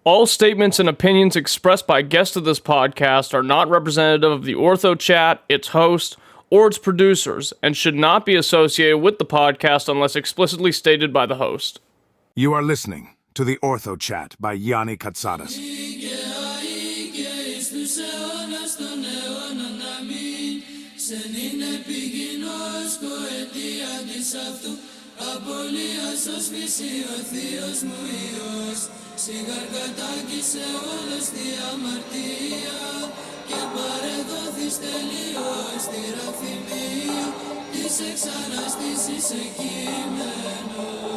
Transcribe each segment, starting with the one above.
All statements and opinions expressed by guests of this podcast are not representative of the Orthochat, its host, or its producers, and should not be associated with the podcast unless explicitly stated by the host. You are listening to the Orthochat by Yanni Katsadas. Σιγαργατάκησε όλος τη αμαρτία και παρεδόθης τελείως τη ραθυμία της εξαναστήσης σε κείμενο.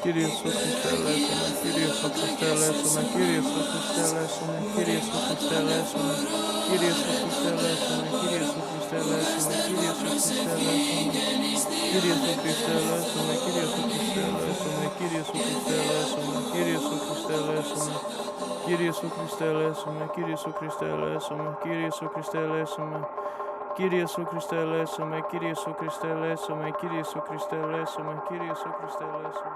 Κύριε Ιησού Χριστέ ελέησον, Κύριε Ιησού Χριστέ ελέησον, Κύριε Ιησού Χριστέ ελέησον, Κύριε Ιησού Χριστέ ελέησον, Κύριε Ιησού Χριστέ ελέησον, Κύριε Ιησού Χριστέ ελέησον, Κύριε Ιησού Χριστέ ελέησον, Κύριε Ιησού Χριστέ ελέησον, Κύριε Ιησού Χριστέ ελέησον, Κύριε Ιησού Χριστέ ελέησον, Κύριε Ιησού Χριστέ ελέησον, Κύριε Ιησού Χριστέ ελέησον, Κύριε Ιησού Χριστέ ελέησον, Κύριε Ιησού Χριστέ ελέησον, Κύριε Ιησού Χριστέ ελέησον, Κύριε Ιησού Χριστέ ελέησον, Κύριε Ιησού Χριστέ ελέησον, Κύριε Ιησού Χριστέ ελέησον.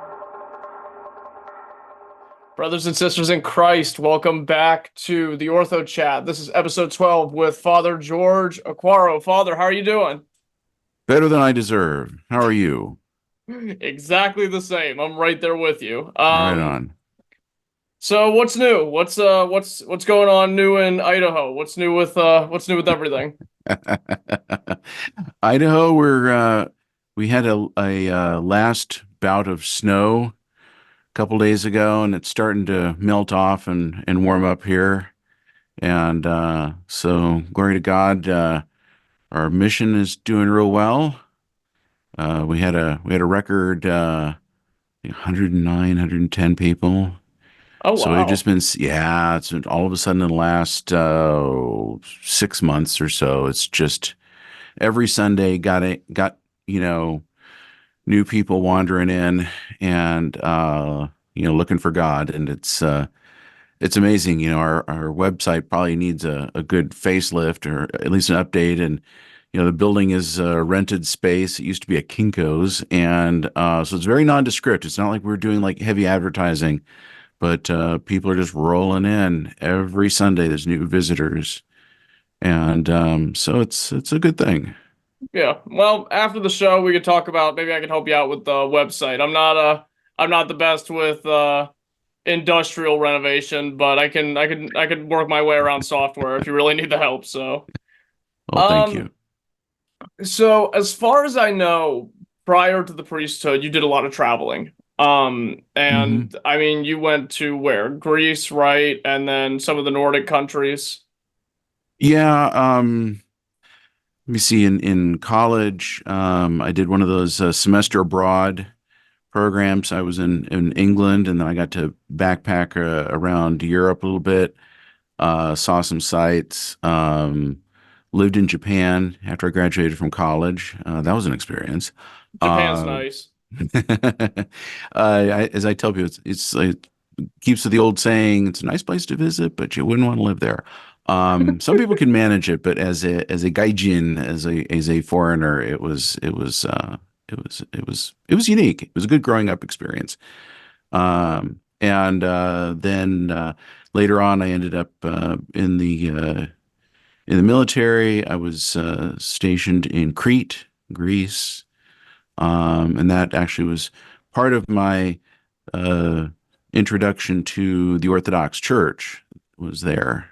Brothers and sisters in Christ, welcome back to the Orthochat. This is episode 12 with Father George Aquaro. Father, how are you doing? Better than I deserve. How are you? Exactly the same. I'm right there with you. Right on. So what's new? What's going on new in Idaho? What's new with everything? Idaho, we had a last bout of snow a couple days ago, and it's starting to melt off and warm up here. And so glory to God, our mission is doing real well. We had a record 109, 110 people. Oh, wow. So we've just been, yeah, it's all of a sudden in the last 6 months or so, it's just every Sunday got new people wandering in and, looking for God. And it's amazing. Our website probably needs a good facelift or at least an update. And, the building is a rented space. It used to be a Kinko's. And so it's very nondescript. It's not like we're doing like heavy advertising. But people are just rolling in every Sunday. There's new visitors, and so it's a good thing. Yeah. Well, after the show, we could talk about maybe I can help you out with the website. I'm not the best with industrial renovation, but I can work my way around software if you really need the help. So, Well, thank you. So as far as I know, prior to the priesthood, you did a lot of traveling. And I mean, you went to where? Greece, right? And then some of the Nordic countries. Yeah. Let me see. In college, I did one of those semester abroad programs. I was in England, and then I got to backpack around Europe a little bit. Saw some sights. Lived in Japan after I graduated from college. That was an experience. Japan's nice. As I tell people, it keeps with the old saying, it's a nice place to visit, but you wouldn't want to live there. Some people can manage it, but as a gaijin, as a foreigner, it was unique. It was a good growing up experience. And then later on, I ended up in the military. I was stationed in Crete, Greece. And that actually was part of my introduction to the Orthodox Church was there.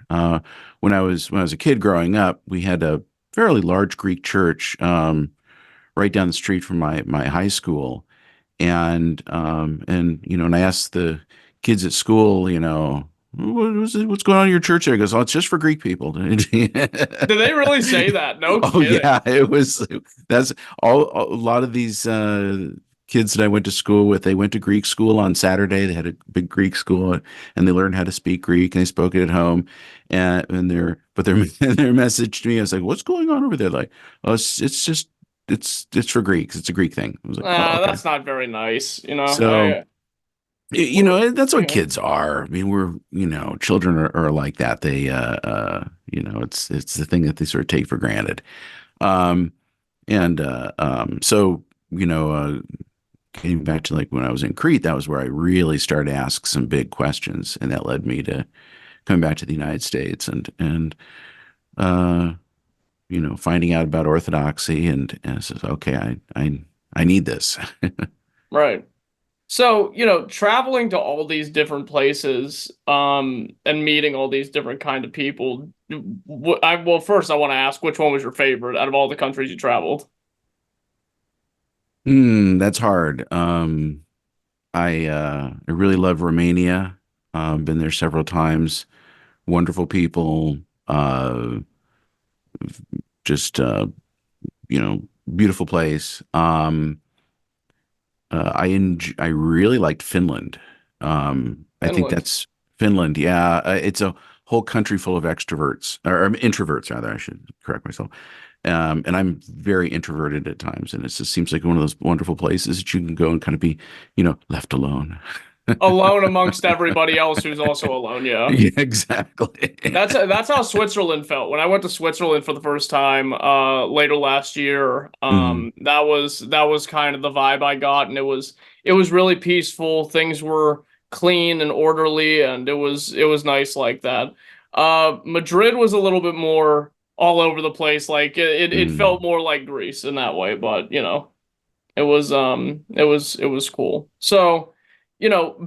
When I was a kid growing up, we had a fairly large Greek church right down the street from my high school. And and I asked the kids at school, what's going on in your church there? He goes, oh, it's just for Greek people. Did they really say that? No Oh, kidding. yeah, that's all. A lot of these kids that I went to school with, they went to Greek school on Saturday. They had a big Greek school, and they learned how to speak Greek, and they spoke it at home. And their message to me, I was like, what's going on over there? Like, oh, it's for Greeks. It's a Greek thing. I was like, oh, okay. That's not very nice, So, that's what kids are. I mean, children are like that. They, it's the thing that they sort of take for granted. So, getting back to like when I was in Crete, that was where I really started to ask some big questions, and that led me to coming back to the United States and finding out about Orthodoxy, and I says, okay, I need this. Right. So, traveling to all these different places, and meeting all these different kind of people. Well, first I want to ask, which one was your favorite out of all the countries you traveled? That's hard. I really love Romania. Been there several times. Wonderful people. Just beautiful place. I really liked Finland. I think Finland. that's Finland. Yeah, it's a whole country full of extroverts or introverts, rather. I should correct myself. And I'm very introverted at times, and it just seems like one of those wonderful places that you can go and kind of be, left alone. Alone amongst everybody else who's also alone, yeah. Yeah, exactly. That's how Switzerland felt when I went to Switzerland for the first time later last year. Mhm. That was kind of the vibe I got, and it was really peaceful. Things were clean and orderly, and it was nice like that. Madrid was a little bit more all over the place. Like it felt Mhm. more like Greece in that way, but it was cool. So,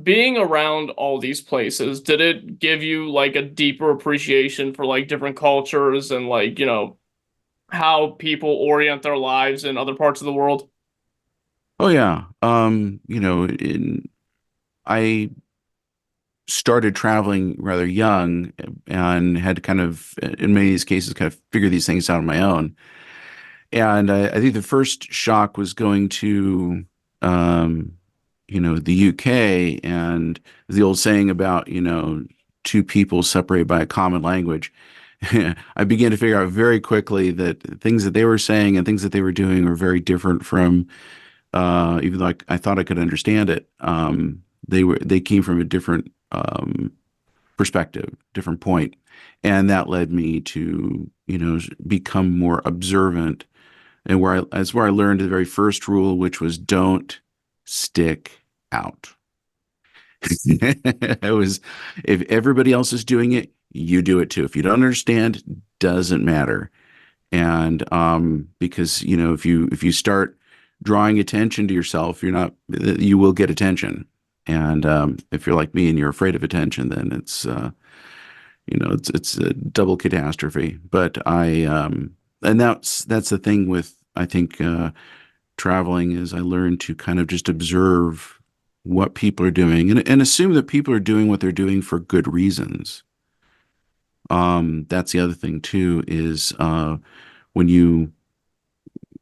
being around all these places, did it give you like a deeper appreciation for like different cultures and like, how people orient their lives in other parts of the world? Oh yeah. I started traveling rather young and had to kind of, in many of these cases, kind of figure these things out on my own. And I think the first shock was going to, um, the UK and the old saying about, two people separated by a common language. I began to figure out very quickly that things that they were saying and things that they were doing were very different from, even though I thought I could understand it. They came from a different perspective, different point, and that led me to become more observant. And that's where I learned the very first rule, which was don't stick out. It was if everybody else is doing it, you do it too. If you don't understand, doesn't matter. And because if you start drawing attention to yourself, you will get attention. And if you're like me and you're afraid of attention, then it's a double catastrophe. But and that's the thing with I think traveling is I learned to kind of just observe what people are doing and assume that people are doing what they're doing for good reasons. That's the other thing too is when you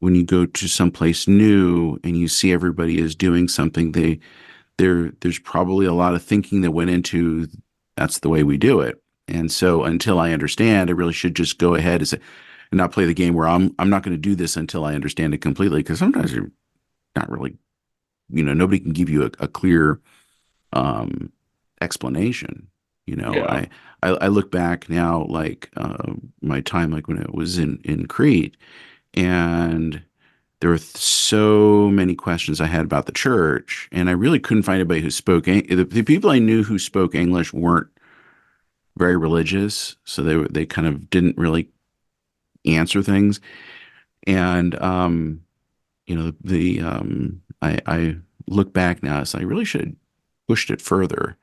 when you go to someplace new and you see everybody is doing something, there's probably a lot of thinking that went into that's the way we do it. And so until I understand, I really should just go ahead and not play the game where I'm not going to do this until I understand it completely. Because sometimes you're not really, nobody can give you a clear um, explanation. Yeah. I look back now, like my time, like when I was in Crete, and there were so many questions I had about the church, and I really couldn't find anybody who the people I knew who spoke English weren't very religious, so they kind of didn't really answer things. And I look back now, so I really should have pushed it further,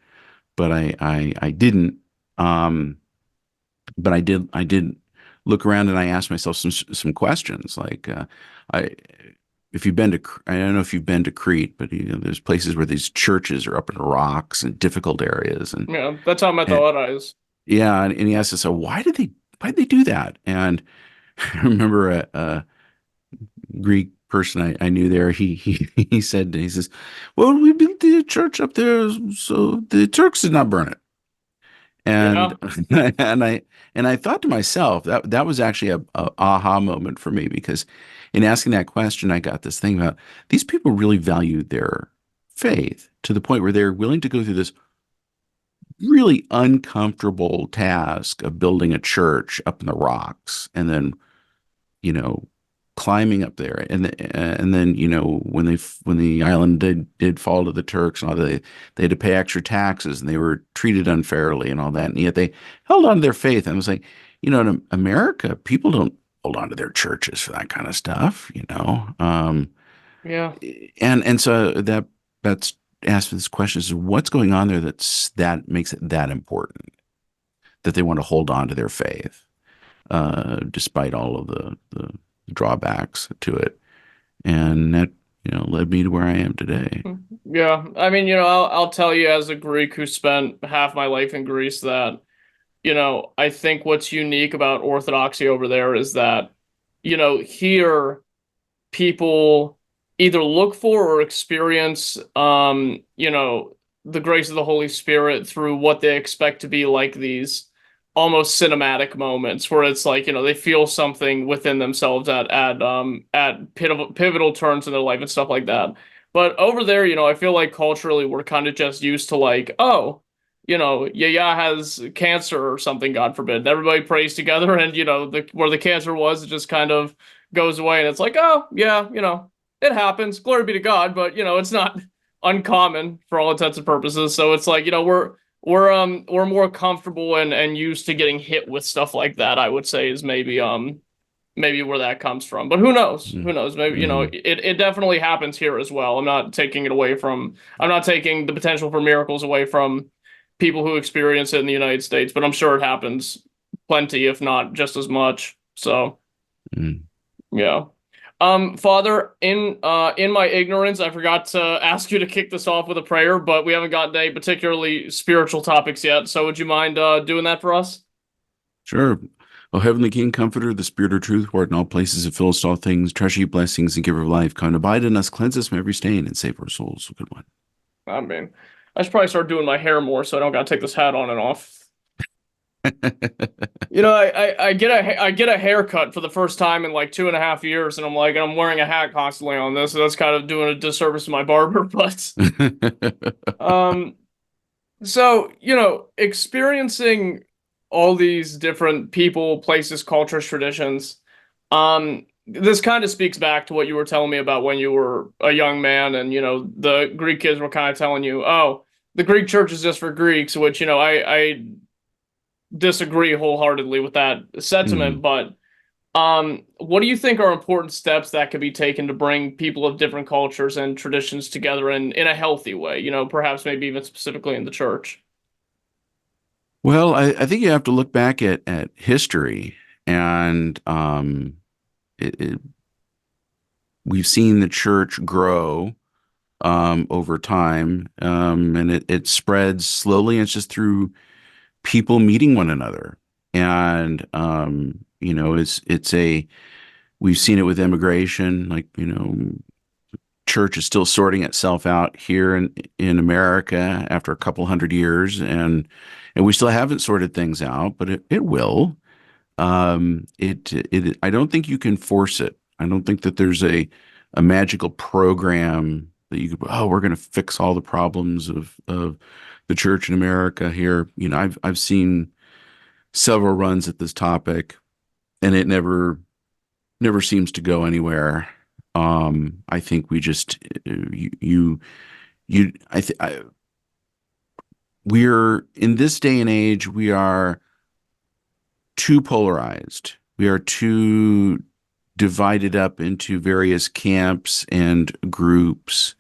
but I didn't. Um, but I did look around and I asked myself some questions like I if you've been to I don't know if you've been to Crete, but there's places where these churches are up in rocks and difficult areas Yeah. That's how I met the and Oddies. yeah, and he asked us, so why did they do that? And I remember a Greek person I knew there. He said he says, "Well, we built the church up there so the Turks did not burn it." And Yeah. and I thought to myself that was actually a aha moment for me because in asking that question, I got this thing about these people really value their faith to the point where they're willing to go through this really uncomfortable task of building a church up in the rocks and then you know climbing up there, and then when the island did fall to the Turks and all that, they had to pay extra taxes and they were treated unfairly and all that, and yet they held on to their faith. And I was like, in America, people don't hold on to their churches for that kind of stuff. Yeah. And so that's asked this question is what's going on there that makes it that important that they want to hold on to their faith, despite all of the drawbacks to it. And that, led me to where I am today. Yeah. I mean, I'll tell you as a Greek who spent half my life in Greece that, I think what's unique about Orthodoxy over there is that, here people either look for or experience, the grace of the Holy Spirit through what they expect to be like these almost cinematic moments where it's like, they feel something within themselves at pivotal turns in their life and stuff like that. But over there, I feel like culturally we're kind of just used to like, oh, Yaya has cancer or something, God forbid. And everybody prays together, and where the cancer was, it just kind of goes away, and it's like, oh yeah, it happens. Glory be to God, but it's not uncommon for all intents and purposes. So it's like, we're more comfortable and used to getting hit with stuff like that, I would say is maybe where that comes from. But who knows? Who knows? Maybe, Mm-hmm. it definitely happens here as well. I'm not taking the potential for miracles away from people who experience it in the United States, but I'm sure it happens plenty, if not just as much. So, Mm-hmm. yeah. Father, in my ignorance, I forgot to ask you to kick this off with a prayer, but we haven't gotten to any particularly spiritual topics yet. So would you mind doing that for us? Sure. O Heavenly King, Comforter, the Spirit of Truth, who art in all places and fillest all things, treasure ye blessings and giver of life, come and abide in us, cleanse us from every stain, and save our souls. Good one. I mean, I should probably start doing my hair more so I don't gotta take this hat on and off. I get a haircut for the first time in like 2.5 years, and I'm wearing a hat constantly on this, so that's kind of doing a disservice to my barber. But um, so experiencing all these different people, places, cultures, traditions, this kind of speaks back to what you were telling me about when you were a young man, and the Greek kids were kind of telling you, oh, the Greek church is just for Greeks, which I disagree wholeheartedly with that sentiment, Mhm. but what do you think are important steps that could be taken to bring people of different cultures and traditions together in a healthy way? Perhaps maybe even specifically in the church. Well, I think you have to look back at history, and we've seen the church grow over time, and it spreads slowly. And it's just through people meeting one another, and it's a we've seen it with immigration, like church is still sorting itself out here in America after a couple hundred years, and we still haven't sorted things out, but it will. I don't think you can force it. I don't think that there's a magical program that you could, oh, we're going to fix all the problems of the church in America here. I've seen several runs at this topic, and it never seems to go anywhere. I think we just you I think we're in this day and age, we are too polarized. We are too divided up into various camps and groups,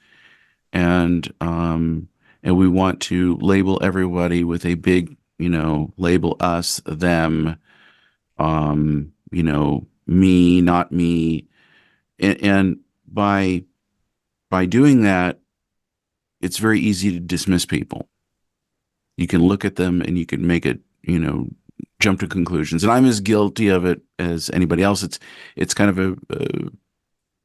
and we want to label everybody with a big, label us, them, me, not me. And by doing that, it's very easy to dismiss people. You can look at them and you can make it, jump to conclusions. And I'm as guilty of it as anybody else. It's kind of a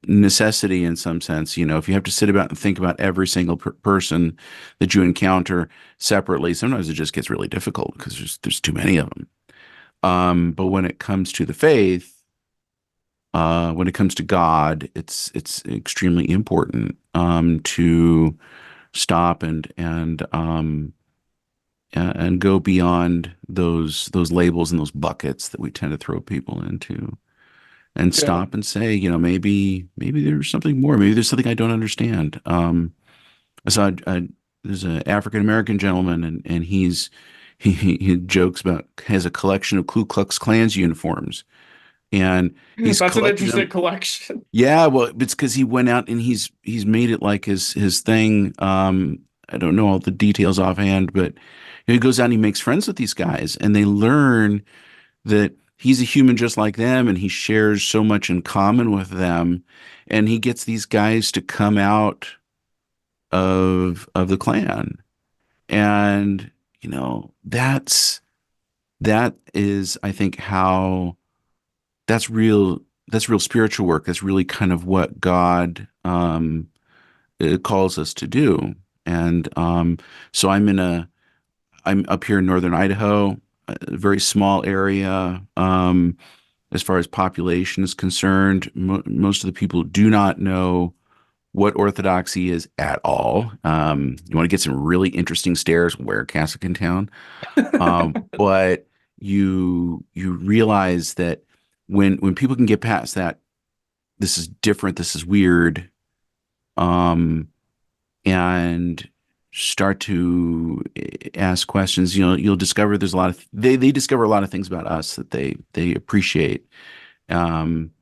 necessity in some sense. If you have to sit about and think about every single person that you encounter separately, sometimes it just gets really difficult because there's too many of them. But when it comes to the faith, when it comes to God, it's extremely important to stop and go beyond those labels and those buckets that we tend to throw people into. and Yeah. stop and say, maybe there's something more. Maybe there's something I don't understand. I saw there's an African American gentleman, and he jokes about has a collection of Ku Klux Klan's uniforms, and he's That's an collected interesting them. collection. Yeah, well, it's because he went out and he's made it like his thing. I don't know all the details offhand, but he goes out and he makes friends with these guys, and they learn that he's a human just like them, and he shares so much in common with them, and he gets these guys to come out of the Klan, and that is, I think, how that's real. That's real spiritual work. That's really kind of what God it calls us to do. And so I'm up here in northern Idaho, a very small area. As far as population is concerned, most of the people do not know what Orthodoxy is at all. You want to get some really interesting stares, wear a cassock in town. But you realize that when people can get past that, this is different, this is weird, um, and start to ask questions, you'll discover there's a lot of they discover a lot of things about us that they appreciate. Um,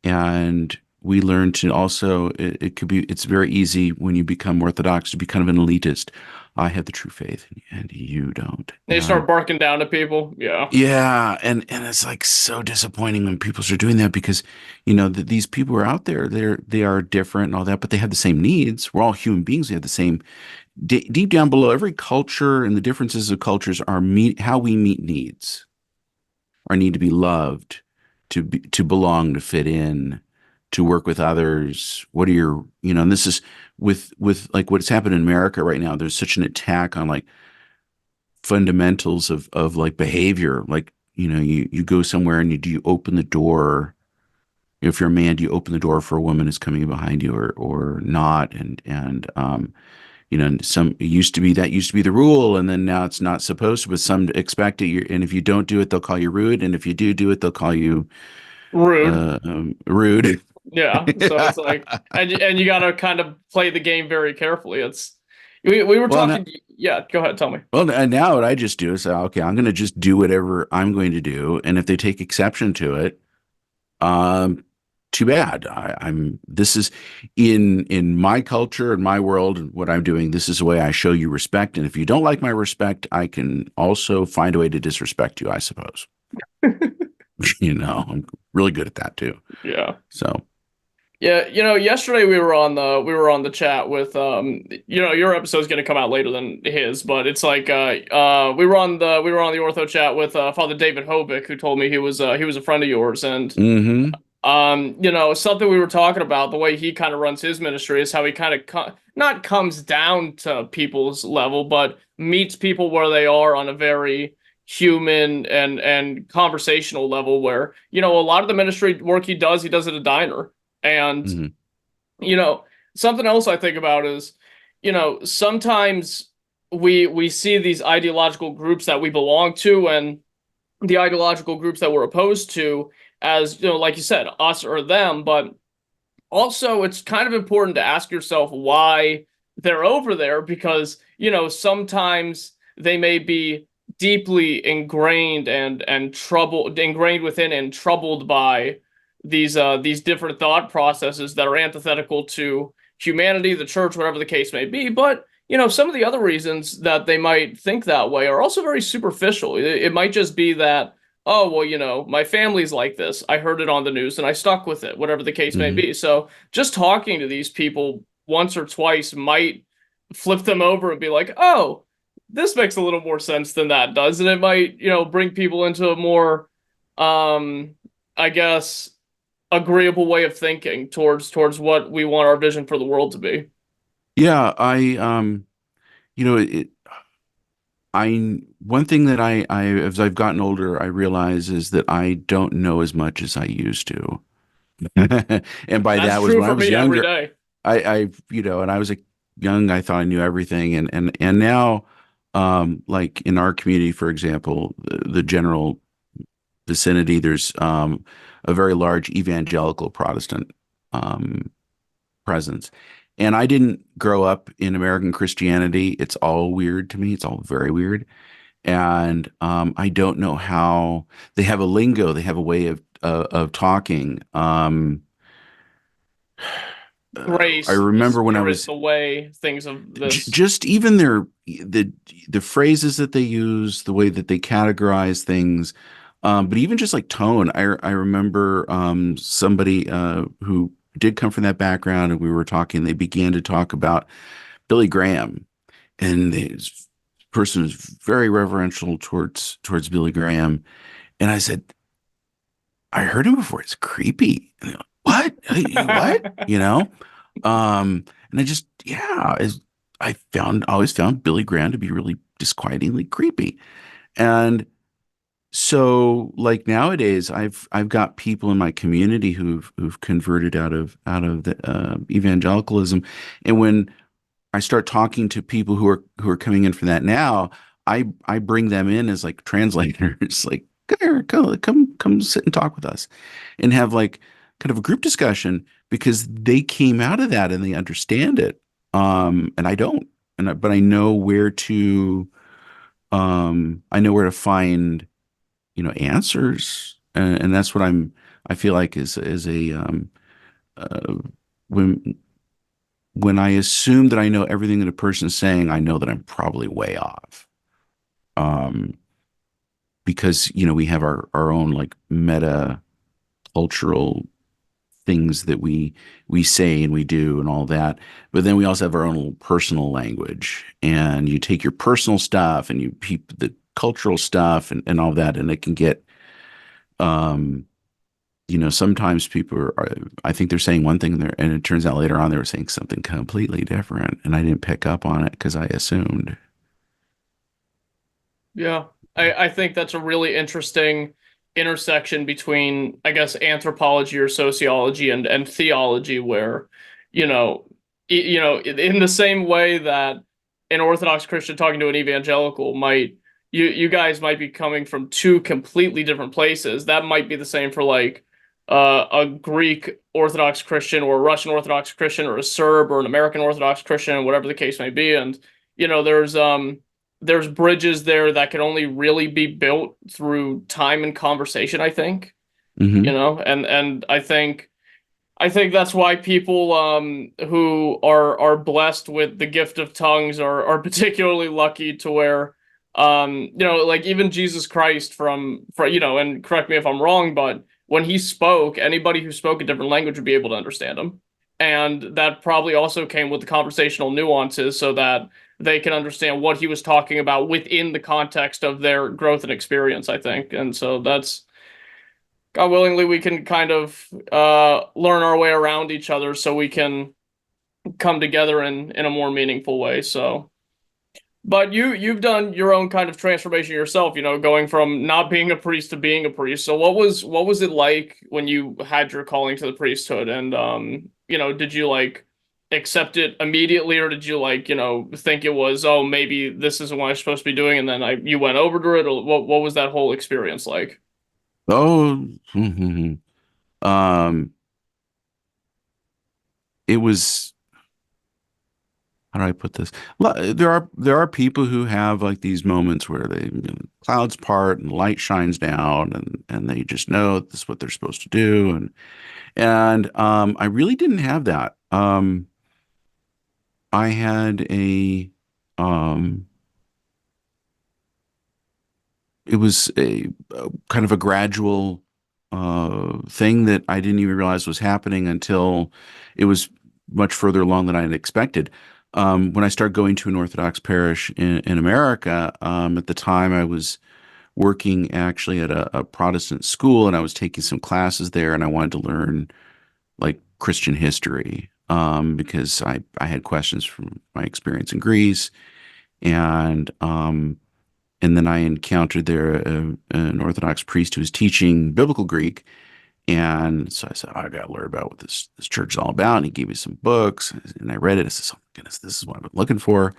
and we learn to also it could be it's very easy when you become Orthodox to be kind of an elitist. I have the true faith and you don't. They start barking down at people. Yeah. Yeah, and it's like so disappointing when people start doing that because these people are out there, they are different and all that, but they have the same needs. We're all human beings. We have the same deep down below. Every culture and the differences of cultures are meet how we meet needs. Our need to be loved, to belong, to fit in, to work with others. What are your and this is with like what's happened in America right now. There's such an attack on like fundamentals of like behavior. Like, you go somewhere and you open the door. If you're a man, do you open the door for a woman who's coming behind you or not? And some it used to be that used to be the rule, and then now it's not supposed to, but some expect it. And if you don't do it, they'll call you rude. And if you do it, they'll call you Rude. rude. Yeah. So it's like, and you got to kind of play the game very carefully. We were Well, no, talking. Yeah. Go ahead. Tell me. well, and now what I just do is say, okay, I'm going to just do whatever I'm going to do, and if they take exception to it, um, too bad. This is in my culture, in my world, and what I'm doing. This is the way I show you respect, and if you don't like my respect, I can also find a way to disrespect you, I suppose. I'm really good at that too. Yeah. So, Yeah, yesterday we were on the chat with your episode's gonna come out later than his, but it's like we were on the Ortho chat with Father David Hovick, who told me he was a friend of yours, and hmm something we were talking about, the way he kind of runs his ministry is how he kind of not comes down to people's level, but meets people where they are on a very human and conversational level where, a lot of the ministry work he does at a diner. And, hmm you know, something else I think about is, sometimes we see these ideological groups that we belong to and the ideological groups that we're opposed to as, like you said, us or them, but also it's kind of important to ask yourself why they're over there because, sometimes they may be deeply ingrained and troubled, ingrained within and troubled by these different thought processes that are antithetical to humanity, the church, whatever the case may be. But some of the other reasons that they might think that way are also very superficial. It might just be that, oh, well, my family's like this. I heard it on the news and I stuck with it, whatever the case may hmm be. So just talking to these people once or twice might flip them over and be like, oh, this makes a little more sense than that does. And it might, bring people into a more, I guess, agreeable way of thinking towards what we want our vision for the world to be. Yeah, you know, it, one thing that as I've gotten older, I realize is that I don't know as much as I used to. And by That's that was true when I for was me every younger. day. And I was young, I thought I knew everything. And now, like in our community, for example, the general vicinity, there's a very large evangelical Protestant um, presence. And I didn't grow up in American Christianity. It's all weird to me. It's all very weird. And I don't know how they have a lingo. They have a way of talking. I Grace, the remember when I spirit, was the way, things of this. just even the phrases that they use, the way that they categorize things, but even just like tone. I remember somebody who did come from that background, and we were talking. They began to talk about Billy Graham, and this person was very reverential towards Billy Graham, and I said, I heard him before. It's creepy. And they're like, what? What? You know? And I just, yeah, I always found Billy Graham to be really disquietingly creepy. And so like nowadays, I've got people in my community who've converted out of the evangelicalism. And when I start talking to people who are coming in from that now, I bring them in as like translators, like come here, come sit and talk with us, and have like kind of a group discussion because they came out of that and they understand it, and I don't, but I know where to find answers, and that's what I feel like is a uh, when I assume that I know everything that a person is saying, I know that I'm probably way off. Um, because we have our own like meta cultural things that we say and we do and all that. But then we also have our own little personal language. And you take your personal stuff and you peep the cultural stuff and all that, and it can get um sometimes people I think they're saying one thing there, and it turns out later on they were saying something completely different, and I didn't pick up on it because I assumed. Yeah, I think that's a really interesting intersection between, I guess, anthropology or sociology and theology, where, you know, in the same way that an Orthodox Christian talking to an evangelical might, you guys might be coming from two completely different places. That might be the same for like a Greek Orthodox Christian or a Russian Orthodox Christian or a Serb or an American Orthodox Christian, whatever the case may be. And there's bridges there that can only really be built through time and conversation, I think. Hmm. And I think that's why people who are blessed with the gift of tongues are particularly lucky, to where like even Jesus Christ from and correct me if I'm wrong, but when he spoke, anybody who spoke a different language would be able to understand him. And that probably also came with the conversational nuances so that they can understand what he was talking about within the context of their growth and experience, I think. And so that's, God willingly, we can kind of learn our way around each other so we can come together in a more meaningful way. So, but you've done your own kind of transformation yourself, going from not being a priest to being a priest. So what was it like when you had your calling to the priesthood? And did you like accept it immediately, or did you like, think it was, oh, maybe this isn't what I'm supposed to be doing, and then you went over to it, or what was that whole experience like? Oh, um, it was, how do I put this? There are people who have like these moments where clouds part and light shines down, and they just know this is what they're supposed to do, and I really didn't have that. I had um it was a kind of a gradual thing that I didn't even realize was happening until it was much further along than I had expected. When I started going to an Orthodox parish in America, at the time I was working actually at a Protestant school, and I was taking some classes there, and I wanted to learn like Christian history, because I had questions from my experience in Greece, and then I encountered there an Orthodox priest who was teaching biblical Greek. And so I said, oh, I got to learn about what this church is all about. And he gave me some books, and I read it. I said, oh my goodness, this is what I've been looking for.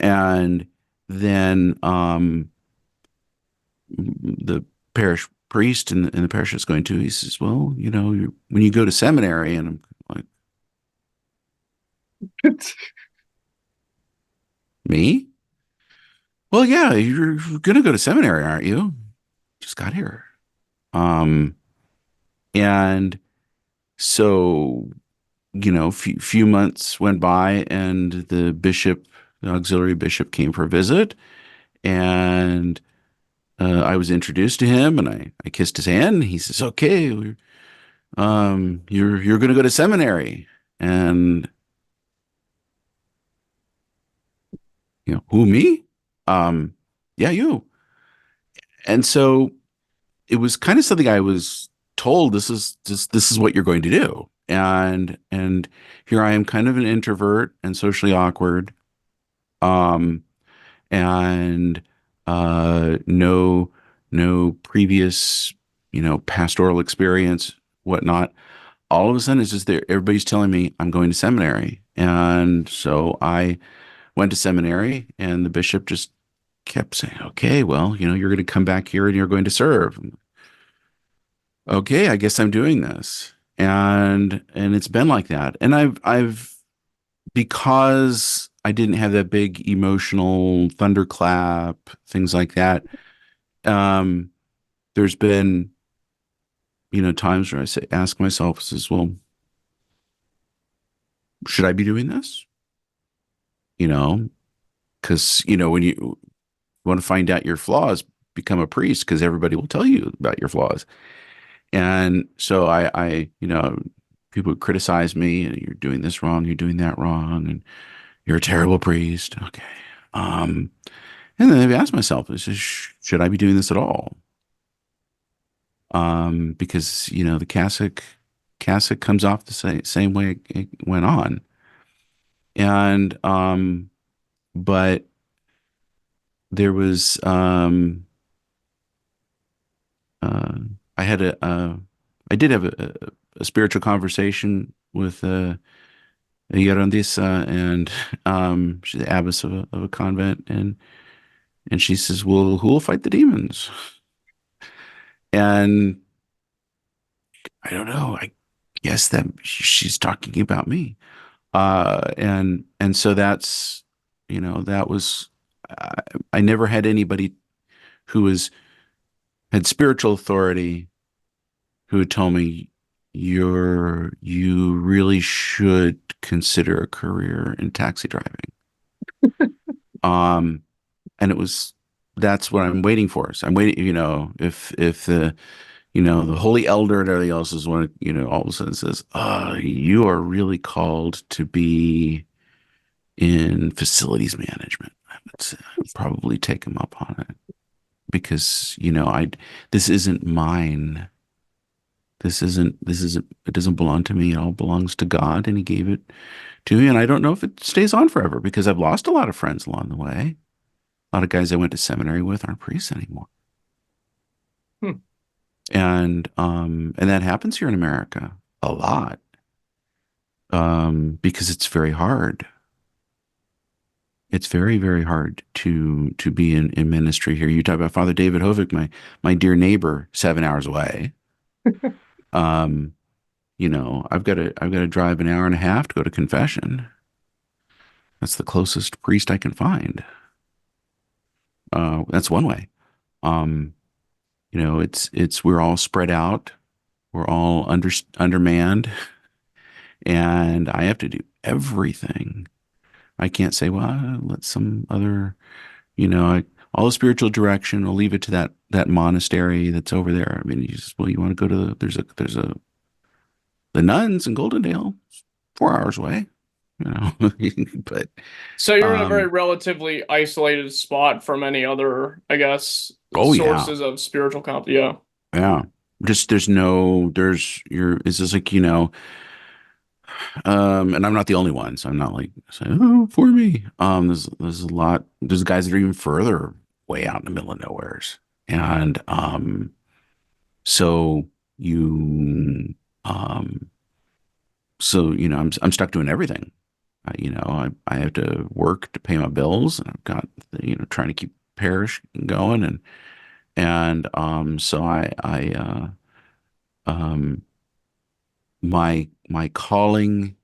And then the parish priest in the parish I was going to, he says, well, when you go to seminary, and I'm like, me? Well, yeah, you're gonna go to seminary, aren't you? Just got here. Um, and so, few months went by, and the auxiliary bishop came for a visit, and I was introduced to him, and I kissed his hand. And he says, "Okay, you're going to go to seminary." And who, me? Um, yeah, you. And so it was kind of something I was told, this is what you're going to do. And here I am, kind of an introvert and socially awkward. Um, and no previous pastoral experience, whatnot. All of a sudden, it's just there. Everybody's telling me I'm going to seminary, and so I went to seminary, and the bishop just kept saying, "Okay, well, you're going to come back here and you're going to serve." Okay, I guess I'm doing this, and it's been like that, and I've because I didn't have that big emotional thunderclap, things like that. Um, there's been, times where ask myself, says, well, should I be doing this? Because, when you want to find out your flaws, become a priest, because everybody will tell you about your flaws. And so people would criticize me, and you're doing this wrong, you're doing that wrong, and you're a terrible priest. Okay. Um, and then I've asked myself, should I be doing this at all? Because the cassock comes off the same way it went on, and but there was uh, I had I did have a spiritual conversation with a Yarandisa, and she's the abbess of a convent, and she says, "Well, who will fight the demons?" And I don't know. I guess that she's talking about me. And so that was, I, I never had anybody who had spiritual authority who had told me, you really should consider a career in taxi driving. Um, and that's what I'm waiting for. So I'm waiting, if the holy elder and everything else is one, all of a sudden says, you are really called to be in facilities management. I would say I'd probably take him up on it, because, this isn't mine. It doesn't belong to me. It all belongs to God, and he gave it to me. And I don't know if it stays on forever, because I've lost a lot of friends along the way. A lot of guys I went to seminary with aren't priests anymore. Hmm. And that happens here in America a lot. Because it's very hard. It's very, very hard to be in ministry here. You talk about Father David Hovig, my dear neighbor, 7 hours away. Um, I've got to drive an hour and a half to go to confession. That's the closest priest I can find. That's one way. Um, we're all spread out. We're all undermanned, and I have to do everything. I can't say, well, let some other, all the spiritual direction, I'll leave it to that monastery that's over there. I mean, you want to go to the nuns in Goldendale, 4 hours away, but So you're in a very um, relatively isolated spot from any other, I guess, oh yeah, sources of spiritual comp. Yeah. yeah. Just it's just like, and I'm not the only one, so I'm not like saying, oh, for me. There's a lot. There's guys that are even further way out in the middle of nowheres, and so you, I'm stuck doing everything. I have to work to pay my bills, and I've got trying to keep parish going, And so um, my calling,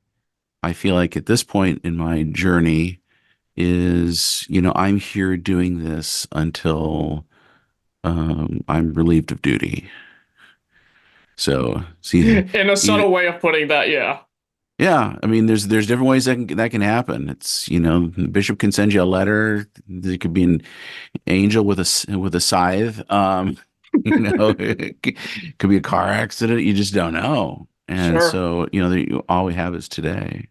I feel like at this point in my journey is, I'm here doing this until I'm relieved of duty. So see, In a you, subtle way of putting that, yeah. yeah, I mean, there's different ways that can happen. It's, the bishop can send you a letter. There could be an angel with with a scythe. It could be a car accident. You just don't know. And Sure. so, all we have is today.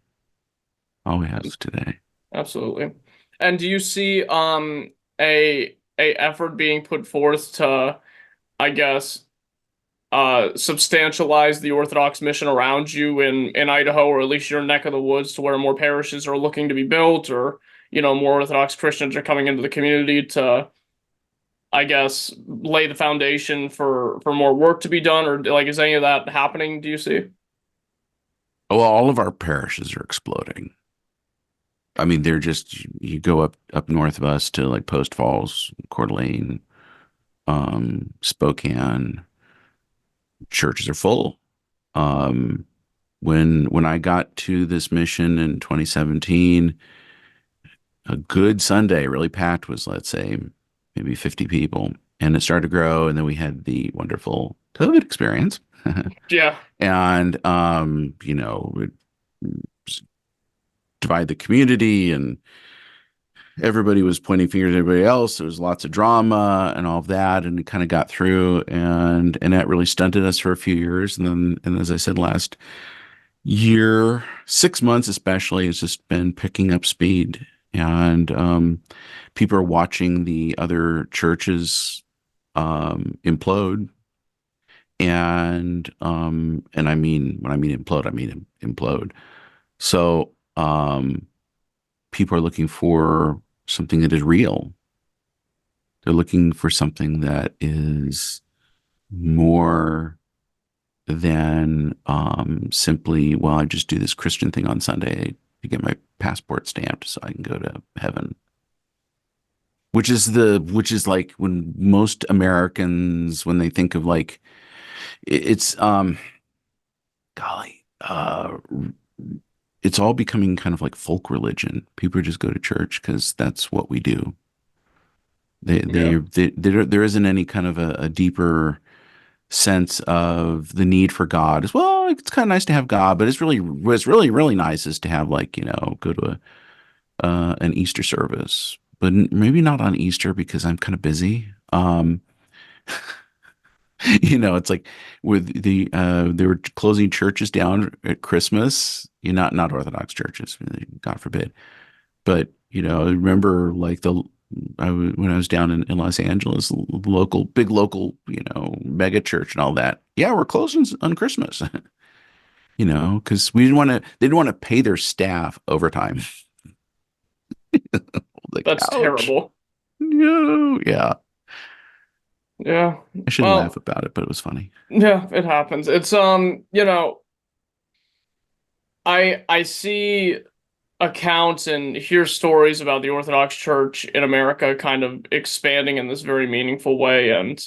All we have is today. Absolutely. And do you see a effort being put forth to, I guess, substantialize the Orthodox mission around you in Idaho, or at least your neck of the woods, to where more parishes are looking to be built, or more Orthodox Christians are coming into the community to, I guess, lay the foundation for more work to be done, or like is any of that happening? Do you see? Well, all of our parishes are exploding. I mean, they're just, you go up north of us to like Post Falls, Coeur d'Alene, Spokane, churches are full. Um, when I got to this mission in 2017, a good Sunday, really packed, was, let's say, maybe 50 people, and it started to grow, and then we had the wonderful COVID experience, Yeah. and it divide the community, and everybody was pointing fingers at everybody else. There was lots of drama and all of that, and it kind of got through, and that really stunted us for a few years. And as I said, last year, 6 months especially, has just been picking up speed, and people are watching the other churches implode. And I mean, when I mean implode, I mean implode. So people are looking for something that is real. They're looking for something that is more than simply, well, I just do this Christian thing on Sunday to get my passport stamped so I can go to heaven. Which is like when most Americans, when they think of like, it's golly, it's all becoming kind of like folk religion. People just go to church because that's what we do. Yeah. There isn't any kind of a deeper sense of the need for God. As well, it's kind of nice to have God, but it's really nice is to have, like, go to an Easter service, but maybe not on Easter because I'm kind of busy. It's like with they were closing churches down at Christmas. Not Orthodox churches, God forbid. But I remember like when I was down in Los Angeles, big local, mega church and all that. Yeah, we're closing on Christmas, because they didn't want to pay their staff overtime. Like, That's ouch. terrible. No, yeah. Yeah. I shouldn't laugh Well, about it, but it was funny. yeah, it happens. It's I see accounts and hear stories about the Orthodox Church in America kind of expanding in this very meaningful way. And,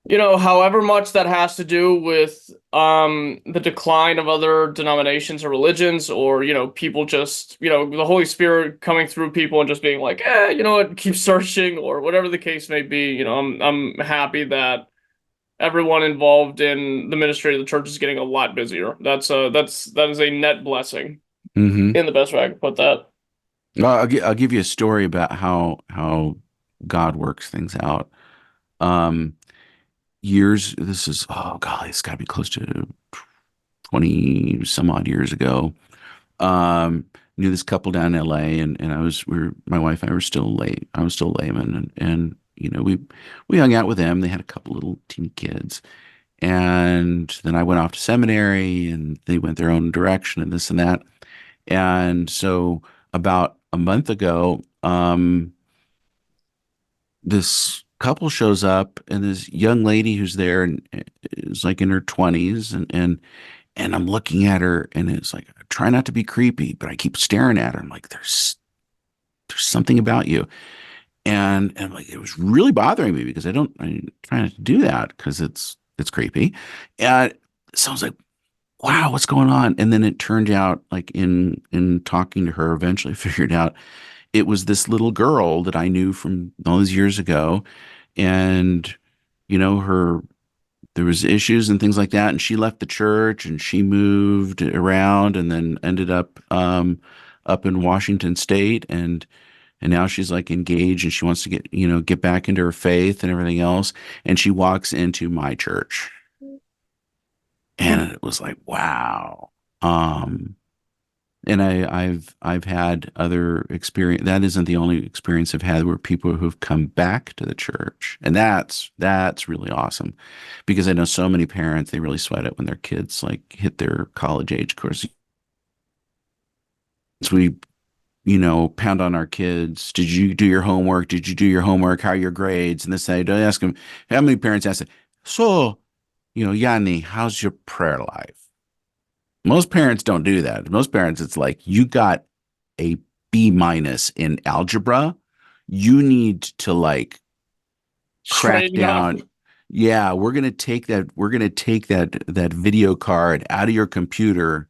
however much that has to do with the decline of other denominations or religions, or, people just, the Holy Spirit coming through people and just being like, you know what, keep searching, or whatever the case may be, I'm happy that everyone involved in the ministry of the church is getting a lot busier. That is a net blessing, Hmm. in the best way I can put that. I'll give you a story about how God works things out. Um, this is, oh golly, it's got to be close to 20 some odd years ago. Knew this couple down in LA, and my wife and I were still late. I was still a layman, and we hung out with them. They had a couple little teeny kids, and then I went off to seminary, and they went their own direction, and this and that. And so about a month ago, this couple shows up, and this young lady who's there and is like in her 20s, and I'm looking at her, and it's like, I try not to be creepy, but I keep staring at her. I'm like, there's something about you. And like it was really bothering me because I try not to do that because it's creepy. And so I was like, wow, what's going on? And then it turned out like in talking to her, eventually figured out it was this little girl that I knew from all those years ago. And, her there was issues and things like that. And she left the church and she moved around and then ended up in Washington State. And now she's like engaged and she wants to get back into her faith and everything else. And she walks into my church. And it was like, wow. Um, and I've had other experience. That isn't the only experience I've had where people who've come back to the church, and that's really awesome, because I know so many parents, they really sweat it when their kids like hit their college age. Of course, we pound on our kids. Did you do your homework? Did you do your homework? How are your grades? And this, I don't ask them. How many parents ask it? So, Yanni, how's your prayer life? Most parents don't do that. Most parents, it's like, you got a B minus in algebra. You need to like crack Straighten up. down. Yeah, we're gonna take that. We're gonna take that video card out of your computer.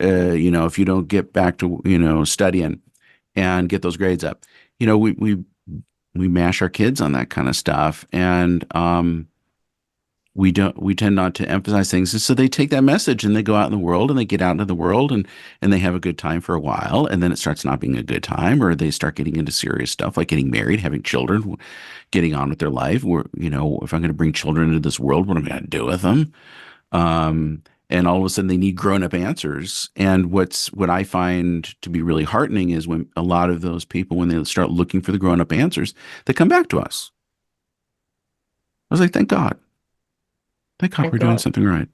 If you don't get back to studying and get those grades up. We mash our kids on that kind of stuff, and we tend not to emphasize things. And so they take that message and they go out in the world and they get out into the world and they have a good time for a while. And then it starts not being a good time, or they start getting into serious stuff like getting married, having children, getting on with their life. If I'm going to bring children into this world, what am I going to do with them? And all of a sudden they need grown up answers. And what I find to be really heartening is when a lot of those people, when they start looking for the grown up answers, they come back to us. I was like, thank God. Thank God Thank we're doing God. something right.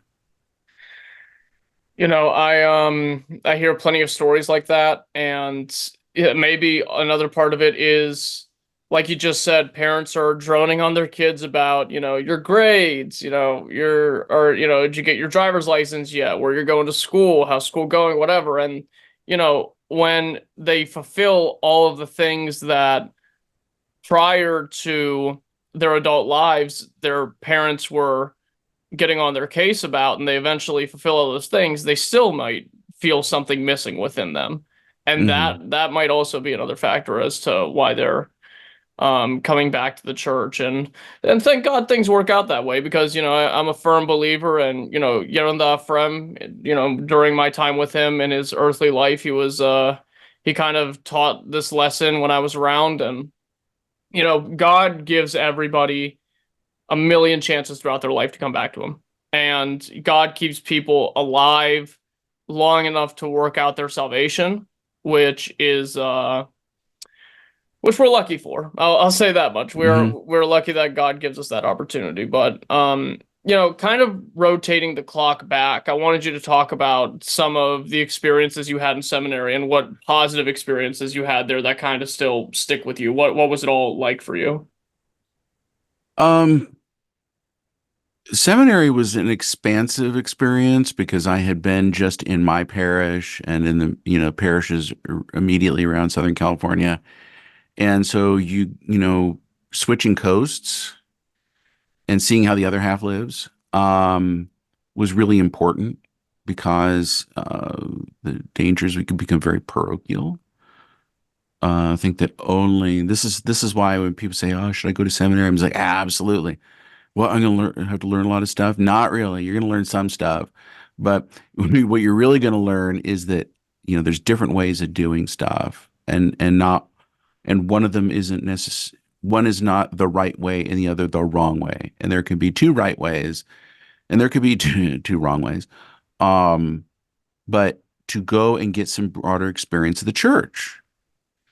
I hear plenty of stories like that, and yeah, maybe another part of it is, like you just said, parents are droning on their kids about, your grades, did you get your driver's license yet? Where you're going to school, how's school going, whatever. And, when they fulfill all of the things that prior to their adult lives, their parents were getting on their case about, and they eventually fulfill all those things, they still might feel something missing within them. And Hmm. that might also be another factor as to why they're coming back to the church. And thank God things work out that way, because I'm a firm believer. And Yerunda Frem, during my time with him in his earthly life, he kind of taught this lesson when I was around. And God gives everybody a million chances throughout their life to come back to him. And God keeps people alive long enough to work out their salvation, which is which we're lucky for. I'll say that much. Hmm. We're lucky that God gives us that opportunity. But kind of rotating the clock back, I wanted you to talk about some of the experiences you had in seminary and what positive experiences you had there that kind of still stick with you. What was it all like for you? Um, Seminary was an expansive experience because I had been just in my parish and in the, parishes immediately around Southern California. And so switching coasts and seeing how the other half lives, was really important because, the dangers, we could become very parochial. I think that only this is why when people say, "Oh, should I go to seminary?" I'm just like, absolutely. Well, I'm gonna have to learn a lot of stuff. Not really. You're gonna learn some stuff, but what you're really gonna learn is that there's different ways of doing stuff, and one of them isn't necessary. One is not the right way, and the other the wrong way. And there can be two right ways, and there could be two wrong ways. Um, but to go and get some broader experience of the church,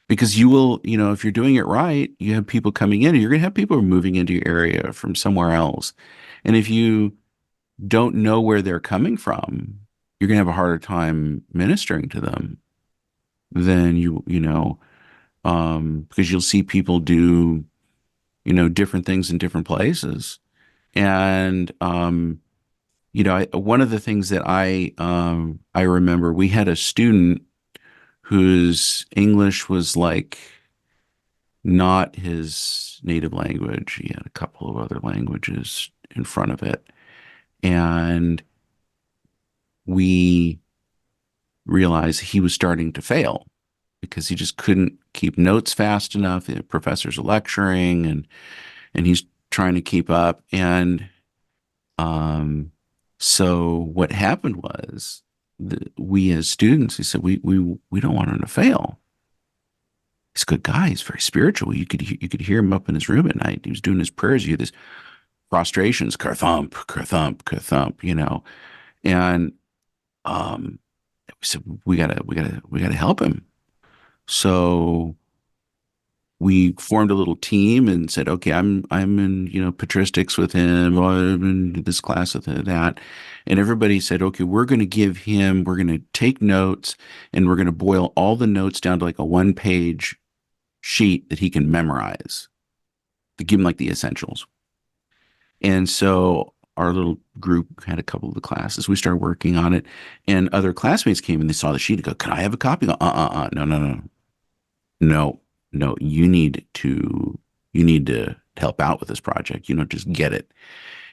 because you will, if you're doing it right, you have people coming in, and you're going to have people moving into your area from somewhere else. And if you don't know where they're coming from, you're going to have a harder time ministering to them than because you'll see people do, different things in different places. And, one of the things that I remember, we had a student whose English was like not his native language. He had a couple of other languages in front of it. And we realized he was starting to fail because he just couldn't keep notes fast enough. The professors are lecturing and he's trying to keep up. And so what happened was we as students, we said, we don't want him to fail. He's a good guy. He's very spiritual. You could hear him up in his room at night. He was doing his prayers. You hear this prostrations, kerthump, kerthump, kerthump, and we said we gotta help him. So we formed a little team and said, okay, I'm in patristics with him, or I'm in this class with that, and everybody said, okay, we're going to take notes, and we're going to boil all the notes down to like a 1-page sheet that he can memorize to give him like the essentials. And so our little group had a couple of the classes. We started working on it, and other classmates came and they saw the sheet and go, "Can I have a copy?" Go, no, no, no, no, no. You need to help out with this project. Just get it.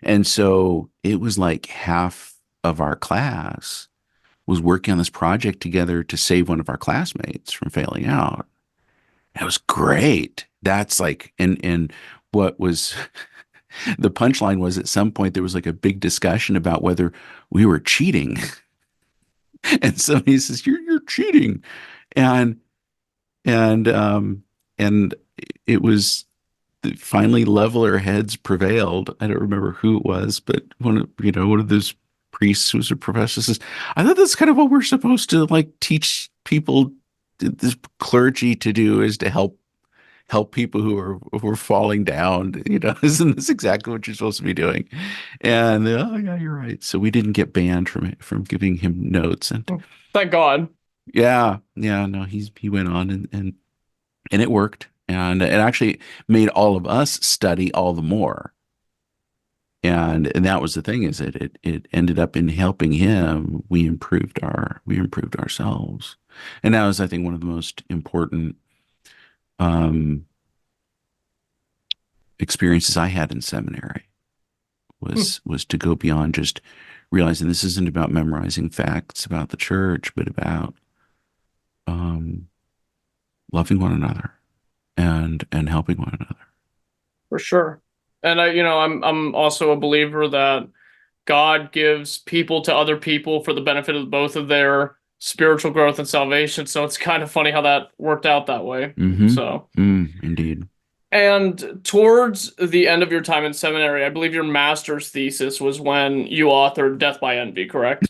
And so it was like half of our class was working on this project together to save one of our classmates from failing out. That was great. That's like, and what was the punchline was at some point there was like a big discussion about whether we were cheating. And somebody says, you're cheating. And and it was finally leveler heads prevailed. I don't remember who it was, but one of those priests who was a professor says, I thought that's kind of what we're supposed to like teach people, this clergy to do, is to help people who are falling down. Isn't this exactly what you're supposed to be doing? And oh yeah, you're right. So we didn't get banned from giving him notes. And Thank God. yeah, no, he went on and it worked. And it actually made all of us study all the more. And that was the thing, is that it ended up in helping him. We improved ourselves. And that was, I think, one of the most important experiences I had in seminary was to go beyond just realizing this isn't about memorizing facts about the church, but about loving one another and helping one another. For sure. And I'm also a believer that God gives people to other people for the benefit of both of their spiritual growth and salvation. So it's kind of funny how that worked out that way. So, Indeed. and towards the end of your time in seminary, I believe your master's thesis was when you authored Death by Envy, correct?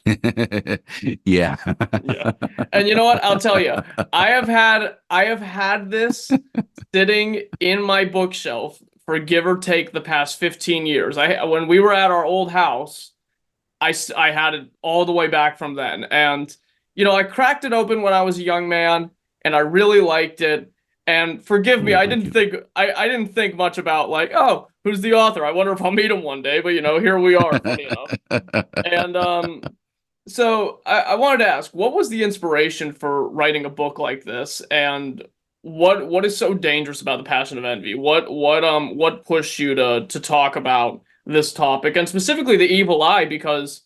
Yeah. Yeah. And you know what? I'll tell you, I have had this sitting in my bookshelf for give or take the past 15 years. When we were at our old house, I had it all the way back from then. And I cracked it open when I was a young man, and I really liked it. And forgive me, I didn't think much about like, oh, who's the author? I wonder if I'll meet him one day. But here we are, funny enough. And so I wanted to ask, what was the inspiration for writing a book like this, and what is so dangerous about the passion of envy? What pushed you to talk about this topic, and specifically the evil eye? Because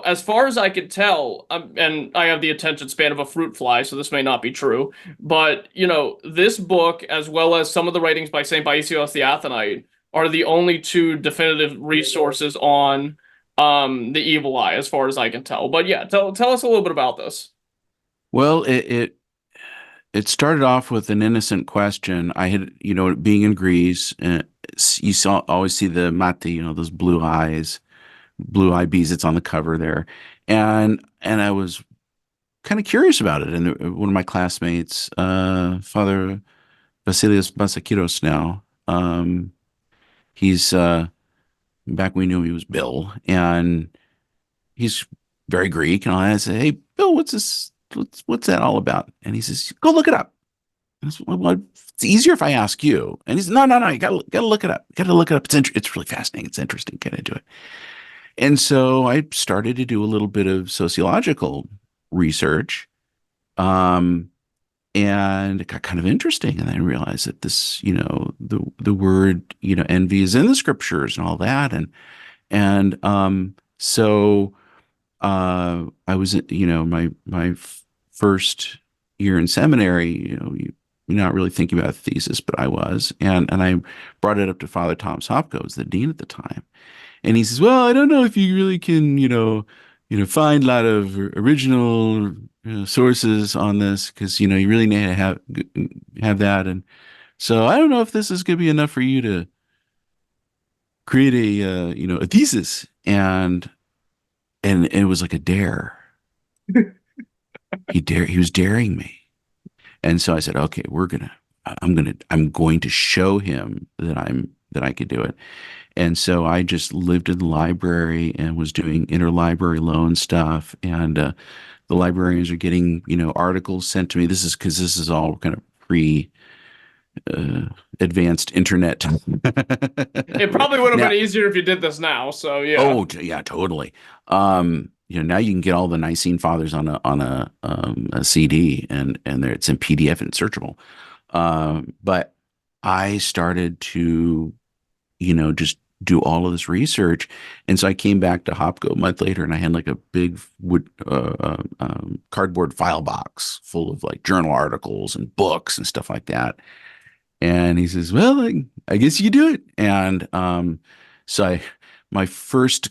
as far as I could tell, and I have the attention span of a fruit fly, so this may not be true, but this book, as well as some of the writings by Saint Paisios the Athonite, are the only two definitive resources on the evil eye, as far as I can tell. But yeah, tell us a little bit about this. Well, it started off with an innocent question. I had, being in Greece, you always see the mati, those blue eyes, blue eye bees. It's on the cover there, and I was kind of curious about it. And one of my classmates, Father Vasilios Basakiros now, he's back when we knew he was Bill, and he's very Greek. And I said, "Hey, Bill, what's this? What's that all about?" And he says, "Go look it up." And I said, well, it's easier if I ask you. And he said, No, you gotta look it up. You gotta look it up. It's really fascinating. It's interesting. Get into it. And so I started to do a little bit of sociological research, and it got kind of interesting. And I realized that this, the word, envy is in the scriptures and all that. And I was, first year in seminary, you're not really thinking about a thesis, but I was, and I brought it up to Father Thomas Hopko, who was the dean at the time, and he says, "Well, I don't know if you really can, find a lot of original sources on this because you really need to have that, and so I don't know if this is going to be enough for you to create a thesis." And it was like a dare. He was daring me. And so I said, okay, I'm going to show him that I could do it. And so I just lived in the library and was doing interlibrary loan stuff. And the librarians are getting, articles sent to me. This is all kind of pre advanced internet. It probably would have Now, been easier if you did this now. So yeah. oh yeah, totally. Now you can get all the Nicene Fathers on a CD, and there it's in PDF and searchable. But I started to, just do all of this research, and so I came back to Hopko a month later, and I had like a big wood cardboard file box full of like journal articles and books and stuff like that. And he says, "Well, I guess you do it." And so my first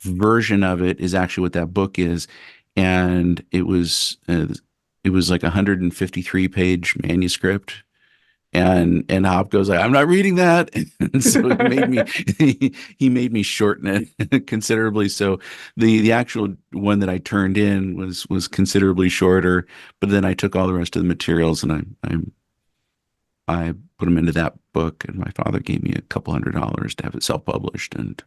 version of it is actually what that book is, and it was like a 153-page manuscript. And Hop goes like, "I'm not reading that," and so he made me shorten it considerably. So the actual one that I turned in was considerably shorter, but then I took all the rest of the materials and I put them into that book, and my father gave me a couple $100 to have it self-published, and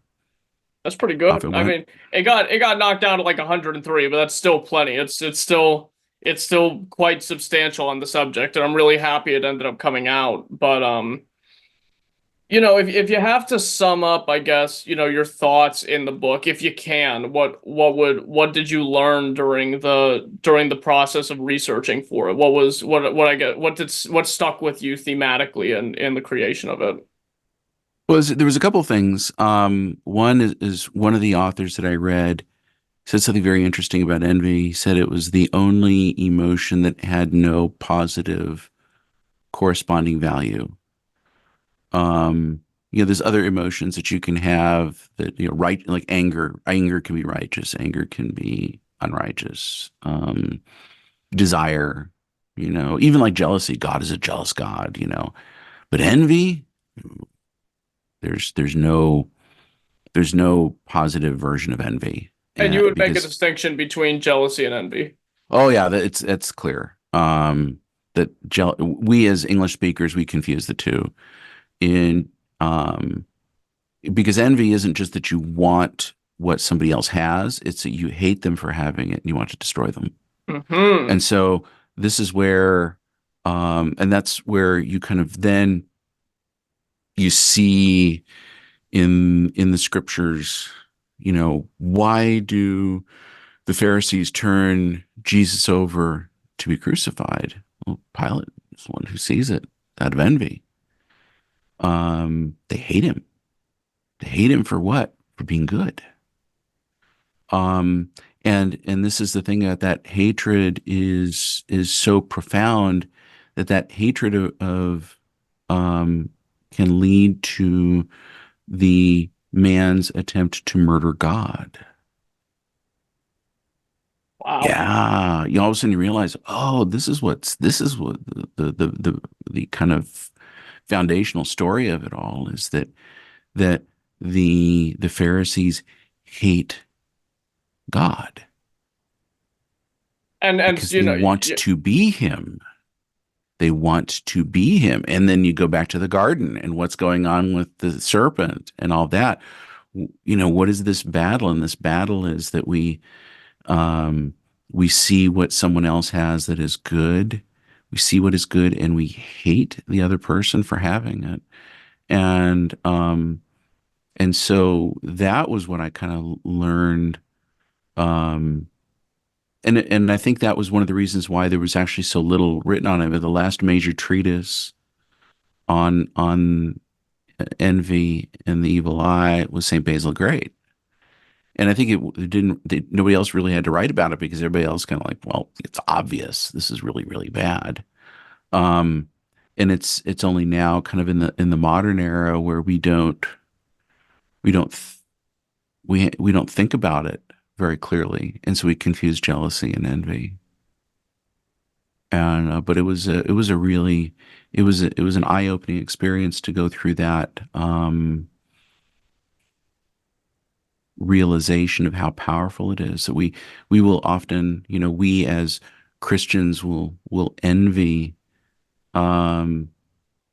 That's pretty off good. it I went. mean, it got knocked down to like 103, but that's still plenty. It's still quite substantial on the subject, and I'm really happy it ended up coming out. But if you have to sum up, I guess, your thoughts in the book, if you can, what did you learn during the process of researching for it? What stuck with you thematically in the creation of it? There was a couple of things. One is one of the authors that I read said something very interesting about envy. He said it was the only emotion that had no positive corresponding value. There's other emotions that you can have that, right, like anger. Anger can be righteous. Anger can be unrighteous. Desire, even like jealousy. God is a jealous God, but envy, there's there's no there's no positive version of envy. And you would make a Because distinction between jealousy and envy. oh yeah, that's clear. We as English speakers, we confuse the two. In Because envy isn't just that you want what somebody else has, it's that you hate them for having it and you want to destroy them. Hmm. And so this is where and that's where you kind of then you see in the scriptures, why do the Pharisees turn Jesus over to be crucified? Well, Pilate is the one who sees it out of envy. They hate him. They hate him for what? For being good. Um, and this is the thing, that hatred is so profound that hatred of can lead to the man's attempt to murder God. Wow. Yeah, you all of a sudden you realize, oh, this is what the kind of foundational story of it all is, that the Pharisees hate God And because they want to be him. They want to be him. And then you go back to the garden and what's going on with the serpent and all that. What is this battle? And this battle is that we see what someone else has that is good. We see what is good and we hate the other person for having it. And so that was what I kind of learned. And I think that was one of the reasons why there was actually so little written on it. But the last major treatise on envy and the evil eye was Saint Basil the Great. And I think it didn't. Nobody else really had to write about it because everybody else kind of like, well, it's obvious this is really really bad. Um, and it's only now kind of in the modern era where we don't th- we don't think about it very clearly, and so we confuse jealousy and envy. And but it was a really it was an eye-opening experience to go through that realization of how powerful it is that we will often, we as Christians will envy um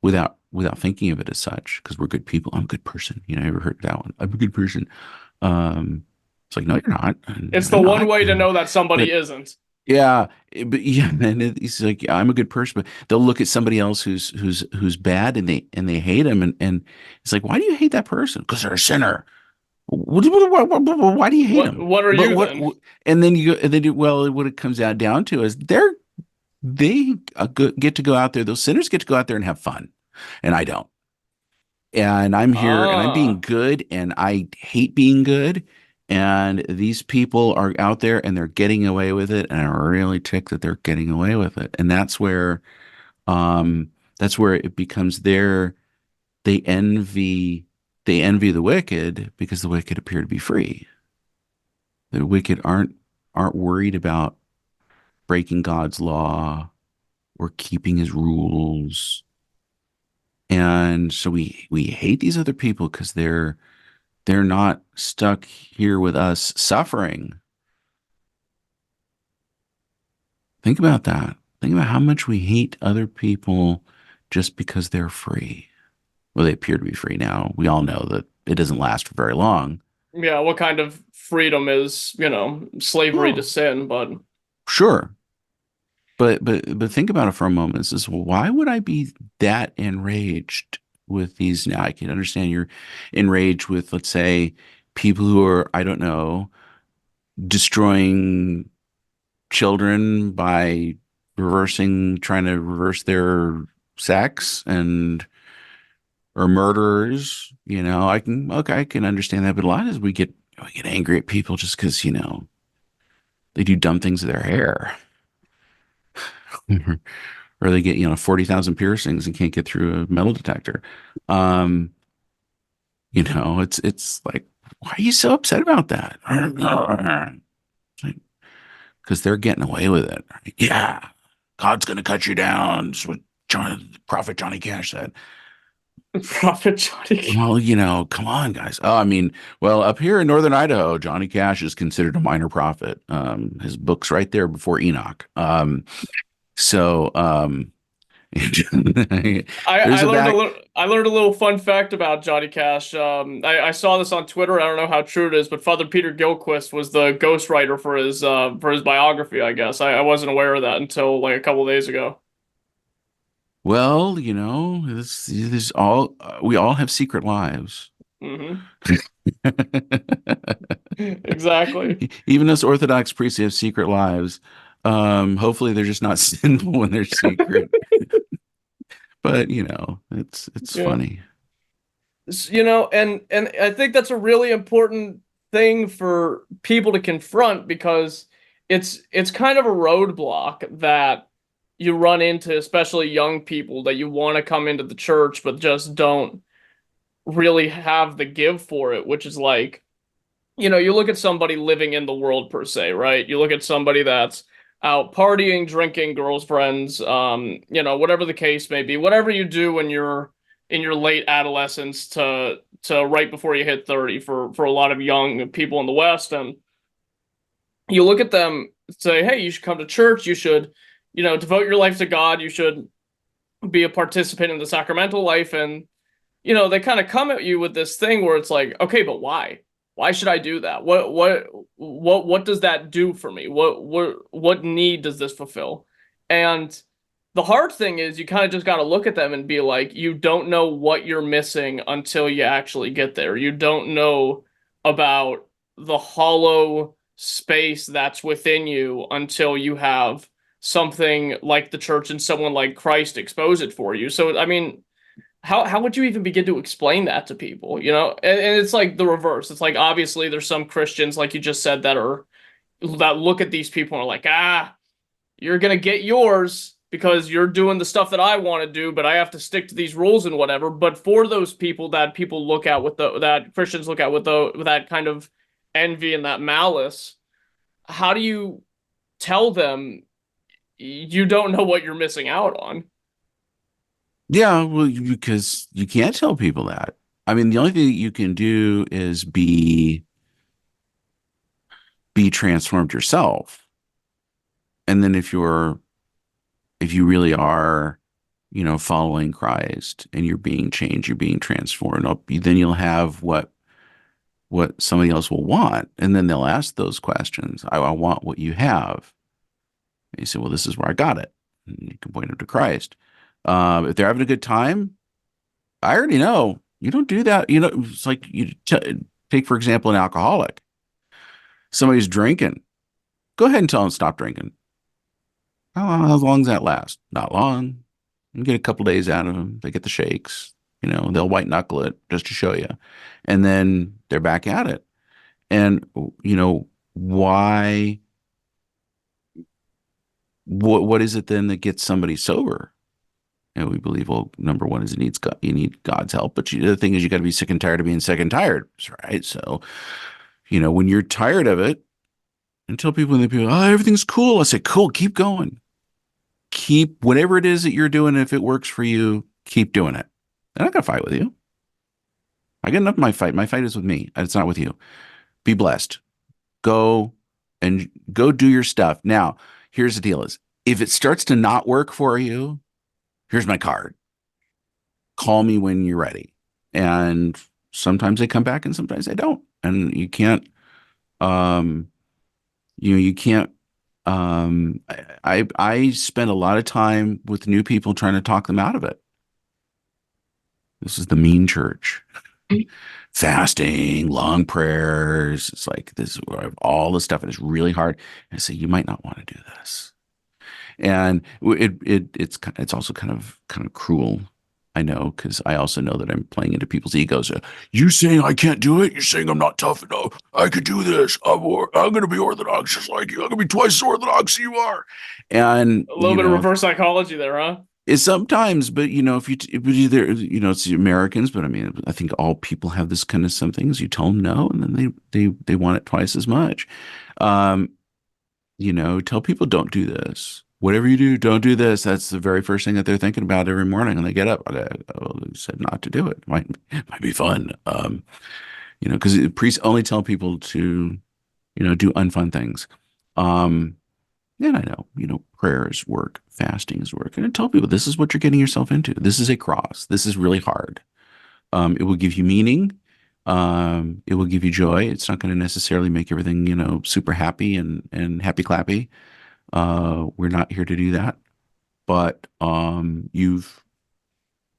without thinking of it as such because we're good people. I'm a good person. I ever heard that one? I'm a good person. It's like, no, you're not. It's And the I'm one not. way to know that somebody But isn't. yeah, but yeah, and it's like, yeah, I'm a good person, but they'll look at somebody else who's bad and they hate him, and it's like, why do you hate that person? Because they're a sinner. Why do you hate What them? what are But you then? and then you go, and then well, what it comes down to is they get to go out there. Those sinners get to go out there and have fun, and I don't. And I'm here, and I'm being Ah. good, and I hate being good. And these people are out there, and they're getting away with it, and I'm really ticked that they're getting away with it. And um, that's where it becomes they envy, they envy the wicked because the wicked appear to be free. The wicked aren't worried about breaking God's law or keeping his rules. And so we hate these other people because they're not stuck here with us suffering. Think about that. Think about how much we hate other people just because they're free. Well, they appear to be free now. We all know that it doesn't last for very long. Yeah, what kind of freedom is, slavery to Sure. sin, but Sure. But think about it for a moment. It says, well, why would I be that enraged with these? Now I can understand you're enraged with, let's say, people who are, I don't know, destroying children by trying to reverse their sex and or murderers. I can understand that. But a lot of times we get angry at people just because, they do dumb things with their hair. Or they get 40,000 piercings and can't get through a metal detector. Um, it's like, why are you so upset about that? Because they're getting away with it. Yeah, God's gonna cut you down. That's what Prophet Johnny Cash said. Prophet Johnny. Well, come on, guys. Oh, I mean, well, up here in northern Idaho, Johnny Cash is considered a minor prophet. His book's right there before Enoch. So there's a back. I learned a little fun fact about Johnny Cash. I saw this on Twitter. I don't know how true it is, but Father Peter Gilchrist was the ghostwriter for his biography, I guess. I wasn't aware of that until like a couple of days ago. Well, this all we all have secret lives. Hmm. Exactly. Even us Orthodox priests have secret lives. Hopefully they're just not sinful when they're secret. But it's Yeah. funny. And I think that's a really important thing for people to confront because it's kind of a roadblock that you run into, especially young people that you want to come into the church but just don't really have the give for it, which is like, you look at somebody living in the world per se, right? You look at somebody that's out partying, drinking, girlfriends, whatever the case may be, whatever you do when you're in your late adolescence to right before you hit 30 for a lot of young people in the West. And you look at them say, hey, you should come to church, you should, devote your life to God, you should be a participant in the sacramental life. And they kind of come at you with this thing where it's like, okay, but why? Why should I do that? What does that do for me? What need does this fulfill? And the hard thing is you kind of just got to look at them and be like, you don't know what you're missing until you actually get there. You don't know about the hollow space that's within you until you have something like the church and someone like Christ expose it for you. So I mean, how would you even begin to explain that to people, you know? And it's like the reverse. It's like obviously there's some Christians, like you just said, that look at these people and are like, ah, you're gonna get yours because you're doing the stuff that I want to do, but I have to stick to these rules and whatever. But for those people that people look at with that Christians look at with that kind of envy and that malice, how do you tell them you don't know what you're missing out on? Yeah, well, because you can't tell people that. I mean, the only thing that you can do is be transformed yourself. And then if you really are, following Christ and you're being changed, you're being transformed, then you'll have what somebody else will want. And then they'll ask those questions. I want what you have. And you say, well, this is where I got it. And you can point them to Christ. If they're having a good time, I already know you don't do that. It's like take, for example, an alcoholic. Somebody's drinking. Go ahead and tell them to stop drinking. How long does that last? Not long. You get a couple days out of them. They get the shakes. They'll white knuckle it just to show you. And then they're back at it. And, why? What is it then that gets somebody sober? And we believe, well, number one is you need God's help. But the other thing is you got to be sick and tired of being sick and tired, right? So, when you're tired of it, and tell people, oh, everything's cool. I say, cool, keep going. Keep whatever it is that you're doing. If it works for you, keep doing it. I'm not going to fight with you. I get enough of my fight. My fight is with me. It's not with you. Be blessed. Go do your stuff. Now, here's the deal is if it starts to not work for you, here's my card. Call me when you're ready. And sometimes they come back and sometimes they don't. And you can't, you can't, I spend a lot of time with new people trying to talk them out of it. This is the mean church. Fasting, long prayers. It's like this is where I have all this stuff and it's really hard. And I say, you might not want to do this. And it's also kind of cruel. I know, because I also know that I'm playing into people's egos. You saying I can't do it? You're saying I'm not tough enough? I could do this. I'm going to be Orthodox just like you. I'm going to be twice as Orthodox as you are. And A little bit of reverse psychology there, huh? it's sometimes, but if either it's the Americans, but I mean, I think all people have this kind of some things. You tell them no, and then they want it twice as much. Tell people don't do this. Whatever you do, don't do this. That's the very first thing that they're thinking about every morning when they get up. They said not to do it. Might be fun. Because priests only tell people to, do unfun things. And I know, prayers work, fasting is work. And I tell people this is what you're getting yourself into. This is a cross. This is really hard. It will give you meaning. It will give you joy. It's not going to necessarily make everything, super happy and happy clappy. We're not here to do that, but you're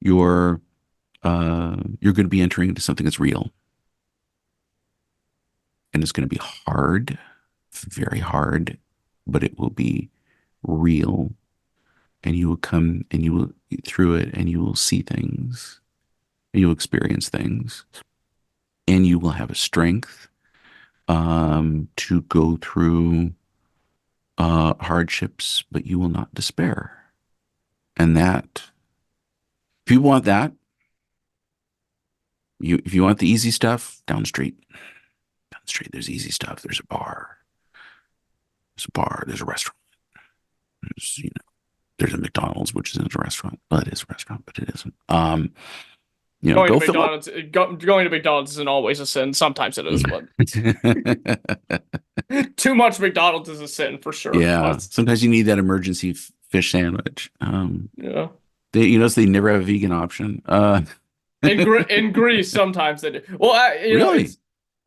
going to be entering into something that's real, and it's going to be hard, very hard, but it will be real, and you will come and you will through it, and you will see things, and you'll experience things, and you will have a strength to go through hardships, but you will not despair. And that, if you want that, if you want the easy stuff, down the street, there's easy stuff. There's a bar, there's a restaurant, there's a McDonald's, which isn't a restaurant. Well, it is a restaurant, but it isn't. Going go to fill up. going to McDonald's isn't always a sin. Sometimes it is, but too much McDonald's is a sin for sure. Yeah, sometimes you need that emergency fish sandwich. Yeah. So they never have a vegan option. In Greece, sometimes they do. Well, Really?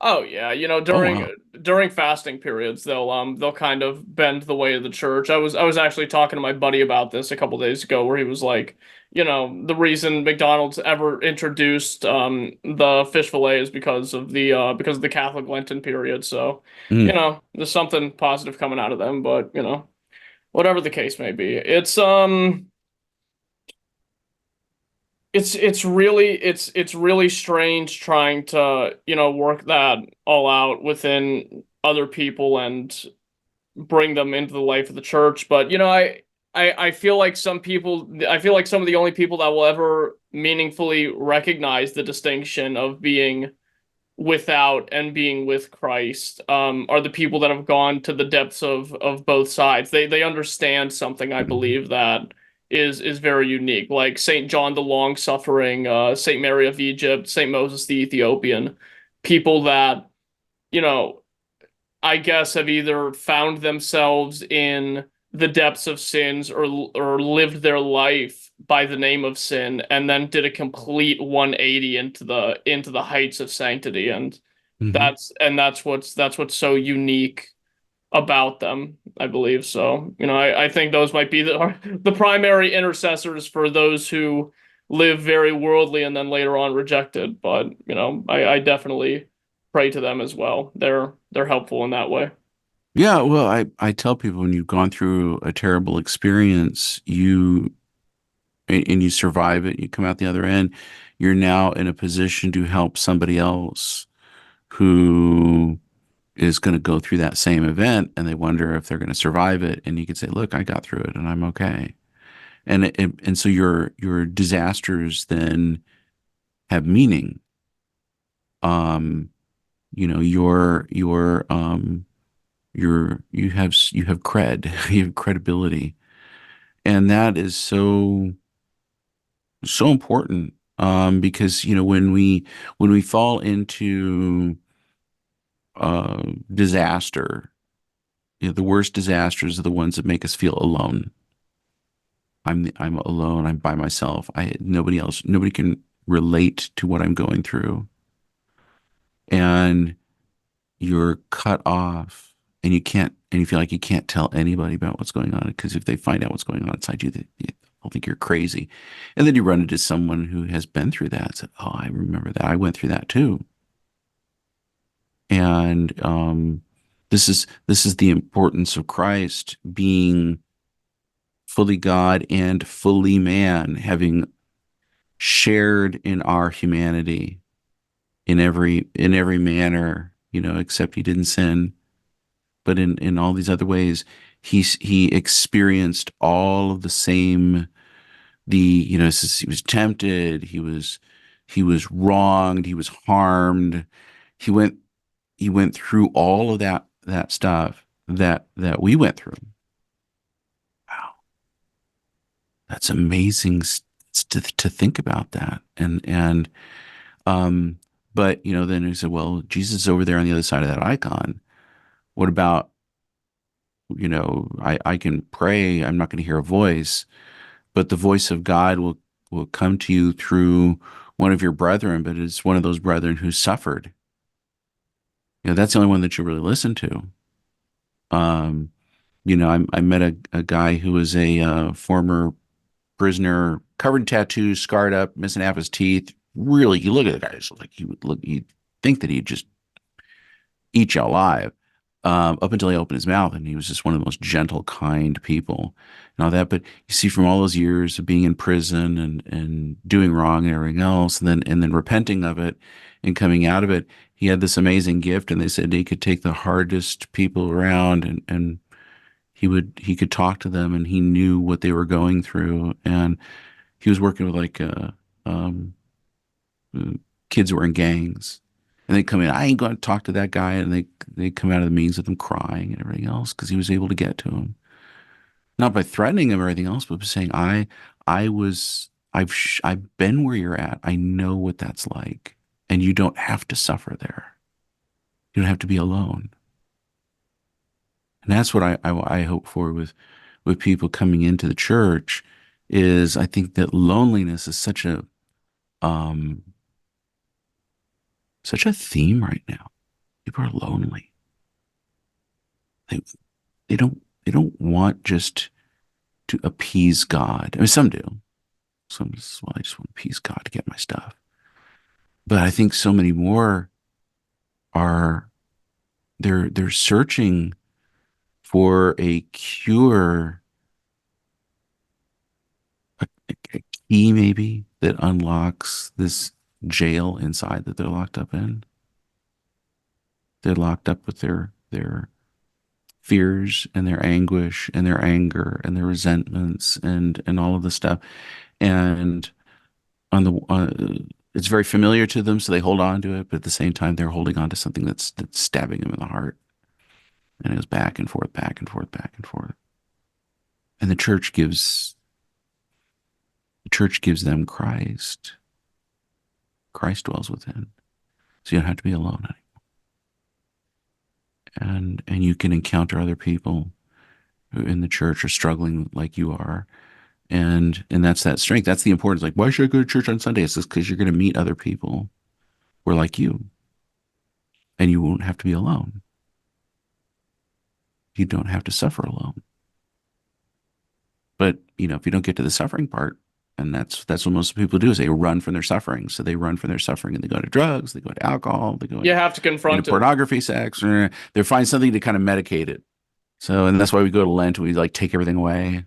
Oh yeah, Oh during wow. during fasting periods they'll kind of bend the way of the church. I was actually talking to my buddy about this a couple days ago where he was like, the reason McDonald's ever introduced the fish fillet is because of the Catholic Lenten period. So, Mm, there's something positive coming out of them, but whatever the case may be. It's really strange trying to, work that all out within other people and bring them into the life of the church. But I feel like some of the only people that will ever meaningfully recognize the distinction of being without and being with Christ are the people that have gone to the depths of both sides. They understand something, I mhm, believe, that is very unique. Like Saint John the Long Suffering, Saint Mary of Egypt, Saint Moses the Ethiopian, people that, you know, I guess have either found themselves in the depths of sins or lived their life by the name of sin and then did a complete 180 into the heights of sanctity, and mhm. that's what's so unique about them, I believe. So, I think those might be the primary intercessors for those who live very worldly and then later on rejected. But, I definitely pray to them as well. They're helpful in that way. Yeah, well, I tell people when you've gone through a terrible experience, and you survive it, you come out the other end, you're now in a position to help somebody else who is going to go through that same event and they wonder if they're going to survive it. And you could say, look, I got through it and I'm okay. And so your disasters then have meaning. Um, you have cred, you have credibility. And that is so important. Because when we fall into disaster, the worst disasters are the ones that make us feel alone. I'm alone. I'm by myself. Nobody can relate to what I'm going through, and you're cut off, and you feel like you can't tell anybody about what's going on because if they find out what's going on inside you, they'll think you're crazy, and then you run into someone who has been through that. Said, "Oh, I remember that. I went through that too." And this is the importance of Christ being fully God and fully man, having shared in our humanity in every manner, except he didn't sin, but in all these other ways, he experienced all of the same. He was tempted, he was wronged, he was harmed. He went he went through all of that stuff that we went through. Wow, that's amazing to think about that. And um, but then he said, well, Jesus is over there on the other side of that icon. What about, I can pray, I'm not going to hear a voice, but the voice of God will come to you through one of your brethren, but it's one of those brethren who suffered. That's the only one that you really listen to. Um, I met a guy who was a former prisoner, covered in tattoos, scarred up, missing half his teeth. Really, you look at the guy, it's like you'd think that he'd just eat you alive, up until he opened his mouth, and he was just one of the most gentle, kind people and all that. But you see, from all those years of being in prison and doing wrong and everything else, and then repenting of it and coming out of it, he had this amazing gift. And they said he could take the hardest people around, and he could talk to them, and he knew what they were going through. And he was working with like um, kids who were in gangs, and they come in. I ain't going to talk to that guy, and they come out of the meetings with them crying and everything else because he was able to get to him, not by threatening him or anything else, but by saying, I've been where you're at. I know what that's like, and you don't have to suffer there. You don't have to be alone." And that's what I hope for with people coming into the church. Is I think that loneliness is um such a theme right now. People are lonely. They they don't want just to appease God. I mean, some do. Some just, well, I just want to appease God to get my stuff. But I think so many more are they're searching for a cure, a key maybe that unlocks this jail inside that they're locked up in. They're locked up with their fears and their anguish and their anger and their resentments and all of this stuff. And on the it's very familiar to them, so they hold on to it, but at the same time they're holding on to something that's stabbing them in the heart. And it goes back and forth, back and forth, back and forth. And the church gives them Christ. Christ dwells within. So you don't have to be alone anymore. And you can encounter other people who in the church are struggling like you are. And that's that strength. That's the importance. Like, why should I go to church on Sunday? It's just because you're going to meet other people who are like you. And you won't have to be alone. You don't have to suffer alone. But, if you don't get to the suffering part, and that's what most people do, is they run from their suffering. So they run from their suffering and they go to drugs, they go to alcohol, they go You have to confront it. pornography, sex, or they find something to kind of medicate it. So, and that's why we go to Lent and we like take everything away.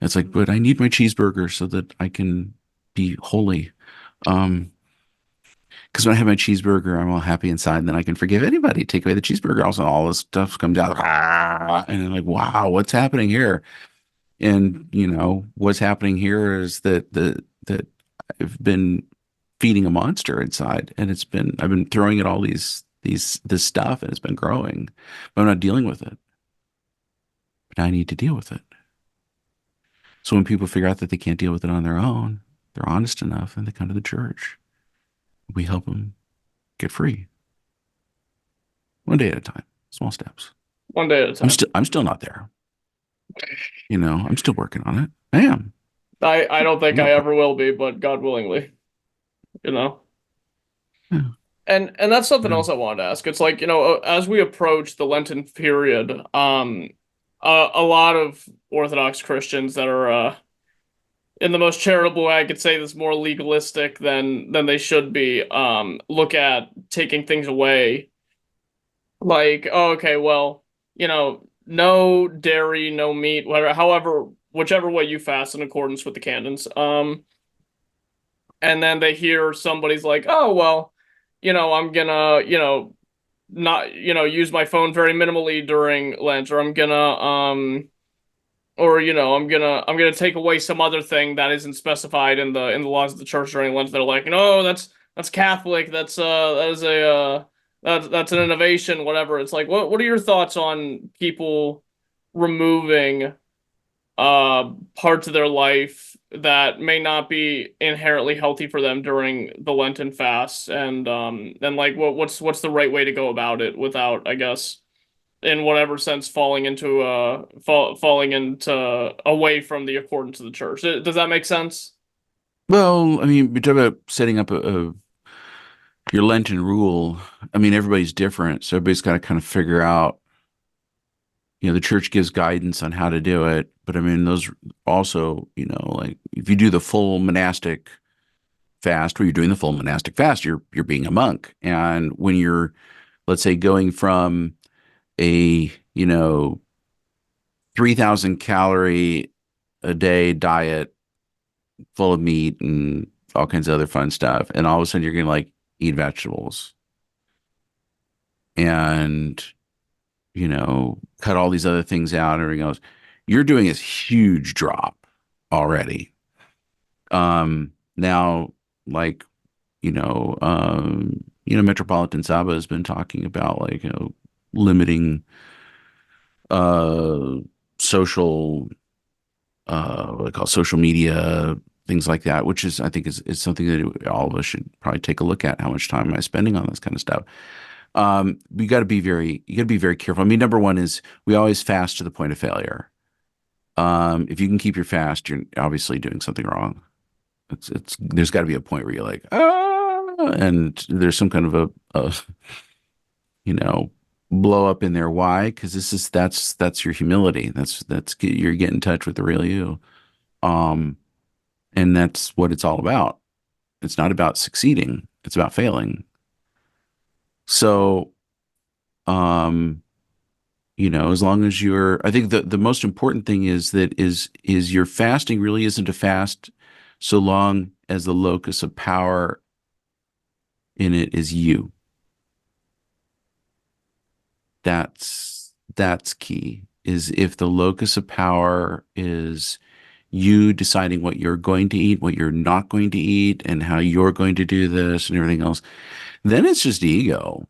It's like, but I need my cheeseburger so that I can be holy. Because when I have my cheeseburger, I'm all happy inside, and then I can forgive anybody. Take away the cheeseburger, also all this stuff comes out, and I'm like, wow, what's happening here? And what's happening here is that I've been feeding a monster inside, and I've been throwing it all this stuff, and it's been growing, but I'm not dealing with it. But I need to deal with it. So when people figure out that they can't deal with it on their own, they're honest enough, and they come to the church. We help them get free, one day at a time, small steps. One day at a time. I'm still not there. I'm still working on it. I am. I don't think No. I ever will be, but God willingly. Yeah. And that's something Yeah. else I wanted to ask. It's like, as we approach the Lenten period, a lot of Orthodox Christians that are in the most charitable way I could say this, more legalistic than they should be, look at taking things away. Like, oh, okay, well, no dairy, no meat, whatever, whichever way you fast in accordance with the canons. And then they hear somebody's like, oh, well, I'm gonna, not, use my phone very minimally during Lent, or I'm gonna, or I'm gonna take away some other thing that isn't specified in the laws of the church during Lent. They're like, no, that's Catholic. That's that's an innovation. Whatever. It's like, what are your thoughts on people removing parts of their life that may not be inherently healthy for them during the Lenten fast, and like what's the right way to go about it without, I guess, in whatever sense, falling into away from the accordance of the church. Does that make sense? Well, I mean, we talk about setting up your Lenten rule. I mean, everybody's different, so everybody's got to kind of figure out. The church gives guidance on how to do it, but I mean, those also, like if you do the full monastic fast, where you're doing the full monastic fast, you're being a monk, and when you're, let's say, going from a 3,000 calorie a day diet full of meat and all kinds of other fun stuff, and all of a sudden you're gonna like eat vegetables and cut all these other things out and everything else, you're doing this huge drop already. Now, like, Metropolitan Saba has been talking about, like, limiting social what they call social media, things like that, which is, I think, is something that all of us should probably take a look at. How much time am I spending on this kind of stuff? You got to be very careful. I mean, number one is we always fast to the point of failure. If you can keep your fast, you're obviously doing something wrong. There's got to be a point where you're like, and there's some kind of a blow up in there. Why? Because that's your humility. You're getting in touch with the real you. Um, and that's what it's all about. It's not about succeeding. It's about failing. So, um, as long as I think the most important thing is your fasting really isn't a fast so long as the locus of power in it is you. That's key. Is if the locus of power is you deciding what you're going to eat, what you're not going to eat, and how you're going to do this and everything else, then it's just ego.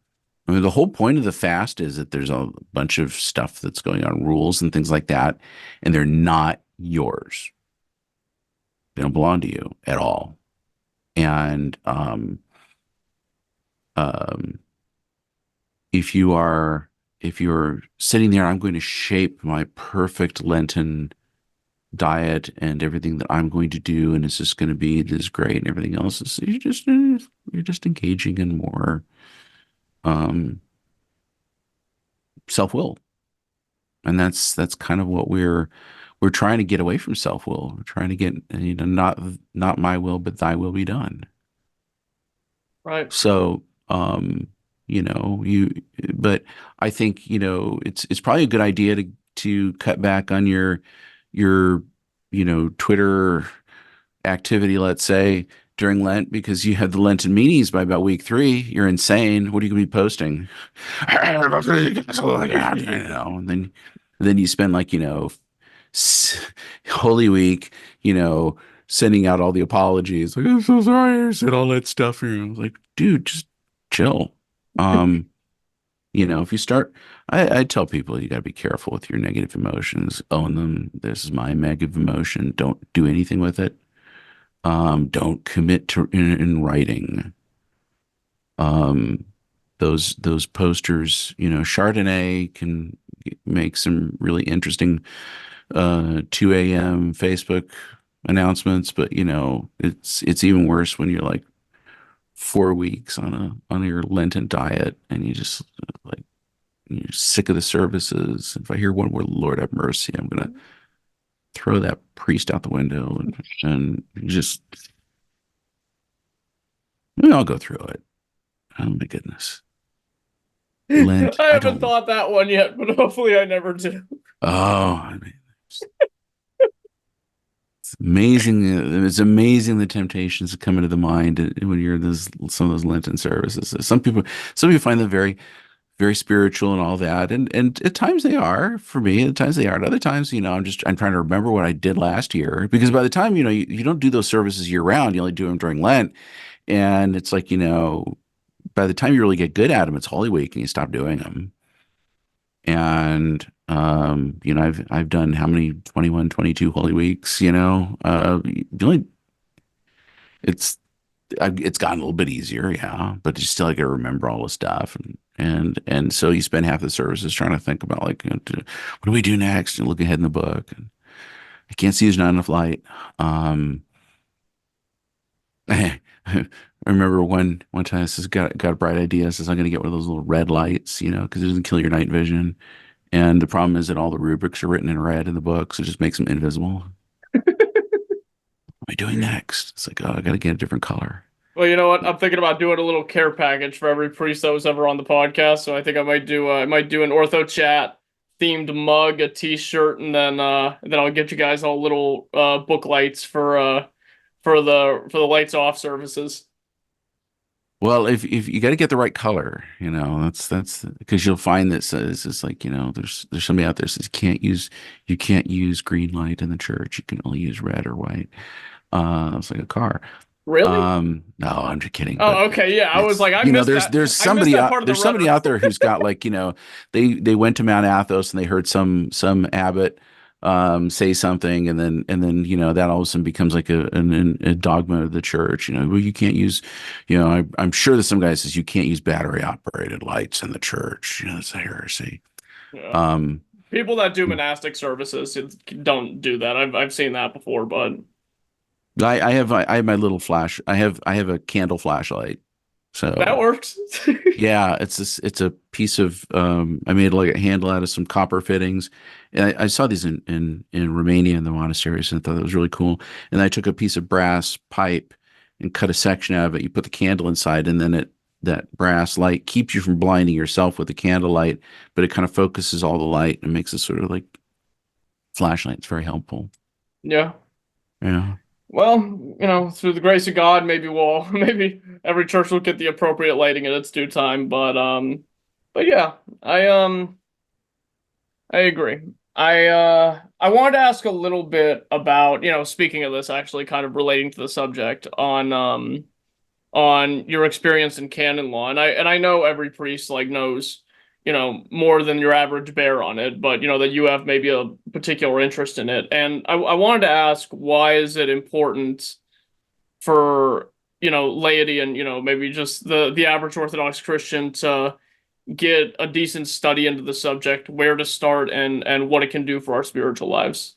I mean, the whole point of the fast is that there's a bunch of stuff that's going on, rules and things like that, and they're not yours. They don't belong to you at all. And um, if you're sitting there, I'm going to shape my perfect Lenten diet and everything that I'm going to do, and it's just going to be this great, and everything else is you're just engaging in more um, self-will, and that's kind of what we're trying to get away from self-will. We're trying to get not my will, but thy will be done. Right. So you but I think it's probably a good idea to cut back on your Twitter activity, let's say, during Lent, because you have the Lenten meetings by about week 3. You're insane. What are you going to be posting? And then you spend Holy Week, sending out all the apologies. Like, I'm so sorry I said all that stuff. I was like, dude, just chill. If you start, I tell people you got to be careful with your negative emotions. Own them. This is my negative emotion. Don't do anything with it. Don't commit to in writing. Um, those posters, Chardonnay can make some really interesting 2 a.m. Facebook announcements, but it's even worse when you're like 4 weeks on your Lenten diet and you just like you're sick of the services. If I hear one word, Lord have mercy, I'm gonna throw that priest out the window and just I'll go through it. Oh my goodness. Lent, I I haven't don't. thought that one yet, but hopefully I never do. Oh, I mean, it's amazing. It's amazing the temptations that come into the mind when you're in some of those Lenten services. Some people find them very, very spiritual and all that, and at times they are for me. At times they are. At other times, I'm trying to remember what I did last year, because by the time you don't do those services year round, you only do them during Lent, and it's like by the time you really get good at them, it's Holy Week and you stop doing them. And I've done how many 21, 22 Holy Weeks, the only it's gotten a little bit easier, yeah, but you still got to remember all the stuff, and so you spend half the services trying to think about like what do we do next, and look ahead in the book, and I can't see there's not enough light. I remember one time I says got a bright idea. I says I'm going to get one of those little red lights, because it doesn't kill your night vision. And the problem is that all the rubrics are written in red in the book, so it just makes them invisible. What am I doing next? It's like, oh, I got to get a different color. Well, you know what? I'm thinking about doing a little care package for every priest that was ever on the podcast. So I think I might do an Orthochat themed mug, a T-shirt, and then I'll get you guys all little book lights for the lights off services. Well, if you got to get the right color, that's because you'll find that says it's like there's somebody out there says you can't use green light in the church. You can only use red or white. It's like a car. Really? No, I'm just kidding. But Oh, okay. Yeah, I was it's like, I missed there's that. there's I missed somebody that out part of the there's somebody rhetoric. out there who's got like they went to Mount Athos and they heard some abbot say something, and then that all of a sudden becomes like a dogma of the church. Well, you can't use, I'm sure that some guy says you can't use battery operated lights in the church. It's a heresy. Yeah. Um, People that do monastic services don't do that. I've seen that before, but I have my little flash. I have a candle flashlight. That So works. yeah, it's a piece of I made like a handle out of some copper fittings. And I saw these in Romania in the monasteries and thought that was really cool. And I took a piece of brass pipe and cut a section out of it. You put the candle inside, and then that brass light keeps you from blinding yourself with the candle light, but it kind of focuses all the light and makes it sort of like flashlight. It's very helpful. Yeah. Yeah. Well, through the grace of God, maybe we'll maybe every church will get the appropriate lighting at its due time. But yeah, I agree. I wanted to ask a little bit about, speaking of this, actually kind of relating to the subject on your experience in canon law. And I know every priest like knows, more than your average bear on it, but that you have maybe a particular interest in it. And I wanted to ask, why is it important for, laity and, maybe just the average Orthodox Christian to get a decent study into the subject, where to start, and what it can do for our spiritual lives?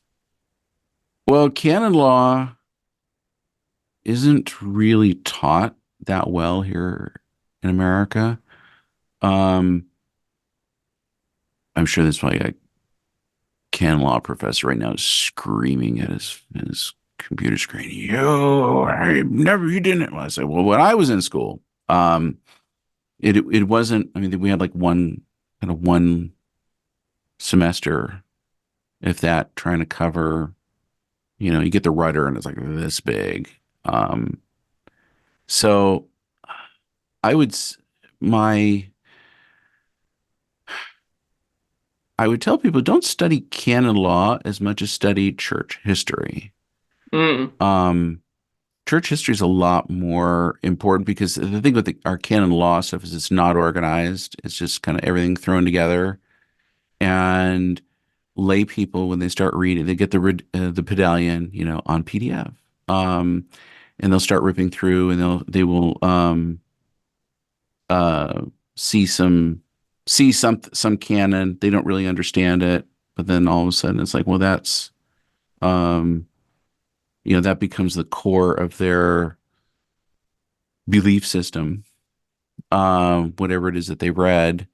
Well, canon law isn't really taught that well here in America. Um, I'm sure there's probably a canon law professor right now screaming at his computer screen. You didn't. Well, I said, well, when I was in school, it wasn't. I mean, we had like one semester, if that, trying to cover. You get the rudder and it's like this big. So I would my I would tell people don't study canon law as much as study church history. Mm. Um, Church history is a lot more important because the thing with our canon law stuff is it's not organized. It's just kind of everything thrown together. And lay people, when they start reading, they get the pedalion, on PDF. And they'll start ripping through, and they will uh, see some canon. They don't really understand it, but then all of a sudden it's like, well, that's um, that becomes the core of their belief system, whatever it is that they read.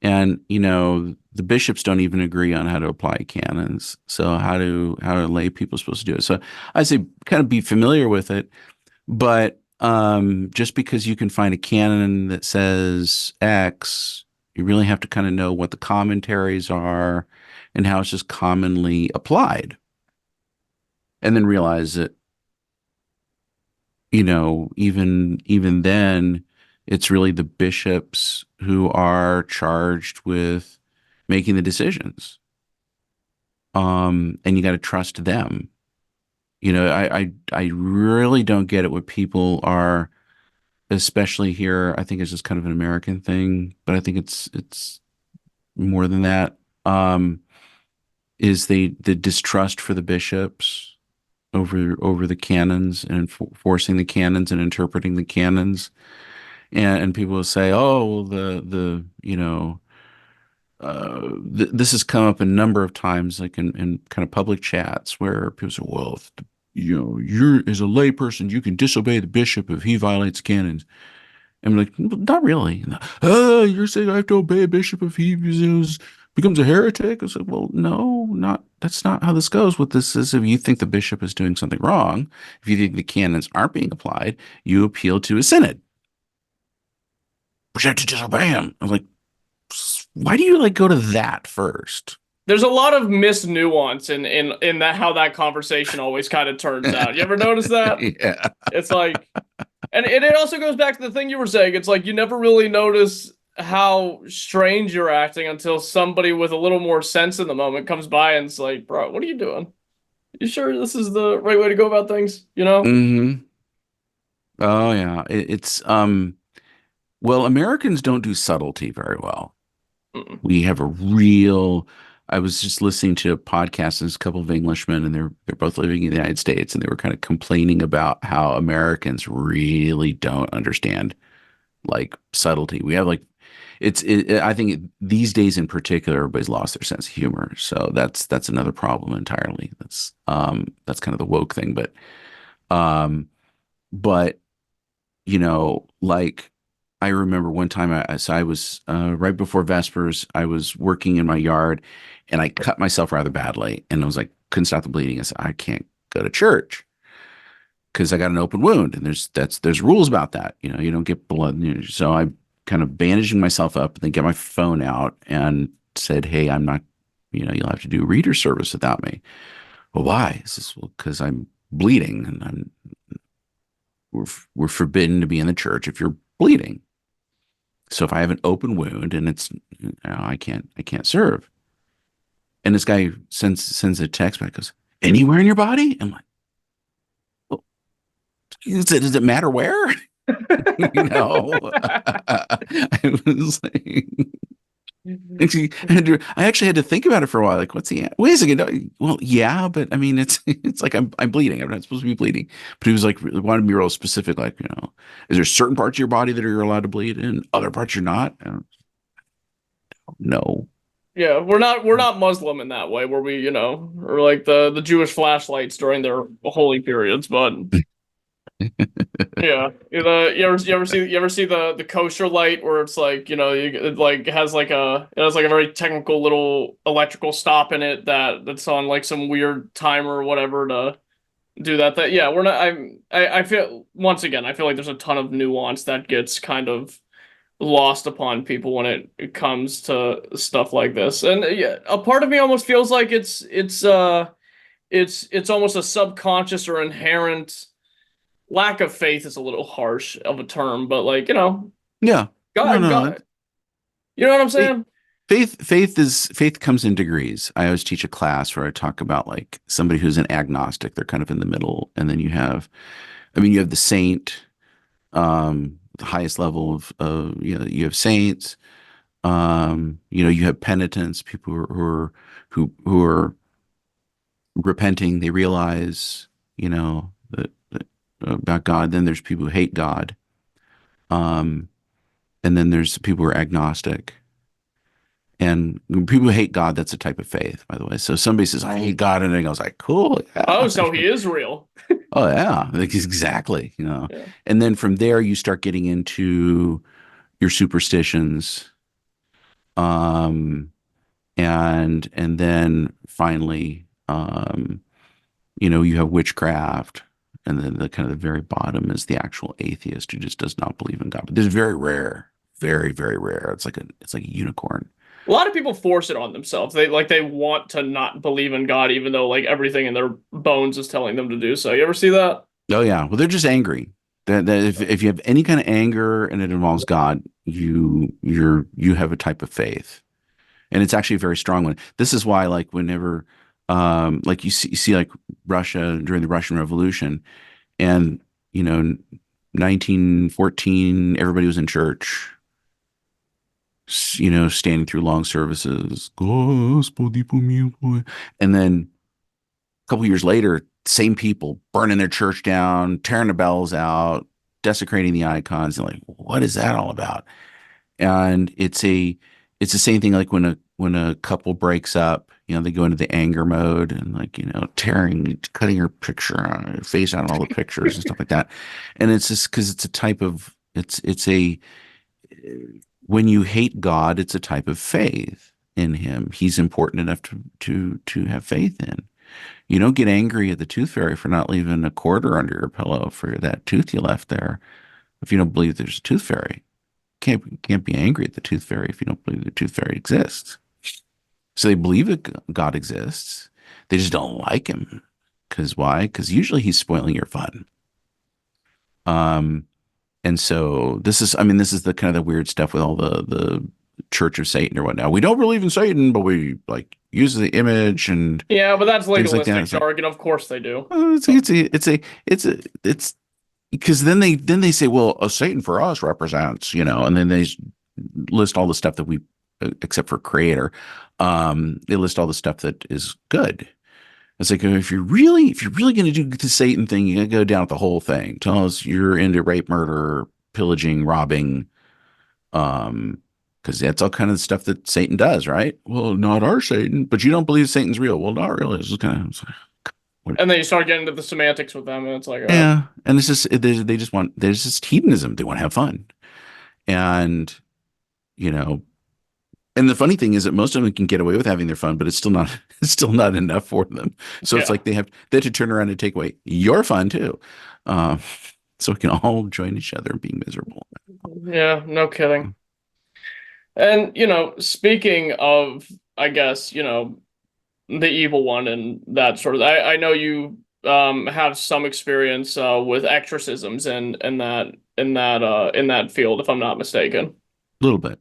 And the bishops don't even agree on how to apply canons. So how do lay people supposed to do it? So I say kind of be familiar with it, but just because you can find a canon that says X, you really have to kind of know what the commentaries are and how it's just commonly applied, and then realize that even then, it's really the bishops who are charged with making the decisions. And you got to trust them. I really don't get it what people are, especially here. I think it's just kind of an American thing, but I think it's more than that. Is the distrust for the bishops over the canons and enforcing the canons and interpreting the canons. And people will say, oh, the this has come up a number of times, like in kind of public chats, where people say, well, if you're, as a layperson, you can disobey the bishop if he violates canons. I'm like, not really. You're saying I have to obey a bishop if he becomes a heretic? I was like, well, no, that's not how this goes. What this is, if you think the bishop is doing something wrong, if you think the canons aren't being applied, you appeal to a synod. But you have to disobey him. I was like, why do you like go to that first? There's a lot of mis-nuance in that, how that conversation always kind of turns out. You ever notice that? Yeah. It's like, and it also goes back to the thing you were saying. It's like you never really notice how strange you're acting until somebody with a little more sense in the moment comes by and it's like, bro, what are you doing? You sure this is the right way to go about things? Mm-hmm. Oh yeah. It's well, Americans don't do subtlety very well. Mm-mm. We have a real I was just listening to a podcast, and there's a couple of Englishmen, and they're both living in the United States, and they were kind of complaining about how Americans really don't understand like subtlety. We have like I think these days in particular, everybody's lost their sense of humor. So that's another problem entirely. That's kind of the woke thing, but um but like I remember one time I was right before Vespers, I was working in my yard and I cut myself rather badly and I was like, couldn't stop the bleeding. I said, I can't go to church because I got an open wound and there's rules about that. You know, you don't get blood. So I kind of bandaging myself up and then get my phone out and said, hey, I'm not, you'll have to do reader service without me. Well, why? He says, well, because I'm bleeding and we're forbidden to be in the church if you're bleeding. So if I have an open wound and I can't serve. And this guy sends a text back, goes, anywhere in your body? I'm like, well, does it matter where? I was like, I actually had to think about it for a while. Like, what's the, wait a second. No, well, yeah, but I mean, it's like I'm bleeding. I'm not supposed to be bleeding. But he was like, wanted me real specific. Like, is there certain parts of your body that you're allowed to bleed and other parts you're not? No. Yeah, we're not Muslim in that way, where we, or like the Jewish flashlights during their holy periods, but yeah, you ever see the kosher light where it's like, it like has like a very technical little electrical stop in it that's on like some weird timer or whatever to do that. That yeah, we're not. I feel, once again, I feel like there's a ton of nuance that gets kind of lost upon people when it comes to stuff like this. And yeah, a part of me almost feels like it's almost a subconscious or inherent lack of faith is a little harsh of a term, but like, Yeah. No, no. God, you know what I'm saying? Faith comes in degrees. I always teach a class where I talk about like somebody who's an agnostic. They're kind of in the middle, and then you have the saint, the highest level of you have saints. You have penitents, people who are repenting. They realize, that about God. Then there's people who hate God. And then there's people who are agnostic. And when people who hate God, that's a type of faith, by the way. So somebody says, I hate God. And then I was like, cool. Oh, Yeah. so he is real. Oh, yeah. Like, exactly. Yeah. And then from there, you start getting into your superstitions. Um, and then finally, you have witchcraft. And then the kind of the very bottom is the actual atheist who just does not believe in God. But this is very rare, very, very rare. It's like a unicorn. A lot of people force it on themselves. They want to not believe in God, even though like everything in their bones is telling them to do so. You ever see that? Oh yeah. Well, they're just angry. That if you have any kind of anger and it involves God, you have a type of faith, and it's actually a very strong one. This is why, like, whenever, like you see like Russia during the Russian Revolution, and 1914, everybody was in church, standing through long services, Господи помилуй. And then a couple years later, same people burning their church down, tearing the bells out, desecrating the icons. And like, what is that all about? And it's the same thing like when a couple breaks up, they go into the anger mode and like, cutting her picture on her face out on all the pictures and stuff like that. And it's just because it's a type of it's a when you hate God, it's a type of faith in him. He's important enough to have faith in. You don't get angry at the tooth fairy for not leaving a quarter under your pillow for that tooth you left there. If you don't believe there's a tooth fairy, can't be angry at the tooth fairy if you don't believe the tooth fairy exists. So they believe that God exists. They just don't like him. Because why? Because usually he's spoiling your fun. And so this is the kind of the weird stuff with all the Church of Satan or whatnot. We don't believe in Satan, but we like use the image and Yeah, but that's things like legalistic that. It's like, jargon. Of course they do. it's because then they say, well, a Satan for us represents, and then they list all the stuff that we, except for creator, they list all the stuff that is good. It's like, if you're really going to do the Satan thing, you got to go down with the whole thing. Tell us you're into rape, murder, pillaging, robbing, because that's all kind of the stuff that Satan does, right? Well, not our Satan, but you don't believe Satan's real. Well, not really. It's just kind of, And then you start getting into the semantics with them, and it's like, yeah. And it's just there's just hedonism. They want to have fun, And, you know, and the funny thing is that most of them can get away with having their fun, but it's still not it's still not enough for them. So it's Yeah. like they have to turn around and take away your fun too. Um, so we can all join each other in being miserable. Yeah, no kidding. And, speaking of, I guess, the evil one and that sort of, I know you have some experience with exorcisms and in that field, if I'm not mistaken. A little bit.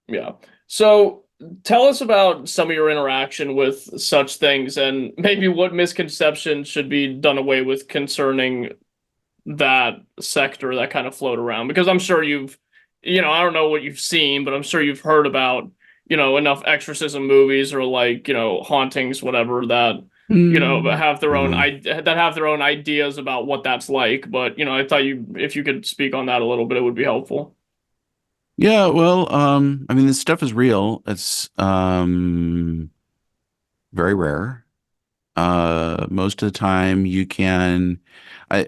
Yeah. So tell us about some of your interaction with such things and maybe what misconceptions should be done away with concerning that sector that kind of float around. Because I'm sure I don't know what you've seen, but I'm sure you've heard about, enough exorcism movies or like, hauntings, whatever that, Mm, have their own yeah. that have their own ideas about what that's like. But, I thought if you could speak on that a little bit, it would be helpful. Yeah, well, I mean, this stuff is real. It's very rare. Most of the time you can I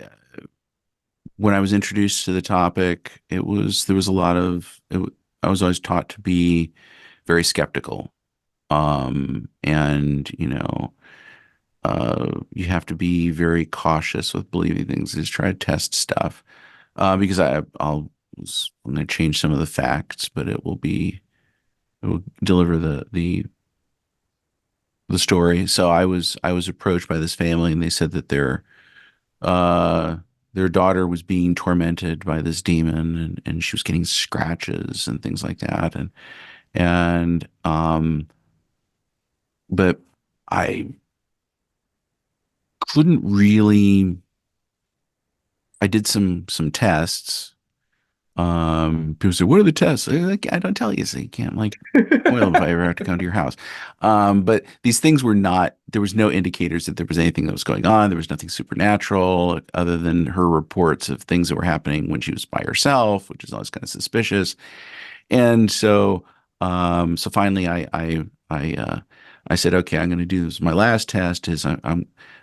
when I was introduced to the topic, there was a lot of I was always taught to be very skeptical. And you have to be very cautious with believing things. Just try to test stuff. Because I'm going to change some of the facts, but it will deliver the story. So I was approached by this family, and they said that uh their daughter was being tormented by this demon, and she was getting scratches and things like that, and but I couldn't really. I did some tests. People say, "What are the tests?" I don't tell you, so you can't like spoil them if I ever have to come to your house. But these things were not. There was no indicators that there was anything that was going on. There was nothing supernatural other than her reports of things that were happening when she was by herself, which is always kind of suspicious. And so finally, I said, okay, I'm going to do this. My last test is I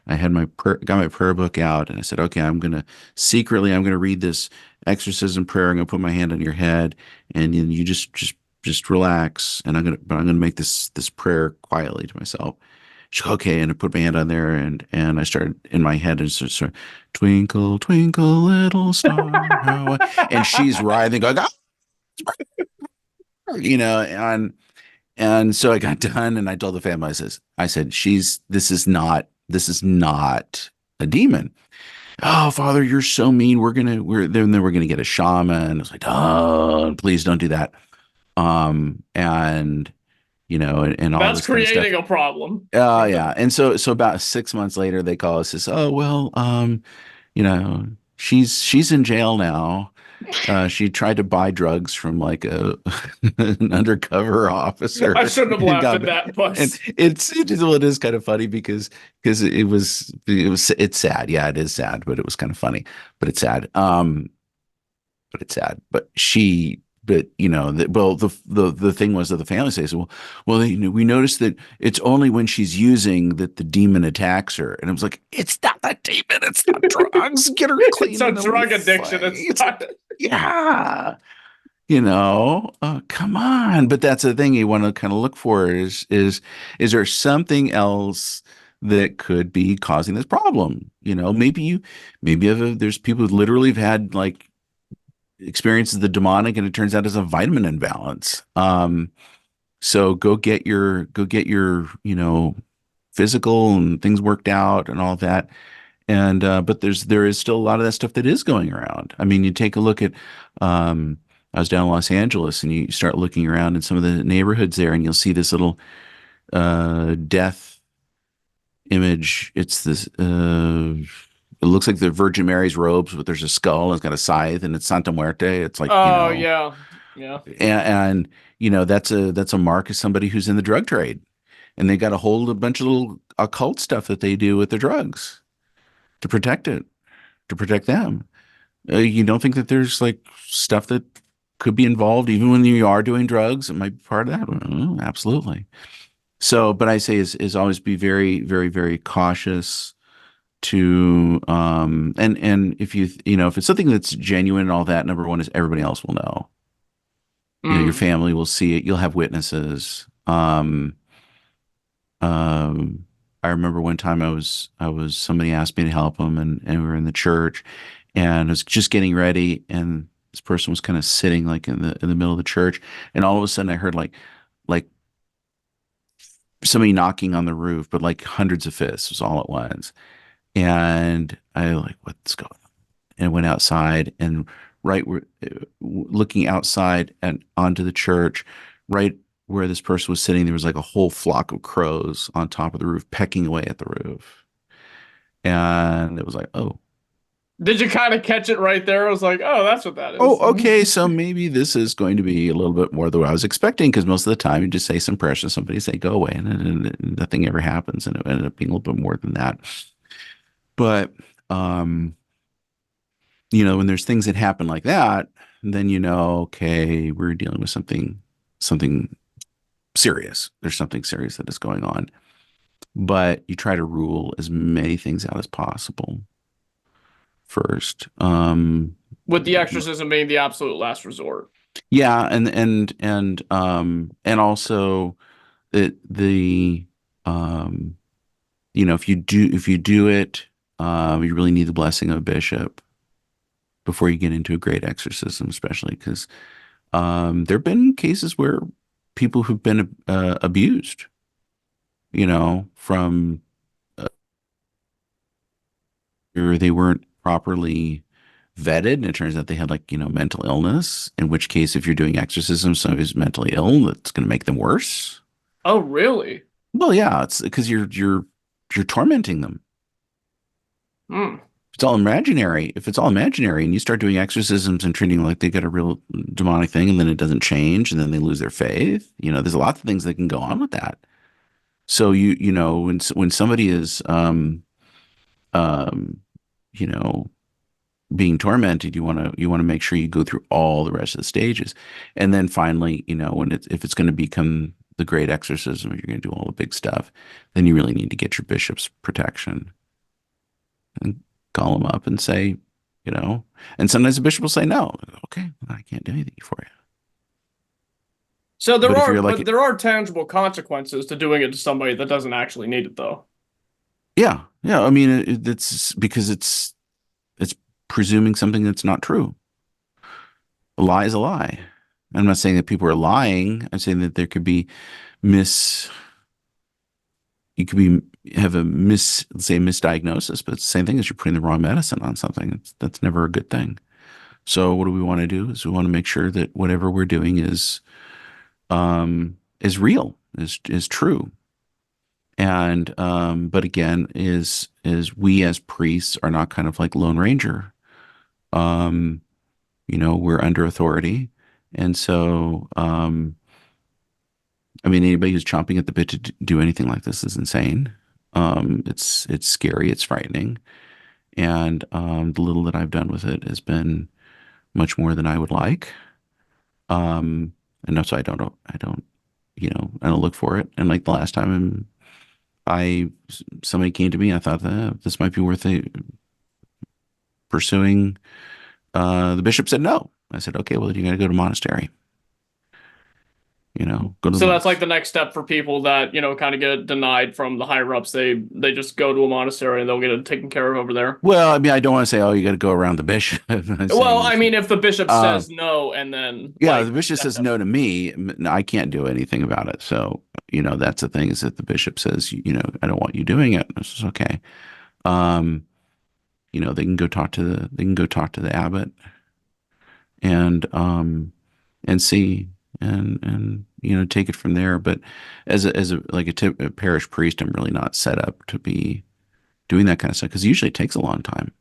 had got my prayer book out, and I said, okay, I'm going to read this exorcism prayer. I'm going to put my hand on your head, and you just relax, and I'm going to make this prayer quietly to myself. She's like, okay, and I put my hand on there, and I started in my head and sort of, twinkle, twinkle, little star, and she's writhing, going, "Ah," and so I got done, and I told the family, I said, this is not a demon. Oh, Father, you're so mean. We're gonna get a shaman. I was like, oh, please don't do that. And and all That's this kind of stuff. creating a problem. Yeah. And so about 6 months later, they call us, says, oh, well, you know, she's in jail now. She tried to buy drugs from like an undercover I officer shouldn't have and laughed at that, but and it is kind of funny because it's sad. Yeah, it is sad, but it was kind of funny, but it's sad. But it's sad. But the thing was that the family says, well, we noticed that it's only when she's using that the demon attacks her, and it was like, it's not that demon, it's not drugs. Get her clean it's a and then we drug addiction. fight. It's not. Yeah, come on. But that's the thing you want to kind of look for is there something else that could be causing this problem? There's people who literally have had like experiences the demonic, and it turns out it's a vitamin imbalance. So go get your physical and things worked out and all of that. And but there is still a lot of that stuff that is going around. I mean, you take a look at I was down in Los Angeles, and you start looking around in some of the neighborhoods there, and you'll see this little death image. It's this it looks like the Virgin Mary's robes, but there's a skull and it's got a scythe, and it's Santa Muerte. It's like, Oh yeah, yeah. and that's a mark of somebody who's in the drug trade, and they got a hold of a bunch of little occult stuff that they do with the drugs to protect it, to protect them. You don't think that there's like stuff that could be involved even when you are doing drugs? It might be part of that. Absolutely. So, but I say is always be very, very, very cautious to and if if it's something that's genuine and all that, number one is everybody else will know. You know, your Mm. family will see it. You'll have witnesses. Um, I remember one time I was somebody asked me to help them, and we were in the church, and I was just getting ready, and this person was kind of sitting like in the middle of the church, and all of a sudden I heard like somebody knocking on the roof, but like hundreds of fists was all at once, and I like what's going on, and went outside, and right where looking outside and onto the church, right where this person was sitting, there was like a whole flock of crows on top of the roof, pecking away at the roof. And it was like, oh, Did you kind of catch it right there? I was like, oh, that's what that oh, is. okay. So maybe this is going to be a little bit more than what I was expecting, because most of the time you just say some pressure, somebody say go away, and nothing ever happens. And it ended up being a little bit more than that. But, um, when there's things that happen like that, then okay, we're dealing with something serious. There's something serious that is going on. But you try to rule as many things out as possible first. With the exorcism being the absolute last resort. Yeah, and also the if you do it, you really need the blessing of a bishop before you get into a great exorcism, especially because there have been cases where people who've been abused, from or they weren't properly vetted, and it turns out they had like mental illness. In which case, if you're doing exorcism, somebody who's mentally ill, that's going to make them worse. Oh, really? Well, yeah, it's because you're tormenting them. Hmm. If it's all imaginary, and you start doing exorcisms and treating like they got a real demonic thing, and then it doesn't change, and then they lose their faith, there's lots of things that can go on with that. So when somebody is um you know being tormented, you want to make sure you go through all the rest of the stages, and then finally, if it's going to become the great exorcism, if you're going to do all the big stuff, then you really need to get your bishop's protection and call him up and say, and sometimes the bishop will say no. Okay, I can't do anything for you. So But if you're but like, there are tangible consequences to doing it to somebody that doesn't actually need it, though. yeah, yeah, I mean, it's because it's presuming something that's not true. A lie is a lie. I'm not saying that people are lying. I'm saying that there could be mis you could be have a let's say misdiagnosis, but it's the same thing as you're putting the wrong medicine on something. That's never a good thing. So what do we want to do is we want to make sure that whatever we're doing is real, is true. And but again, is we as priests are not kind of like Lone Ranger. Um, we're under authority. And so I mean, anybody who's chomping at the bit to do anything like this is insane. It's scary, it's frightening, and the little that I've done with it has been much more than I would like. And so I don't look for it. And like the last time I somebody came to me, I thought that this might be worth pursuing. The bishop said no. I said, okay, well, you got to go to monastery. Go to the So that's like monks. the next step for people that, kind of get denied from the higher ups. They just go to a monastery and they'll get it taken care of over there. Well, I mean, I don't want to say, oh, you got to go around the bishop. I'm Well, saying I mean, if the bishop uh, says no and then yeah, like the bishop says no to me, I can't do anything about it. So, that's the thing is that the bishop says, I don't want you doing it. This is okay. Um, they can go talk to the abbot and and see and take it from there. But as a like a parish priest, I'm really not set up to be doing that kind of stuff because usually it takes a long time.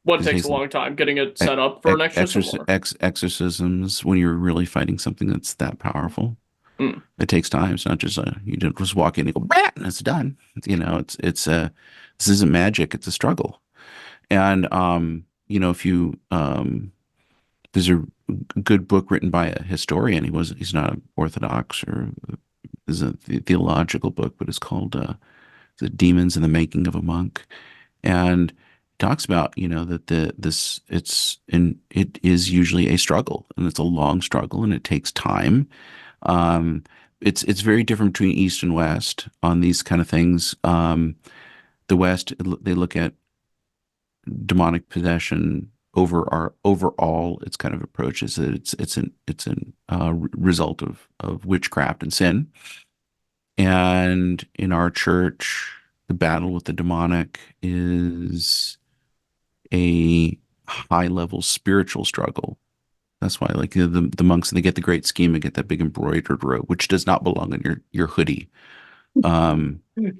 what Because it takes takes a long time getting it set up for an exorcism or exorcisms when you're really fighting something that's that powerful. Hmm. It takes time. It's not just you don't just walk in and go, "Bah," and it's done. This isn't magic. It's a struggle. And if you there's a good book written by a historian. He's not Orthodox or is a theological book, but it's called "The Demons and the Making of a Monk," and talks about, that it is usually a struggle, and it's a long struggle, and it takes time. Um, it's very different between East and West on these kind of things. The West, they look at demonic possession overall. Its kind of approach is that it's an result of witchcraft and sin. And in our church, the battle with the demonic is a high level spiritual struggle. That's why, like, the monks, they get the great scheme and get that big embroidered robe, which does not belong in your hoodie. If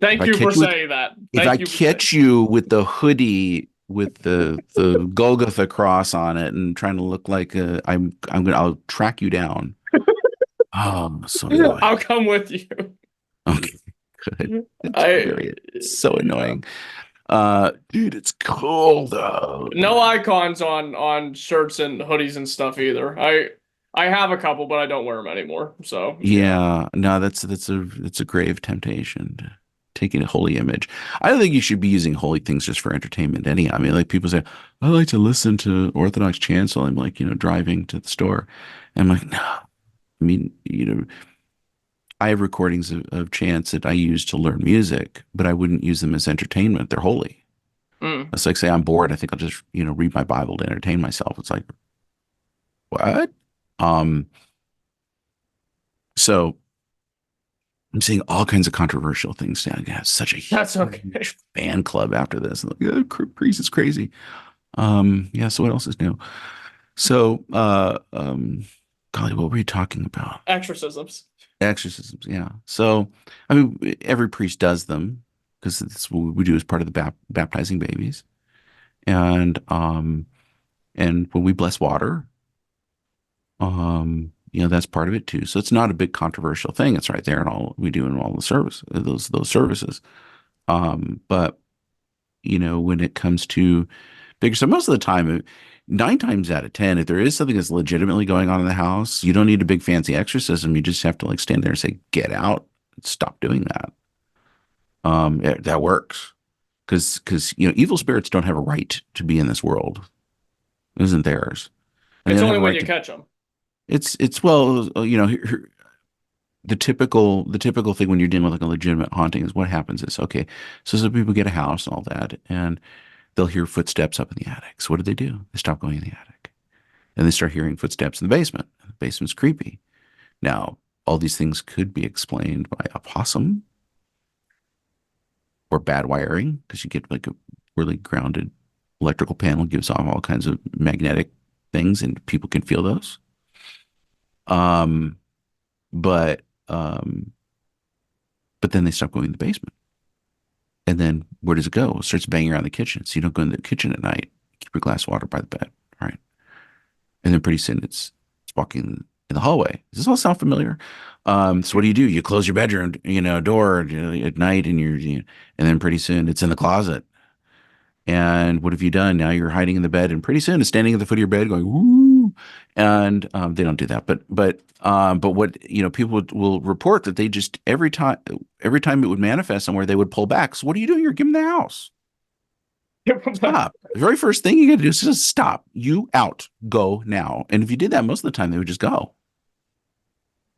Thank I you for catch you with saying that. if I Thank you for saying. catch you with the hoodie with the Golgotha cross on it and trying to look like I'll track you down. Oh, so I'll annoying. come with you. Okay, good. It's I very it's so yeah. annoying. Dude, it's cold out, No man. icons on shirts and hoodies and stuff either. I have a couple, but I don't wear them anymore. So yeah. Yeah, no, that's a grave temptation to taking a holy image. I don't think you should be using holy things just for entertainment. I mean, like people say, I like to listen to Orthodox chants while I'm like, driving to the store. And I'm like, no. I mean, I have recordings of chants that I use to learn music, but I wouldn't use them as entertainment. They're holy. Mm. It's like, say I'm bored, I think I'll just, read my Bible to entertain myself. It's like, what? Um, so I'm seeing all kinds of controversial things now. I have such a That's okay. huge fan club after this. Like, priest is crazy. Yeah, so what else is new? So, golly, what were we talking about? Exorcisms. Exorcisms, yeah. So, I mean, every priest does them because that's what we do as part of the baptizing babies. And when we bless water, that's part of it too. So it's not a big controversial thing. It's right there and all we do in all the service, those services. But when it comes to bigger, so most of the time, 9 times out of 10, if there is something that's legitimately going on in the house, you don't need a big fancy exorcism. You just have to like stand there and say, "Get out, stop doing that." That works because evil spirits don't have a right to be in this world. It isn't theirs, and they It's don't only have a when right you to. catch them. It's well, the typical thing when you're dealing with like a legitimate haunting is what happens is, okay, so some people get a house and all that, and they'll hear footsteps up in the attic. So what do? They stop going in the attic, and they start hearing footsteps in the basement. The basement's creepy. Now, all these things could be explained by a possum or bad wiring, because you get like a really grounded electrical panel gives off all kinds of magnetic things, and people can feel those. Um, but um, but then they stop going in the basement. And then where does it go? It starts banging around the kitchen. So you don't go in the kitchen at night. Keep your glass of water by the bed. All right. And then pretty soon it's walking in the hallway. Does this all sound familiar? So what do? You close your bedroom, door at night, and and then pretty soon it's in the closet. And what have you done? Now you're hiding in the bed, and pretty soon it's standing at the foot of your bed, going woo. And they don't do that, but what people will report that they just every time it would manifest somewhere, they would pull back. So what are you doing? You're giving the house. Stop. The very first thing you got to do is just stop. You out. Go now. And if you did that, most of the time they would just go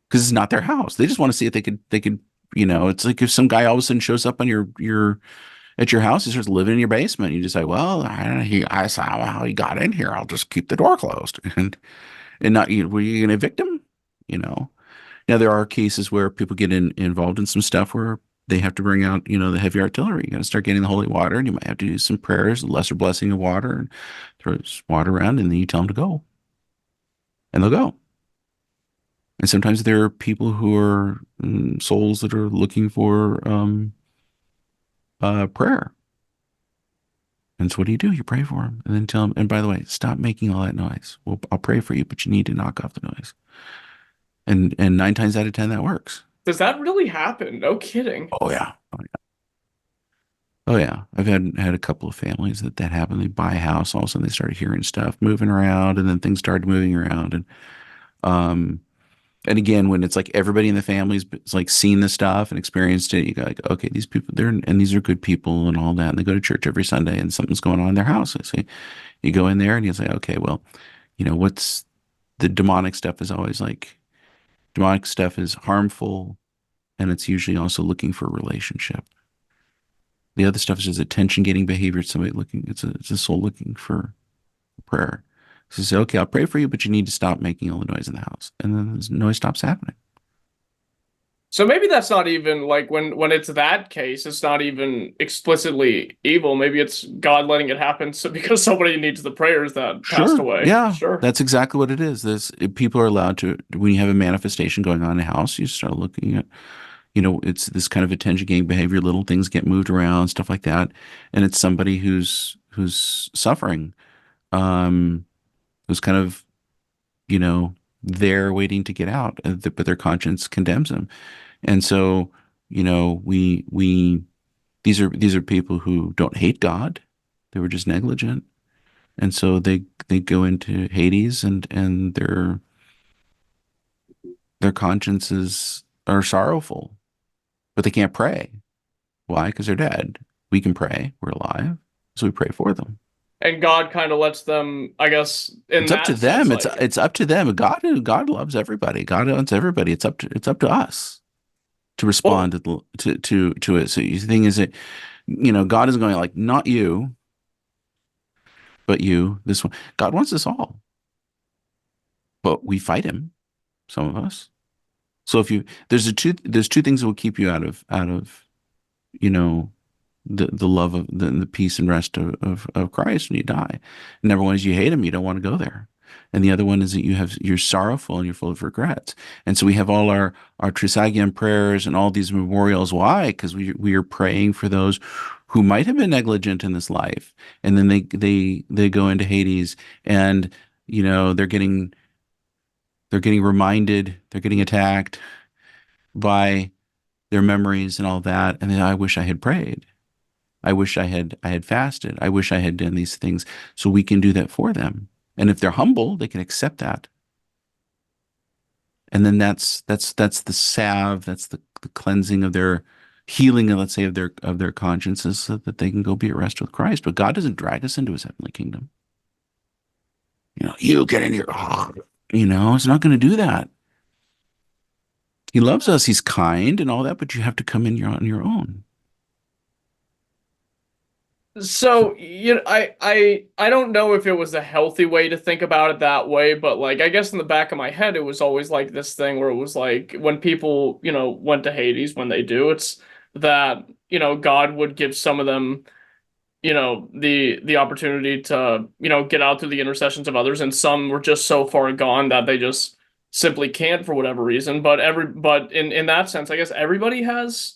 because it's not their house. They just want to see if they could. It's like if some guy all of a sudden shows up on your at your house, he starts living in your basement. You just say, "Well, I saw how he got in here. I'll just keep the door closed." And not were you going to evict him? You know. Now there are cases where people get involved in some stuff where they have to bring out the heavy artillery. You got to start getting the holy water, and you might have to do some prayers, the lesser blessing of water, and throw water around, and then you tell them to go, and they'll go. And sometimes there are people who are souls that are looking for prayer. And so what do? You pray for them and then tell them, and by the way, stop making all that noise. Well, I'll pray for you, but you need to knock off the noise. And 9 times out of 10, that works. Does that really happen? No kidding. Oh yeah. Oh yeah. Oh yeah. I've had a couple of families that happened. They buy a house, all of a sudden they started hearing stuff moving around, and then things started moving around. And um And again, when it's like everybody in the family's like seen the stuff and experienced it, you go like, okay, these people, and these are good people and all that. And they go to church every Sunday and something's going on in their house. So you go in there and you say, okay, well, what's the demonic stuff is always like, demonic stuff is harmful and it's usually also looking for a relationship. The other stuff is just attention getting behavior. It's somebody looking, it's a soul looking for prayer. So you say, okay, I'll pray for you, but you need to stop making all the noise in the house. And then the noise stops happening. So maybe that's not even like when it's that case, it's not even explicitly evil. Maybe it's God letting it happen so because somebody needs the prayers that passed Sure. away. Yeah. Sure. That's exactly what it is. People are allowed to, when you have a manifestation going on in a house, you start looking at, it's this kind of attention getting behavior, little things get moved around, stuff like that. And it's somebody who's suffering, who's kind of, there waiting to get out, but their conscience condemns them. And so, we these are people who don't hate God. They were just negligent. And so they go into Hades and their consciences are sorrowful, but they can't pray. Why? Because they're dead. We can pray. We're alive. So we pray for them. And God kind of lets them, I guess, in It's up to that sense, them. like It's up to them. God loves everybody. God loves everybody. It's up to us to well, respond to it. So the thing is that, God is going like, not you, but you, this one. God wants us all, but we fight him, some of us. So if you there's two things that will keep you out of you know the love of the peace and rest of Christ when you die. And number one is you hate him, you don't want to go there. And the other one is that you're sorrowful and you're full of regrets. And so we have all our Trisagion prayers and all these memorials. Why? Because we are praying for those who might have been negligent in this life, and then they go into Hades, and they're getting reminded, they're getting attacked by their memories and all that. And then I wish I had prayed. I wish I had fasted. I wish I had done these things. So we can do that for them. And if they're humble, they can accept that. And then that's the salve, that's the cleansing of their healing, let's say, of their consciences, so that they can go be at rest with Christ. But God doesn't drag us into his heavenly kingdom. You get in here. It's not going to do that. He loves us. He's kind and all that, but you have to come in on your own. so I don't know if it was a healthy way to think about it that way, but like I guess in the back of my head it was always like this thing where it was like when people, went to Hades when they do, it's that, God would give some of them, the opportunity to, get out through the intercessions of others, and some were just so far gone that they just simply can't for whatever reason. But in that sense, I guess everybody has,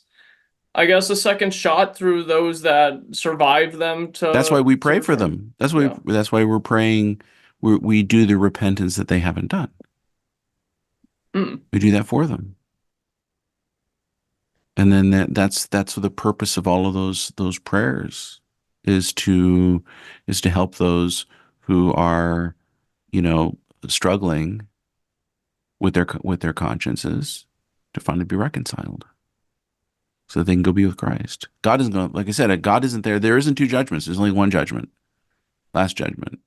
I guess, a second shot through those that survived them That's why we to pray for return. them. That's why Yeah. that's why we're praying. We do the repentance that they haven't done. Mm. We do that for them. And then that's the purpose of all of those prayers is to help those who are, struggling with their consciences to finally be reconciled, so that they can go be with Christ. God isn't going, like I said, God isn't there. There isn't two judgments. There's only one judgment, last judgment.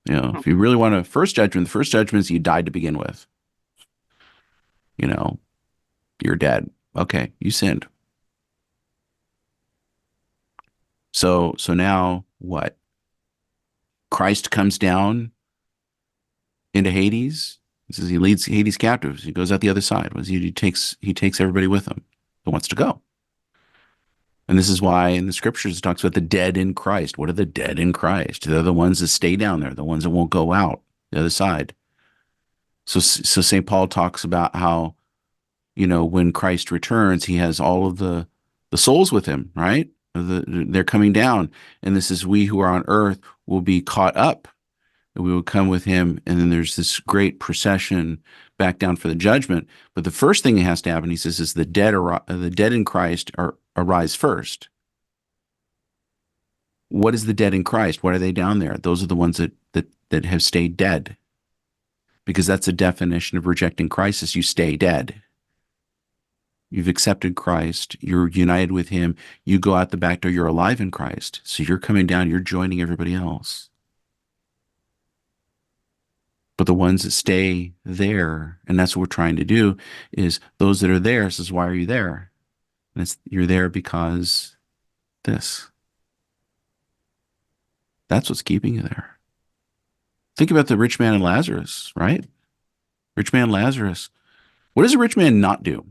If you really want first judgment, the first judgment is you died to begin with. You know, you're dead. Okay, you sinned. So now what? Christ comes down into Hades. He says he leads Hades captives. He goes out the other side. He takes everybody with him who wants to go. And this is why in the scriptures it talks about the dead in Christ. What are the dead in Christ? They're the ones that stay down there, the ones that won't go out the other side. So St. Paul talks about how, when Christ returns, he has all of the souls with him, right? They're coming down. And this is we who are on earth will be caught up, and we will come with him. And then there's this great procession back down for the judgment. But the first thing that has to happen, he says, is the dead in Christ arise first. What is the dead in Christ? Why are they down there? Those are the ones that have stayed dead. because that's the definition of rejecting Christ is you stay dead. You've accepted Christ. You're united with him. You go out the back door. You're alive in Christ. So you're coming down. You're joining everybody else. But the ones that stay there, and that's what we're trying to do, is those that are there says, why are you there? And it's, you're there because this. That's what's keeping you there. Think about the rich man and Lazarus, right? Rich man Lazarus. What does a rich man not do?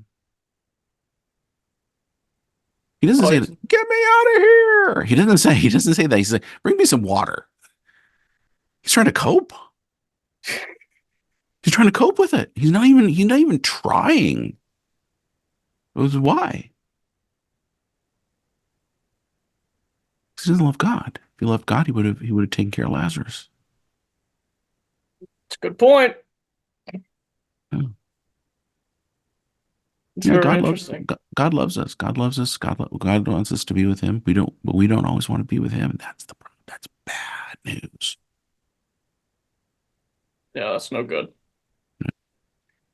He doesn't say, get me out of here. He doesn't say that. He's like, bring me some water. He's trying to cope. He's trying to cope with it. He's not even trying. It was why? Because he doesn't love God. If he loved God, he would have taken care of Lazarus. It's a good point. Yeah. It's Yeah, very interesting. God loves us. God loves us. God wants us to be with him. But we don't always want to be with him. That's the problem. That's bad news. Yeah, that's no good.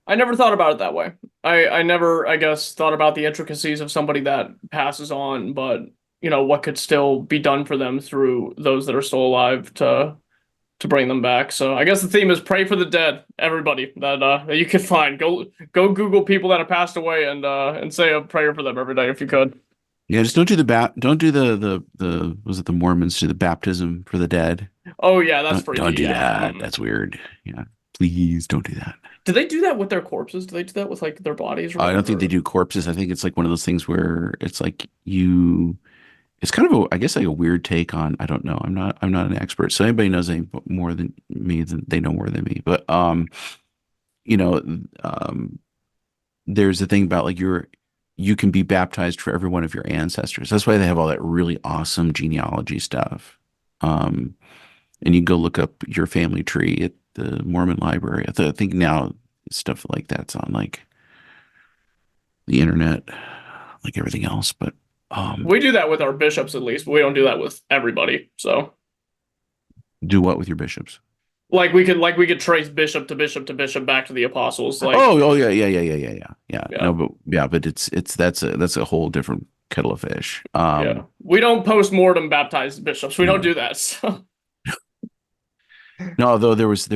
I never thought about it that way. I never, I guess, thought about the intricacies of somebody that passes on, but what could still be done for them through those that are still alive to bring them back. So I guess the theme is pray for the dead, everybody that you can find. Go Google people that have passed away and say a prayer for them every day if you could. Yeah, just don't do the was it the Mormons do the baptism for the dead? Oh yeah, that's freaky. Don't do Yeah. that. That's weird. Yeah. Please don't do that. Do they do that with their corpses? Do they do that with like their bodies? Or I don't think they do corpses. I think it's like one of those things where it's like it's kind of I guess like a weird take on, I don't know. I'm not an expert. So anybody knows any more than me, than they know more than me. But you know, there's a thing about like you can be baptized for every one of your ancestors. That's why they have all that really awesome genealogy stuff. And you can go look up your family tree at the Mormon library. I think now stuff like that's on like the internet, like everything else. But we do that with our bishops at least, but we don't do that with everybody. So do what with your bishops? Like we could trace bishop to bishop to bishop back to the apostles. Like Yeah. No, but that's a whole different kettle of fish. Yeah, we don't post-mortem baptize bishops. We don't do that. So. No, although there was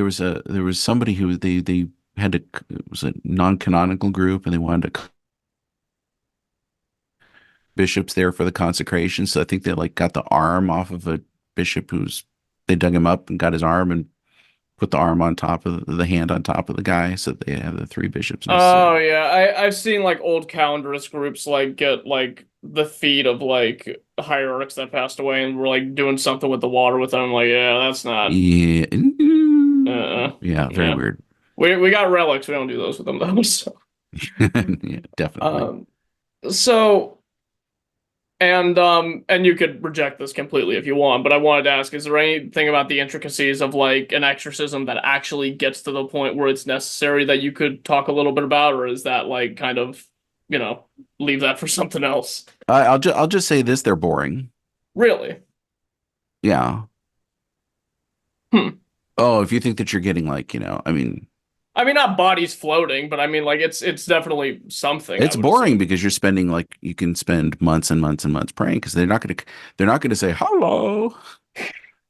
somebody who they had to, it was a non-canonical group and they wanted to bishops there for the consecration. So I think they like got the arm off of a bishop they dug him up and got his arm and put the arm on top of the hand on top of the guy, so they have the three bishops. Oh yeah, I've seen like old calendarist groups like get like the feet of like hierarchs that passed away and were like doing something with the water with them. Like, yeah, that's not. Yeah. Yeah, very weird. We got relics. We don't do those with them though. So. Yeah, definitely. And you could reject this completely if you want, but I wanted to ask, is there anything about the intricacies of like an exorcism that actually gets to the point where it's necessary that you could talk a little bit about, or is that like kind of, leave that for something else? I'll just say this, they're boring. Really? Yeah. Oh, if you think that you're getting like, I mean, not bodies floating, but I mean, like it's definitely something. It's boring because you're spending like you can spend months and months and months praying because they're not going to say, hello,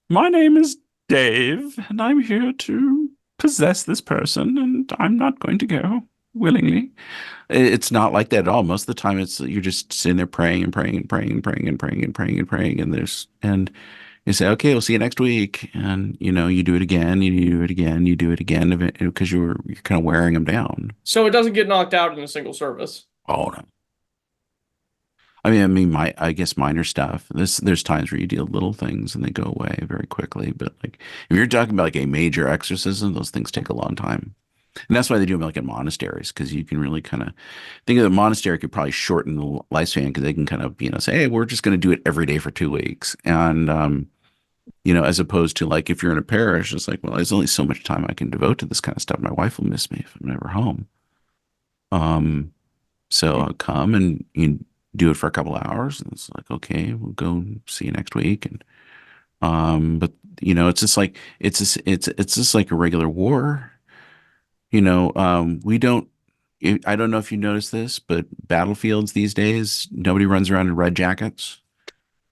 my name is Dave and I'm here to possess this person and I'm not going to go willingly. It's not like that at all. Most of the time you're just sitting there praying and praying and praying and praying and praying and praying and praying and you say, okay, we'll see you next week. And, you do it again, you do it again, you do it again because you're kind of wearing them down. So it doesn't get knocked out in a single service. Oh, no. I guess minor stuff. There's times where you deal little things and they go away very quickly. But like, if you're talking about like a major exorcism, those things take a long time. And that's why they do them like in monasteries, because you can really kind of think of the monastery could probably shorten the lifespan because they can kind of, say, hey, we're just going to do it every day for 2 weeks. And, as opposed to like if you're in a parish, it's like, well, there's only so much time I can devote to this kind of stuff. My wife will miss me if I'm never home. So I'll come and you do it for a couple of hours. And it's like, okay, we'll go see you next week. And, but it's just like, it's just like a regular war. We don't. I don't know if you noticed this, but battlefields these days, nobody runs around in red jackets.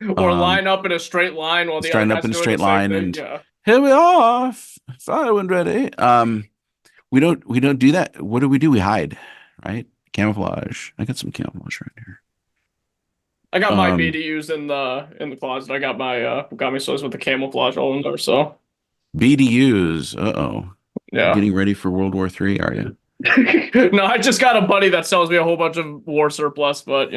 Or Um, line up in a straight line while the other Starting up guy's in a doing the straight same line thing. and Yeah. here we are, fire when ready. We don't do that. What do? We hide, right? Camouflage. I got some camouflage right here. I got my Um, BDUs in the closet. I got me source with the camouflage all in there, so BDUs. Uh-oh. You yeah. getting ready for World War III, are you? No, I just got a buddy that sells me a whole bunch of war surplus, but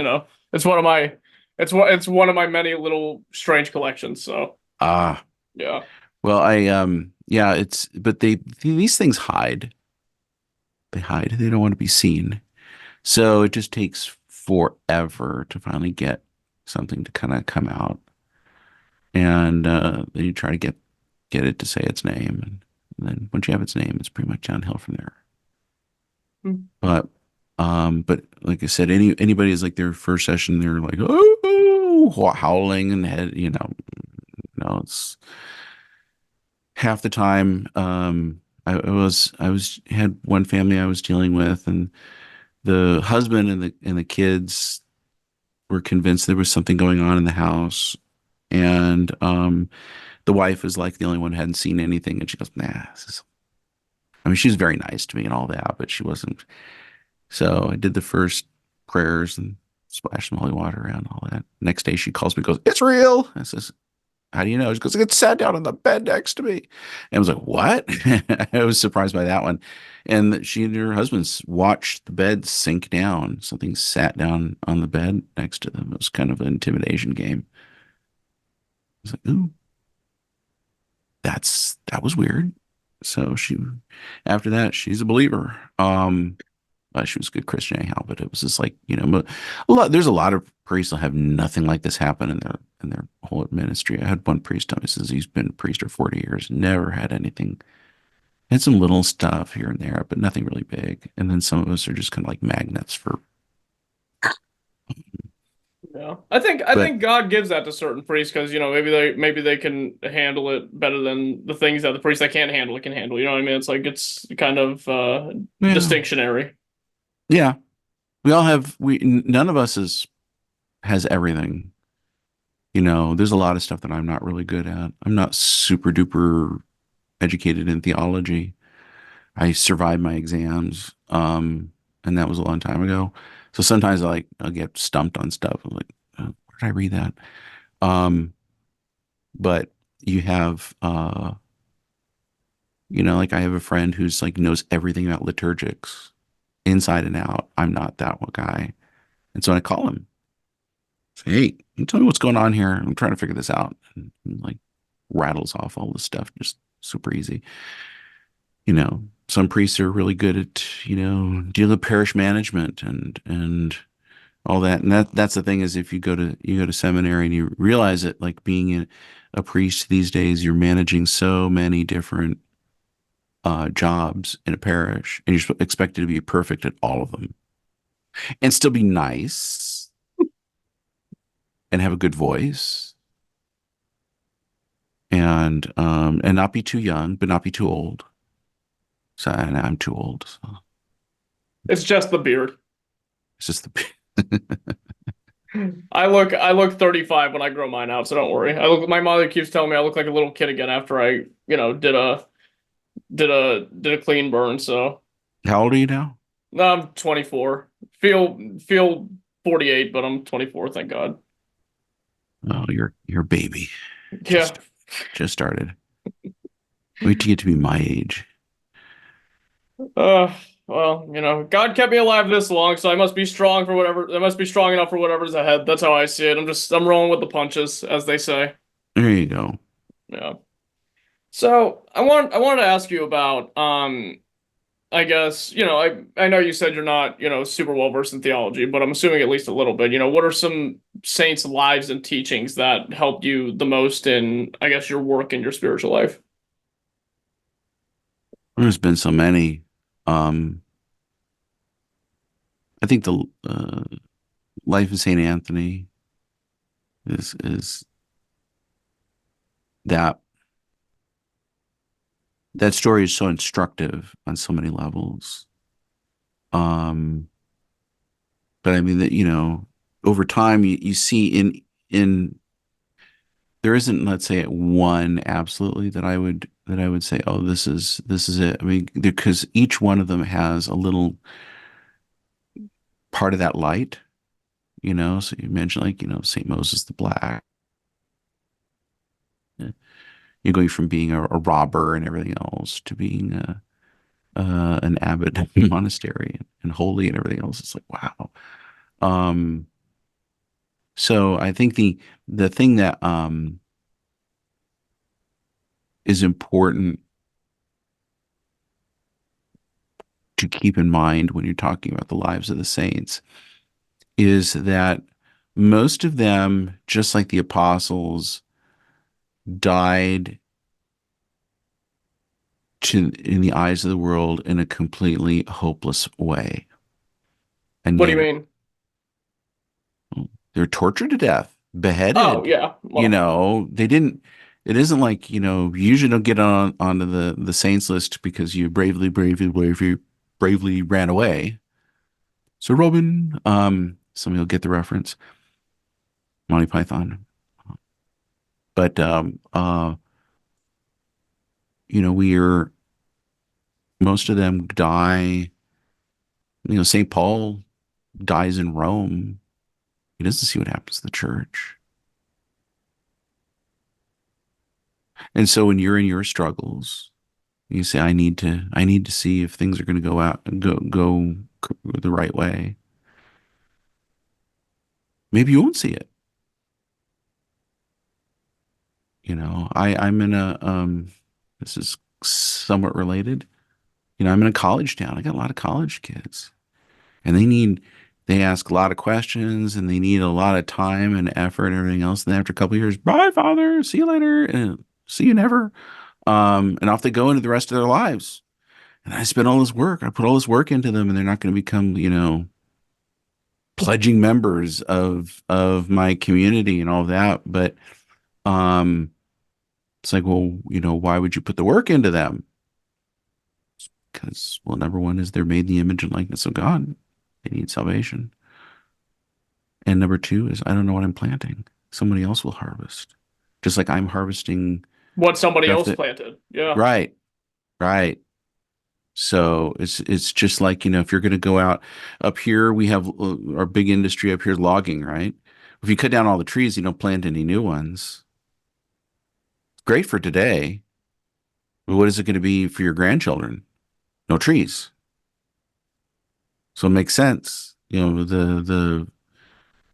it's one of my it's one of my many little strange collections, so Ah, yeah. well, yeah, but these things hide. They hide. They don't want to be seen. So it just takes forever to finally get something to kind of come out. And then you try to get it to say its name. And then once you have its name, it's pretty much downhill from there. Hmm. But like I said, anybody is like their first session, they're like, oh, howling and it's half the time. I had one family I was dealing with, and the husband and the kids were convinced there was something going on in the house, and the wife was like the only one who hadn't seen anything, and she goes, nah. I mean, she was very nice to me and all that, but she wasn't. So I did the first prayers and splashed some holy water around and all that. Next day she calls me and goes, it's real. I says, how do you know? She goes, it sat down on the bed next to me. And I was like, what? I was surprised by that one. And she and her husband watched the bed sink down. Something sat down on the bed next to them. It was kind of an intimidation game. I was like, ooh, that was weird. So after that, she's a believer. She was a good Christian anyhow, but it was just like, there's a lot of priests that have nothing like this happen in their whole ministry. I had one priest tell me, says he's been a priest for 40 years, never had anything. Had some little stuff here and there, but nothing really big. And then some of us are just kind of like magnets for, Yeah. I but think God gives that to certain priests because maybe they can handle it better than the things that the priest that can't handle it can handle. You know what I mean? It's like it's kind of yeah, distinctionary. yeah, none of us has everything. There's a lot of stuff that I'm not really good at. I'm not super duper educated in theology. I survived my exams, and that was a long time ago. So sometimes I'll get stumped on stuff. I'm like, where did I read that? Um, but you have, like I have a friend who's like knows everything about liturgics inside and out. I'm not that one guy, and so I call him, say, hey, can you tell me what's going on here? I'm trying to figure this out, and like rattles off all this stuff just super easy. Some priests are really good at, dealing with parish management and all that. And that's the thing is if you go to seminary and you realize that like being a priest these days, you're managing so many different jobs in a parish and you're expected to be perfect at all of them and still be nice and have a good voice and not be too young, but not be too old. So and I'm too old. So It's just the beard. it's just the I look 35 when I grow mine out, so don't worry. My mother keeps telling me I look like a little kid again after I did a clean burn, so How old are you now? no, I'm 24. Feel 48, but I'm 24, thank God. Oh, you're a baby. Yeah. Just started. Wait till you get to be my age. Well, God kept me alive this long, so I must be strong for whatever. I must be strong enough for whatever's ahead. That's how I see it. I'm rolling with the punches, as they say. There you go. Yeah. So I wanted to ask you about I guess, I know you said you're not, super well versed in theology, but I'm assuming at least a little bit. What are some saints' lives and teachings that helped you the most in, I guess, your work and your spiritual life? There's been so many. Um, I think the life of Saint Anthony is that that story is so instructive on so many levels. Um, but I mean that, over time you see in there isn't, let's say, one absolutely that I would say, oh, this is it. I mean, because each one of them has a little part of that light, So you mentioned, like, Saint Moses the Black. You're going from being a robber and everything else to being an abbot in a monastery and holy and everything else. It's like, wow. Um, so I think the thing that is important to keep in mind when you're talking about the lives of the saints is that most of them, just like the apostles, died in the eyes of the world in a completely hopeless way. And What do you yet mean? they're tortured to death, Oh beheaded. yeah. Well, They didn't. It isn't like, you usually don't get onto the saints list because you bravely ran away. So Robin, somebody will get the reference, Monty Python. But we're most of them die. St. Paul dies in Rome. He doesn't see what happens to the church. And so when you're in your struggles, you say, I need to see if things are going to go the right way. Maybe you won't see it. I'm in this is somewhat related. I'm in a college town. I got a lot of college kids, and they ask a lot of questions, and they need a lot of time and effort and everything else. And then after a couple of years, bye, father, see you later, and see you never. And off they go into the rest of their lives. And I spent all this work. I put all this work into them, and they're not going to become, pledging members of my community and all of that. But um, it's like, well, why would you put the work into them? Because, well, number one is they're made in the image and likeness of God. They need salvation. And number two is I don't know what I'm planting. Somebody else will harvest. Just like I'm harvesting what somebody stuff else that, planted. Yeah. right, right. So it's just like, if you're going to go out up here, we have our big industry up here, logging, right? If you cut down all the trees, you don't plant any new ones. Great for today, but what is it going to be for your grandchildren? No trees. So it makes sense. The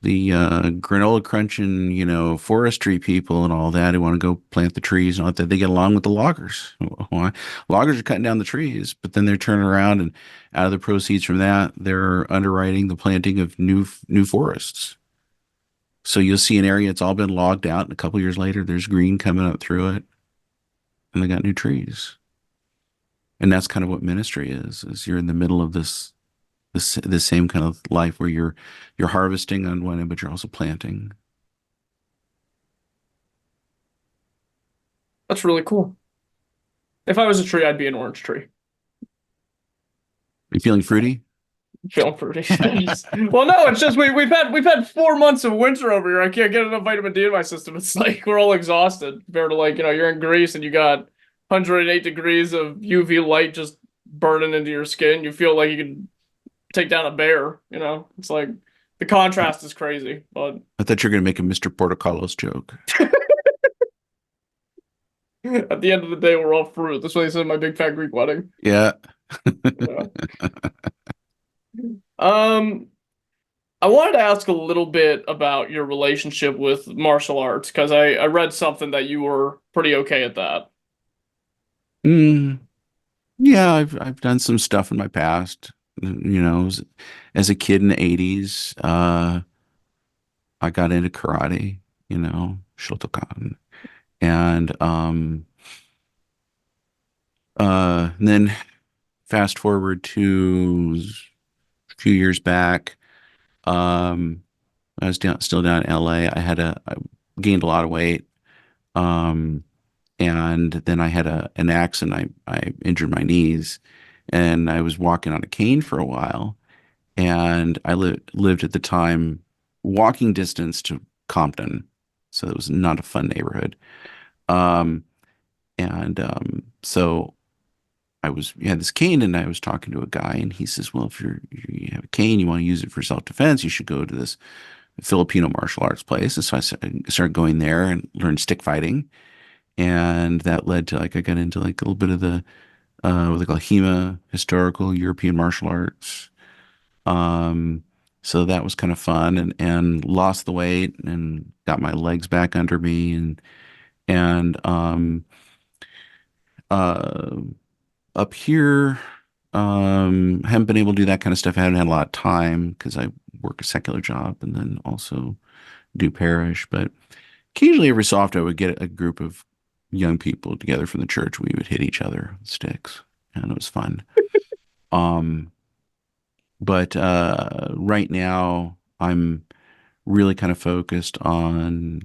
granola crunching, forestry people and all that who want to go plant the trees and all that, they get along with the loggers. Why? Loggers are cutting down the trees, but then they're turning around and out of the proceeds from that, they're underwriting the planting of new forests. So you'll see an area that's all been logged out, and a couple years later, there's green coming up through it, and they got new trees. And that's kind of what ministry is you're in the middle of this same kind of life where you're harvesting on one end, but you're also planting. That's really cool. If I was a tree, I'd be an orange tree. You feeling fruity? Feeling fruity. Well, no, it's just we've had 4 months of winter over here. I can't get enough vitamin D in my system. It's like we're all exhausted compared to, like, you're in Greece and you got 108 degrees of UV light just burning into your skin. You feel like you can take down a bear. It's like the contrast is crazy. But I thought you were going to make a Mr. Portocalos joke. at the end of the day, we're all fruit. That's what they said in my big fat Greek wedding. Yeah. Yeah. Um, I wanted to ask a little bit about your relationship with martial arts because I read something that you were pretty okay at that. Mm, yeah, I've done some stuff in my past. As a kid in the 80s, I got into karate, Shotokan. And then fast forward to a few years back, I was still down in LA. I gained a lot of weight. Um, and then I had an accident. I injured my knees, and I was walking on a cane for a while. And I lived at the time walking distance to Compton, so it was not a fun neighborhood. Um, and so you had this cane, and I was talking to a guy, and he says, "Well, if you have a cane, you want to use it for self-defense, you should go to this Filipino martial arts place." And so I started going there and learned stick fighting, and that led to like I got into like a little bit of the what they call HEMA, historical European martial arts. Um, so that was kind of fun, and lost the weight and got my legs back under me, and uh up here, haven't been able to do that kind of stuff. I haven't had a lot of time because I work a secular job and then also do parish. But occasionally, every so often, I would get a group of young people together from the church. We would hit each other with sticks, and it was fun. Um, but right now, I'm really kind of focused on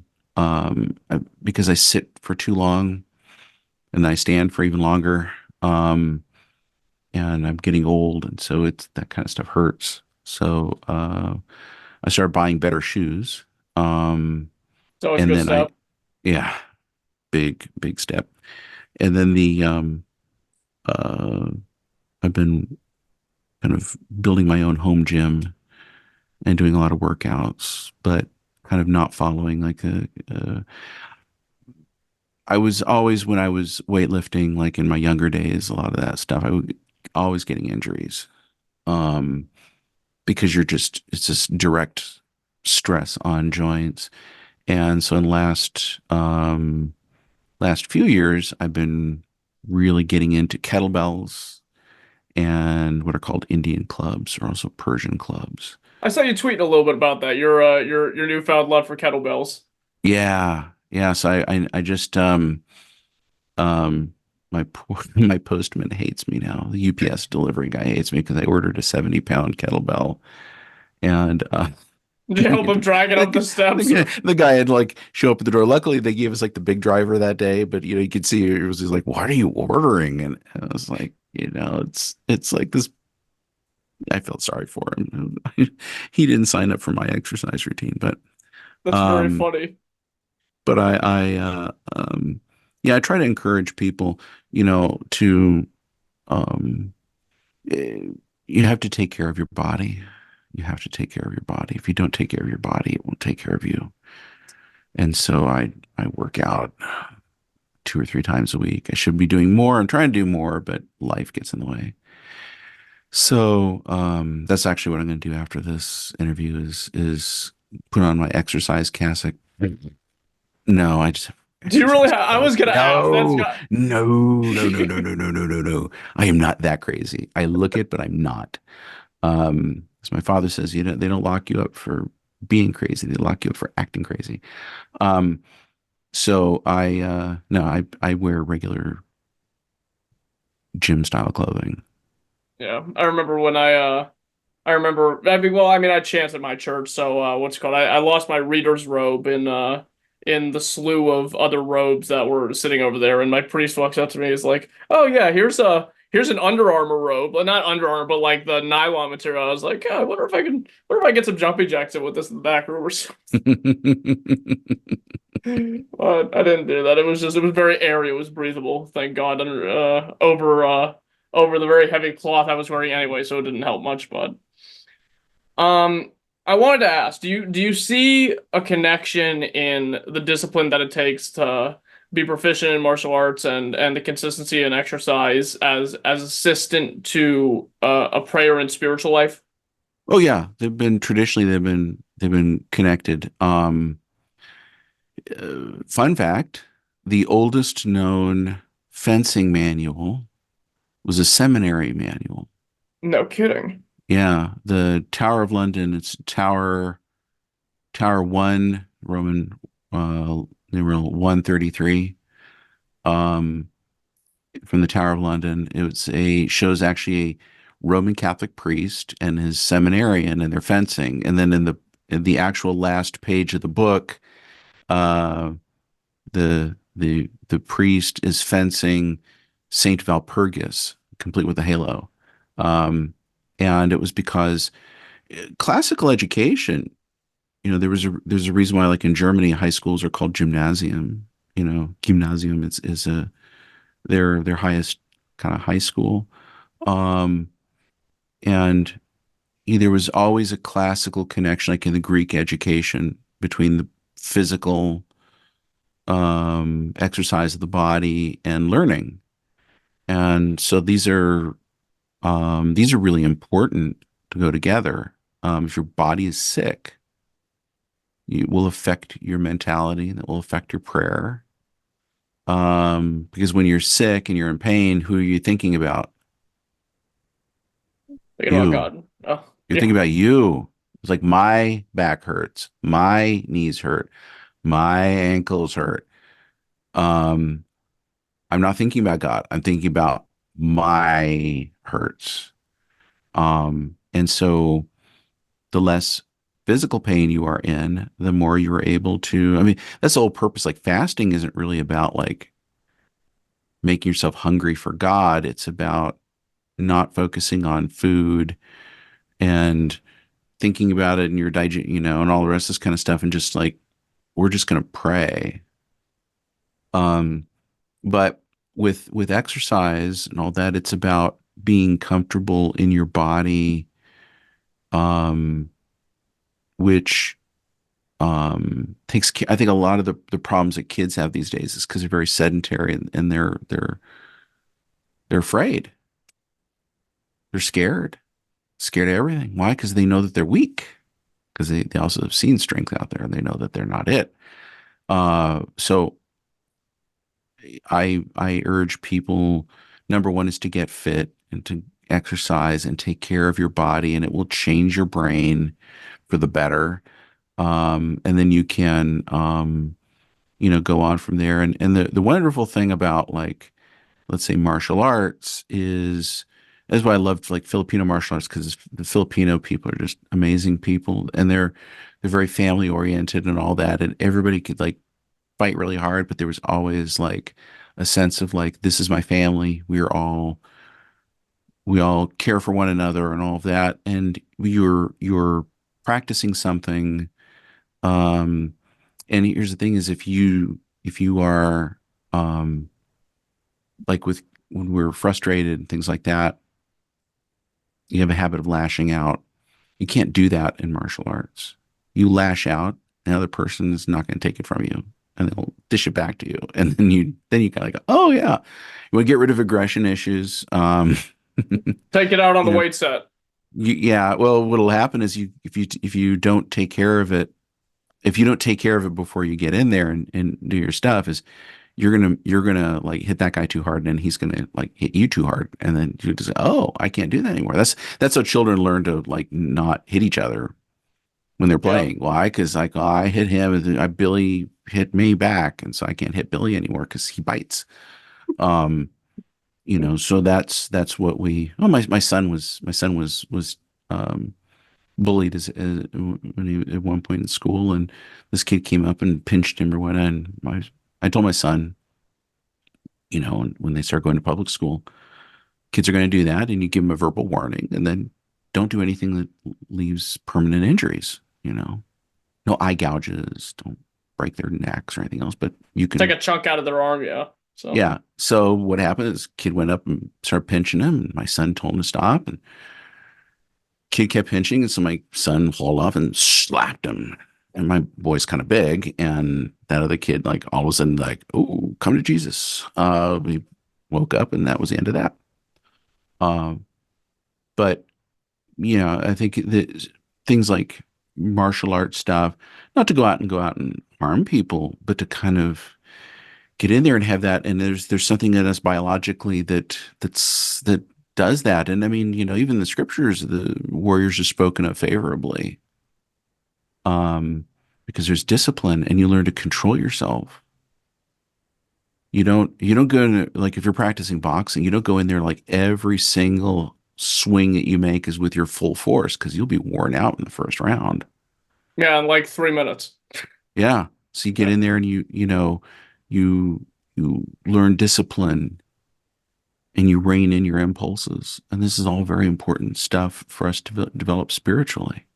because I sit for too long and I stand for even longer. Um, and I'm getting old, and so it's that kind of stuff hurts. So I started buying better shoes. It's always a And good then I, step. yeah, big step. And then uh, I've been kind of building my own home gym and doing a lot of workouts, but kind of not following like I was always, when I was weightlifting, like in my younger days, a lot of that stuff, I would always getting injuries. Um, because it's just direct stress on joints. And so in last few years, I've been really getting into kettlebells and what are called Indian clubs, or also Persian clubs. I saw you tweeting a little bit about that. Your newfound love for kettlebells. Yeah, yeah. So I just um my postman hates me now. The UPS delivery guy hates me because I ordered a 70-pound kettlebell, and Did you help him drag it the, up the g- steps? the guy had like show up at the door. Luckily, they gave us like the big driver that day, but you could see it was just like, "What are you ordering?" And I was like, it's like this. I felt sorry for him. He didn't sign up for my exercise routine, That's very um, funny. but yeah, I try to encourage people, to um, eh, you have to take care of your body. You have to take care of your body. If you don't take care of your body, it won't take care of you. And so I work out 2 or 3 times a week. I should be doing more. I'm trying to do more, but life gets in the way. So that's actually what I'm going to do after this interview is put on my exercise cassock. No, I just have Do you really exercise I was clothes. gonna ask. That's No, got no, no, no, no, no, no, no, no, no. I am not that crazy. I look it, but I'm not. As my father says, they don't lock you up for being crazy. They lock you up for acting crazy. Um, so no, I wear regular gym style clothing. yeah. I remember I mean well I mean I chant at my church, so what's it called? I lost my reader's robe in the slew of other robes that were sitting over there, and my priest walks up to me and is like, "Oh yeah, here's an Under Armour robe. Well, not Under Armour, but like the nylon material." I was like, "Yeah, I wonder if I get some jumping jacks in with this in the back room or something." But I didn't do that. It was very airy. It was breathable. Thank God. Under over the very heavy cloth I was wearing anyway, so it didn't help much. But um, I wanted to ask, do you see a connection in the discipline that it takes to be proficient in martial arts and the consistency in exercise as assistant to a prayer and spiritual life? Oh yeah, they've been connected. Fun fact, the oldest known fencing manual was a seminary manual. No kidding. Yeah, the Tower of London, it's Tower 1, Roman numeral 133. Um, from the Tower of London, shows actually a Roman Catholic priest and his seminarian and their fencing. And then in the actual last page of the book, uh, the the priest is fencing Saint Valpurgis, complete with a halo. And it was because classical education, there's a reason why, like in Germany, high schools are called gymnasium. Gymnasium is their highest kind of high school. Um, and there was always a classical connection, like in the Greek education, between the physical exercise of the body and learning. And so these are really important to go together. If your body is sick, it will affect your mentality, and it will affect your prayer. Because when you're sick and you're in pain, who are you thinking about? Thinking about You. God. Oh, You're yeah. thinking about you. It's like my back hurts, my knees hurt, my ankles hurt. Um, I'm not thinking about God. I'm thinking about my hurts. And so the less physical pain you are in, the more you're able to. I mean, that's the whole purpose. Like fasting isn't really about like making yourself hungry for God. It's about not focusing on food and thinking about it and your digest, and all the rest of this kind of stuff, and just like we're just gonna pray. Um, but with exercise and all that, it's about being comfortable in your body, um, which I think a lot of the problems that kids have these days is because they're very sedentary, and they're afraid. They're scared of everything. Why? Because they know that they're weak. Because they also have seen strength out there, and they know that they're not it. So I urge people, number one is to get fit and to exercise and take care of your body, and it will change your brain for the better. And then you can go on from there. And the wonderful thing about, like, let's say martial arts is that's why I loved like Filipino martial arts, because the Filipino people are just amazing people, and they're very family oriented and all that, and everybody could like fight really hard, but there was always like a sense of like, this is my family. We all care for one another and all of that, and you're practicing something. um and here's the thing is, if you are like with when we're frustrated and things like that, you have a habit of lashing out. You can't do that in martial arts. You lash out, another person is not going to take it from you, and they'll dish it back to you. And then you kind of go, oh yeah, you want to get rid of aggression issues. Take it out on You the know, weight set. yeah. Well, what'll happen is if you don't take care of it, if you don't take care of it before you get in there and do your stuff, is you're gonna like hit that guy too hard, and then he's gonna like hit you too hard, and then you just, oh, I can't do that anymore. That's how children learn to like not hit each other when they're Yeah. playing. Why? Because like, oh, I hit him, and then Billy hit me back, and so I can't hit Billy anymore because he bites. Um, so that's what we. Oh, my son was um bullied when he at one point in school, and this kid came up and pinched him or whatnot. And I told my son, when they start going to public school, kids are going to do that, and you give them a verbal warning, and then don't do anything that leaves permanent injuries. No eye gouges, don't break their necks or anything else, but you Take can. a chunk out of their arm, yeah. So Yeah. So what happened is, kid went up and started pinching him, and my son told him to stop, and kid kept pinching, and so my son hauled off and slapped him. And my boy's kind of big, and that other kid, like, all of a sudden, like, oh, come to Jesus. We woke up, and that was the end of that. Um, but I think that things like martial arts stuff, not to go out and harm people, but to kind of get in there and have that. And there's something in us biologically that does that. And I mean, even the scriptures, the warriors are spoken of favorably, because there's discipline, and you learn to control yourself. You don't go in, like, if you're practicing boxing, you don't go in there like every single swing that you make is with your full force, because you'll be worn out in the first round. yeah, in like 3 minutes. Yeah. So you get Yeah. in there, and you learn discipline, and you rein in your impulses. And this is all very important stuff for us to develop spiritually.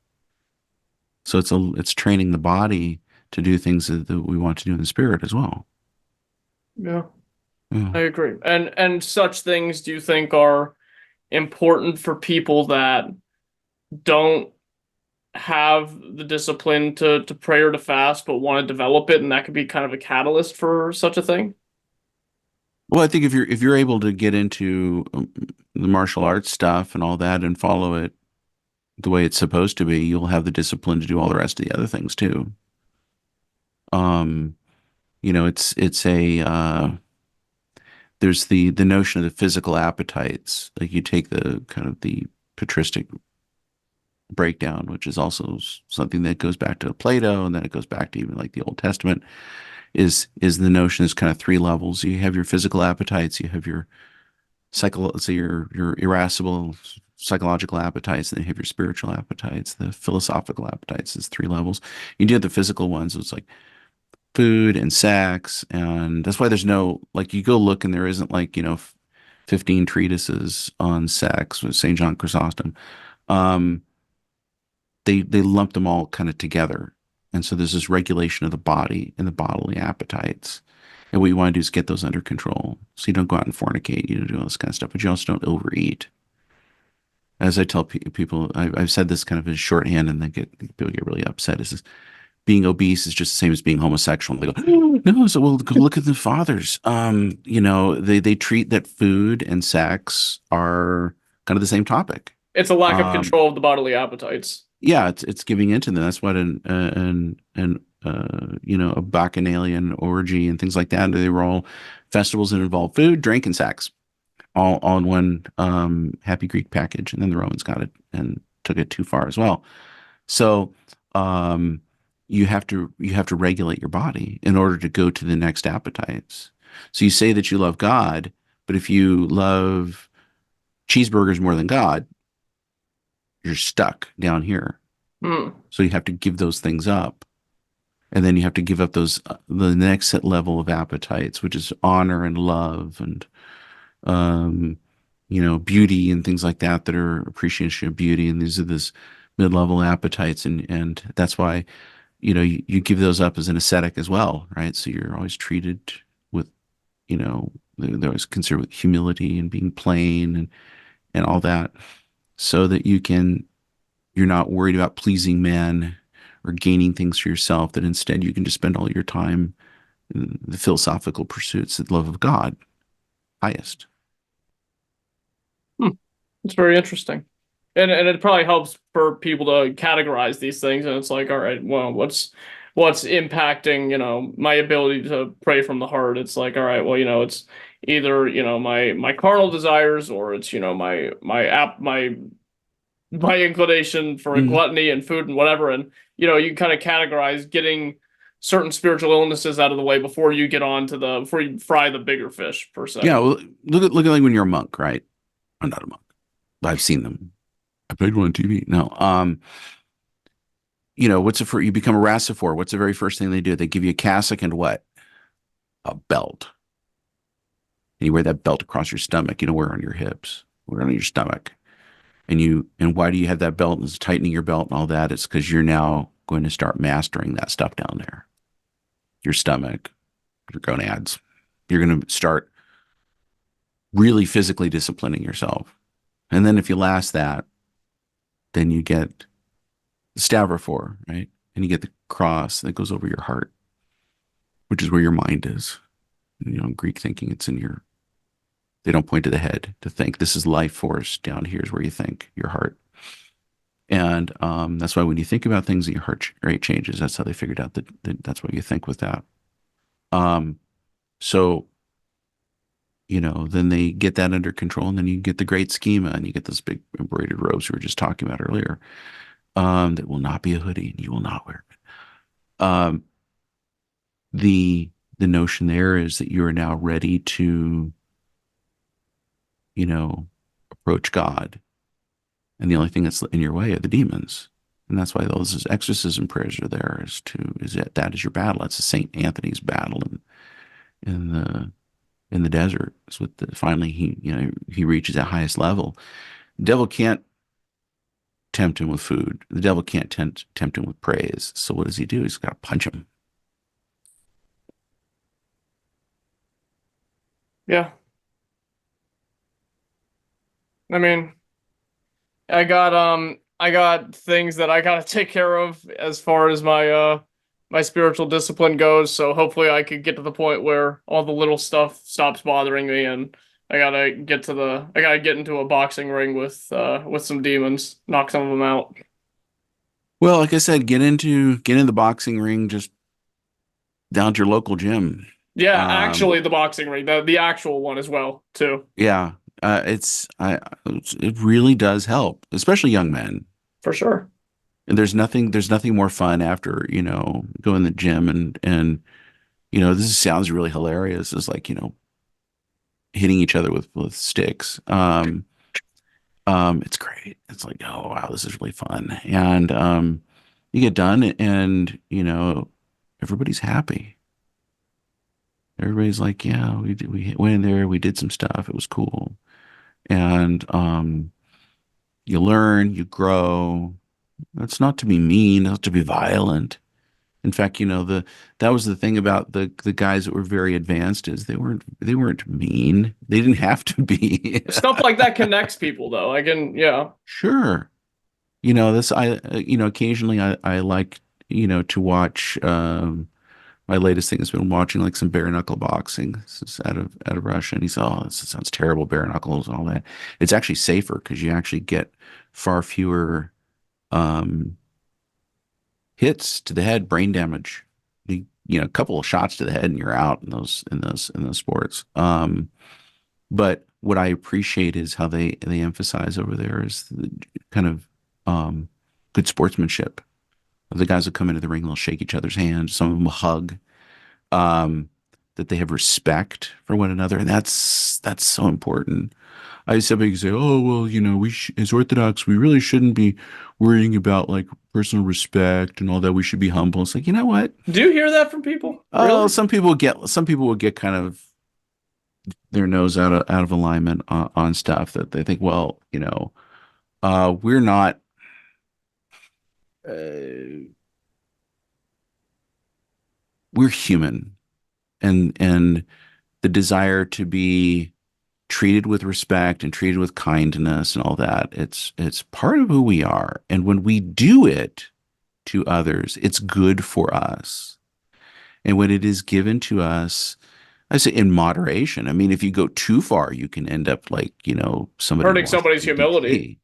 So it's training the body to do things that we want to do in the spirit as well. Yeah, Yeah. I agree. And such things do you think are important for people that don't have the discipline to pray or to fast, but want to develop it, and that could be kind of a catalyst for such a thing? Well, I think if you're able to get into the martial arts stuff and all that and follow it the way it's supposed to be, you'll have the discipline to do all the rest of the other things too. Um, it's a there's the notion of the physical appetites. Like you take the kind of the patristic breakdown, which is also something that goes back to Plato, and then it goes back to even like the Old Testament, is the notion is kind of three levels. You have your physical appetites, you have your so your irascible psychological appetites, and then you have your spiritual appetites. The philosophical appetites is three levels. You do have the physical ones, so it's like food and sex, and that's why there's no, like, you go look and there isn't, like, 15 treatises on sex with St. John Chrysostom. Um, they lump them all kind of together. And so there's this regulation of the body and the bodily appetites. And what you want to do is get those under control. So you don't go out and fornicate, you don't do all this kind of stuff, but you also don't overeat. As I tell people, I've said this kind of as shorthand, and then people get really upset. Is this, being obese is just the same as being homosexual. And they go, no, so well, go look at the fathers. They treat that food and sex are kind of the same topic. It's a lack of Um, control of the bodily appetites. yeah, it's giving into them. That's what a bacchanalian orgy and things like that. They were all festivals that involved food, drink, and sex, all in one happy Greek package. And then the Romans got it and took it too far as well. So um, you have to regulate your body in order to go to the next appetites. So you say that you love God, but if you love cheeseburgers more than God, you're stuck down here. Hmm. So you have to give those things up. And then you have to give up the next level of appetites, which is honor and love and, um, beauty and things like that are appreciation of beauty. And these are this mid-level appetites. And that's why, you give those up as an ascetic as well, right? So you're always treated with, they're always considered with humility and being plain and all that, so that you're not worried about pleasing men or gaining things for yourself, that instead you can just spend all your time in the philosophical pursuits, the love of God, highest. Hmm. It's very interesting. And it probably helps for people to categorize these things. And it's like, all right, well, what's impacting, my ability to pray from the heart? It's like, all right, well, it's either, my carnal desires, or it's, my inclination for Mhm. gluttony and food and whatever. And, you kind of categorize getting certain spiritual illnesses out of the way before you get on to before you fry the bigger fish, per se. Yeah, well, look at like when you're a monk, right? I'm not a monk, but I've seen them. I played one on TV. No, what's the first, you become a Rastafari. What's the very first thing they do? They give you a cassock and what? A belt. And you wear that belt across your stomach. You don't wear it on your hips. Wear it on your stomach. And why do you have that belt? And it's tightening your belt and all that. It's because you're now going to start mastering that stuff down there. Your stomach, your gonads. You're going to start really physically disciplining yourself. And then if you last that, then you get the stavrophore, right? And you get the cross that goes over your heart, which is where your mind is. In Greek thinking, it's in your, they don't point to the head to think. This is life force. Down here is where you think, your heart. And that's why when you think about things, your heart rate changes. That's how they figured out that's what you think with that. So, then they get that under control, and then you get the great schema, and you get those big embroidered robes we were just talking about earlier. That will not be a hoodie, and you will not wear it. The notion there is that you are now ready to, approach God. And the only thing that's in your way are the demons. And that's why those exorcism prayers are there, that is your battle. That's a St. Anthony's battle. in the desert. It's with finally he reaches that highest level. The devil can't tempt him with food. The devil can't tempt him with praise. So what does he do? He's got to punch him. Yeah. I mean, I got things that I gotta take care of as far as my spiritual discipline goes, so hopefully I could get to the point where all the little stuff stops bothering me and I gotta get into a boxing ring with some demons, knock some of them out. Well, like I said, get in the boxing ring, just down to your local gym. Yeah, Um, actually the boxing ring, the actual one as well, too. yeah, it really does help, especially young men. For sure. And there's nothing more fun after, go in the gym and this sounds really hilarious. It's like, hitting each other with sticks. It's great. It's like, oh wow, this is really fun. And you get done and everybody's happy. Everybody's like, yeah, we went in there, we did some stuff, it was cool. And you learn, you grow. That's not to be mean, not to be violent. In fact, that was the thing about the guys that were very advanced is they weren't mean. They didn't have to be. Stuff like that connects people though. I can, yeah. Sure. This occasionally I like, to watch my latest thing has been watching like some bare knuckle boxing. This is out of Russia, and he said, "Oh, this sounds terrible, bare knuckles and all that." It's actually safer because you actually get far fewer um hits to the head, brain damage. A couple of shots to the head and you're out in those sports. But what I appreciate is how they emphasize over there is the kind of good sportsmanship. The guys that come into the ring, they'll shake each other's hands. Some of them will hug. That they have respect for one another, and that's so important. I somebody can say, "Oh, well, as Orthodox, we really shouldn't be worrying about like personal respect and all that. We should be humble." It's like, you know what? Do you hear that from people? Oh, Really? some people will get kind of their nose out of alignment on stuff that they think, well, we're not. Uh, we're human, and the desire to be treated with respect and treated with kindness and all that. It's part of who we are. And when we do it to others, it's good for us. And when it is given to us, I say in moderation. I mean, if you go too far, you can end up like, somebody in Hurting somebody's Washington, humility. D.C.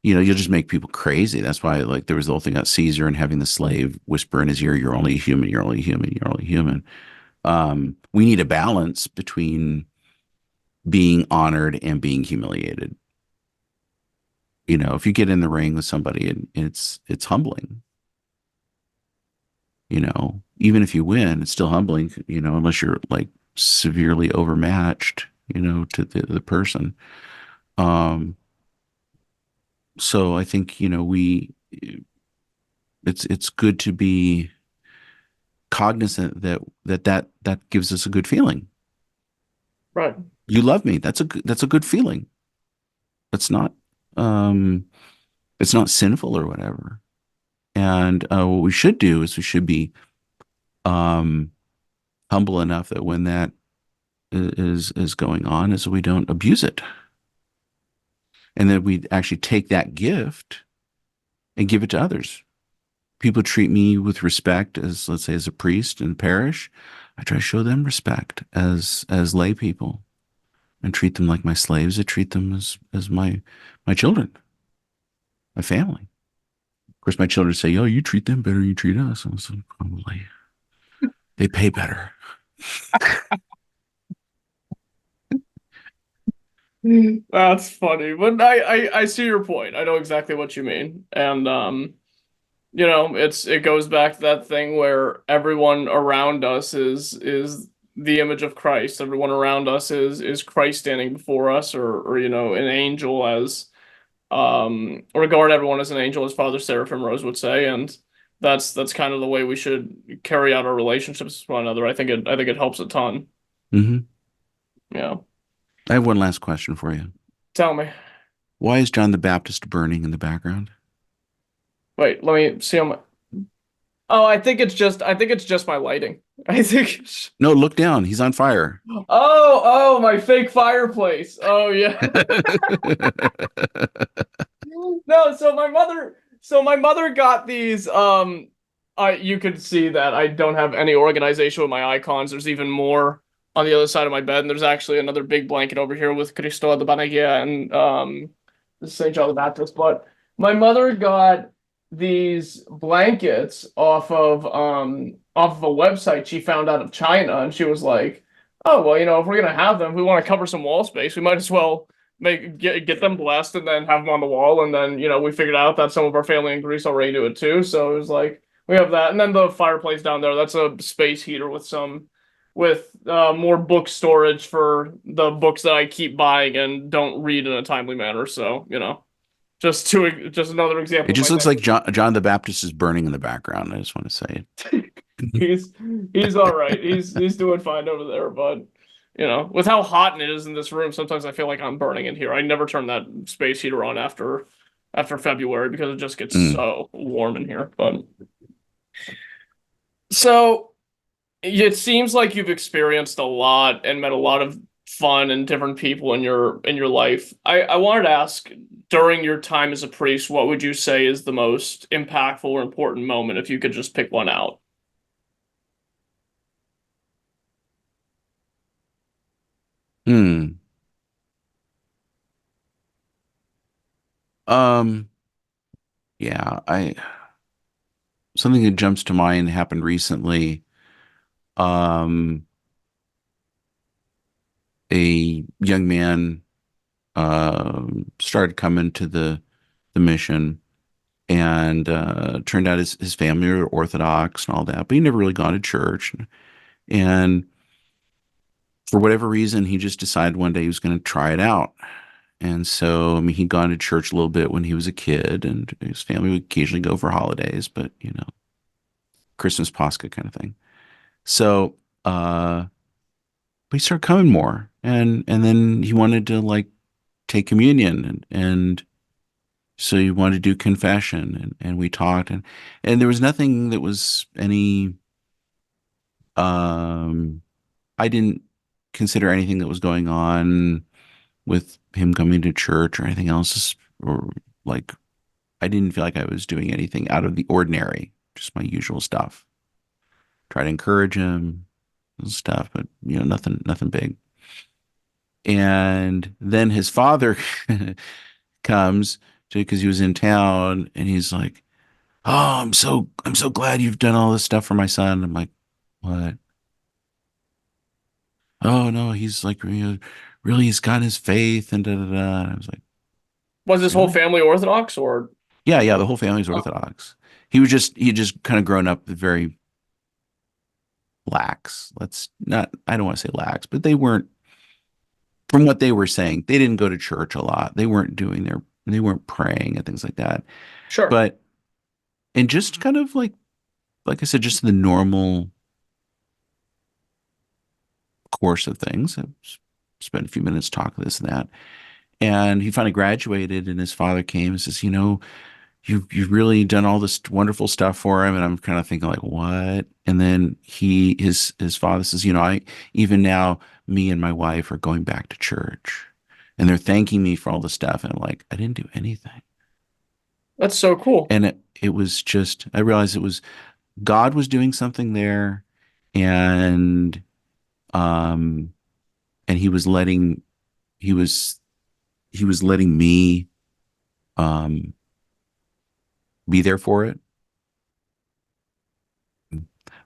You'll just make people crazy. That's why, like, there was the whole thing about Caesar and having the slave whisper in his ear, "You're only human, you're only human, you're only human." We need a balance between being honored and being humiliated. If you get in the ring with somebody and it's humbling, even if you win, it's still humbling, unless you're like severely overmatched, to the person. Um, so I think, it's good to be cognizant that gives us a good feeling. Right. You love me. That's a good feeling. It's not, um, it's not sinful or whatever. And what we should do is we should be um, humble enough that when that is going on, is we don't abuse it, and that we actually take that gift and give it to others. People treat me with respect as, let's say, as a priest in the parish. I try to show them respect as lay people and treat them like my slaves. I treat them as my children, my family. Of course, my children say, "Oh, you treat them better than you treat us." I was like, probably. They pay better. That's funny, but I see your point. I know exactly what you mean, and it goes back to that thing where everyone around us is the image of Christ. Everyone around us is Christ standing before us, or an angel regard everyone as an angel, as Father Seraphim Rose would say, and that's kind of the way we should carry out our relationships with one another. I think it helps a ton. Hmm. Yeah. I have one last question for you. Tell me. Why is John the Baptist burning in the background? Wait, let me see on my. Oh, I think it's just my lighting. I think it's... No, look down. He's on fire. Oh, my fake fireplace. Oh yeah. No, so my mother got these you could see that I don't have any organization with my icons. There's even more on the other side of my bed, and there's actually another big blanket over here with Cristo de Banagia and Saint John the Baptist. But my mother got these blankets off of a website she found out of China, and she was like, "Oh, well, you know, if we're gonna have them, we want to cover some wall space. We might as well get them blessed and then have them on the wall." And then, you know, we figured out that some of our family in Greece already do it too. So it was like we have that, and then the fireplace down there. That's a space heater with more book storage for the books that I keep buying and don't read in a timely manner. So, you know, just another It example of just my looks like negative. John the Baptist is burning in the background. I just want to say it. He's he's all right. He's doing fine over there, but you know, with how hot it is in this room, sometimes I feel like I'm burning in here. I never turn that space heater on after February because it just gets Mm. so warm in here. But so it seems like you've experienced a lot and met a lot of fun and different people in your life. I wanted to ask, during your time as a priest, what would you say is the most impactful or important moment if you could just pick one out? Hmm. Um, yeah, I something that jumps to mind happened recently. Um, a young man started coming to the mission, and turned out his family were Orthodox and all that, but he never really gone to church. And for whatever reason, he just decided one day he was going to try it out. And so, I mean, he'd gone to church a little bit when he was a kid, and his family would occasionally go for holidays, but Christmas, Pascha kind of thing. So, but he started coming more, and then he wanted to like take communion, and so he wanted to do confession, and we talked, and there was nothing that was any. Um, I didn't consider anything that was going on with him coming to church or anything else, or like I didn't feel like I was doing anything out of the ordinary, just my usual stuff. Try to encourage him and stuff, but nothing big. And then his father comes to because he was in town, and he's like, "Oh, I'm so glad you've done all this stuff for my son." I'm like, "What?" "Oh no, he's like really he's got his faith and da da da." And I was like, Was his whole "Really?" family Orthodox or? Yeah, yeah, the whole family's Oh, Orthodox. He had just kind of grown up very lax. Let's not I don't want to say lax, but they weren't from what they were saying, they didn't go to church a lot. They weren't praying and things like that. sure. But and just kind of like I said, just the normal course of things. I spent a few minutes talking this and that. And he finally graduated, and his father came and says, you've really done all this wonderful stuff for him. And I'm kind of thinking like, what? And then his father says, I even now me and my wife are going back to church, and they're thanking me for all the stuff. And I'm like, I didn't do anything. That's so cool. And it was just, I realized it was God was doing something there, and um and he was he was letting me um be there for it.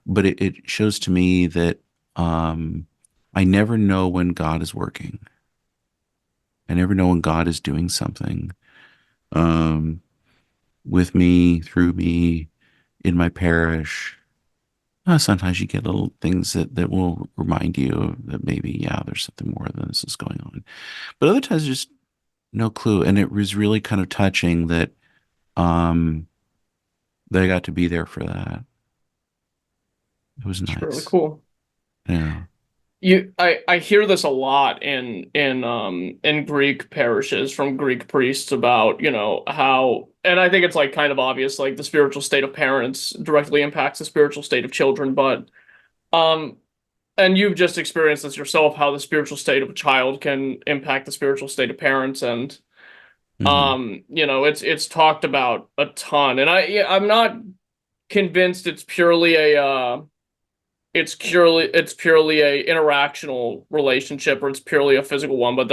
But it shows to me that I never know when God is working. I never know when God is doing something um with me, through me, in my parish. Sometimes you get little things that will remind you that maybe, yeah, there's something more than this is going on. But other times, just no clue. And it was really kind of touching that um, They got to be there for that. It was It's really nice. cool. Yeah. I hear this a lot in Greek parishes from Greek priests about, how, and I think it's like kind of obvious, like the spiritual state of parents directly impacts the spiritual state of children, but um and you've just experienced this yourself, how the spiritual state of a child can impact the spiritual state of parents, and Hmm. it's talked about a ton, and I'm not convinced it's purely a interactional relationship, or it's purely a physical one, but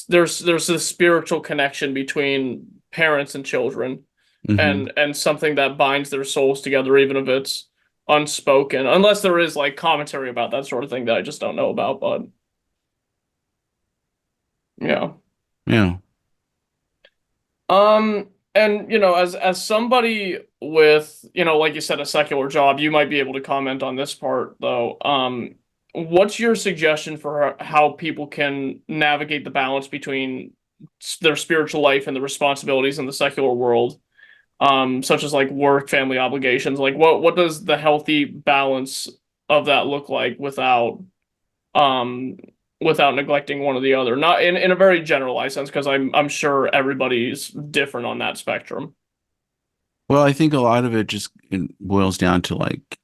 there's this spiritual connection between parents and children, Hmm. and something that binds their souls together, even if it's unspoken, unless there is like commentary about that sort of thing that I just don't know about. But yeah. Yeah. And as somebody with, like you said, a secular job, you might be able to comment on this part though. What's your suggestion for how people can navigate the balance between their spiritual life and the responsibilities in the secular world, such as like work, family obligations? Like what does the healthy balance of that look like um without neglecting one or the other? Not in a very generalized sense, because I'm sure everybody's different on that spectrum. Well, I think a lot of it just boils down to like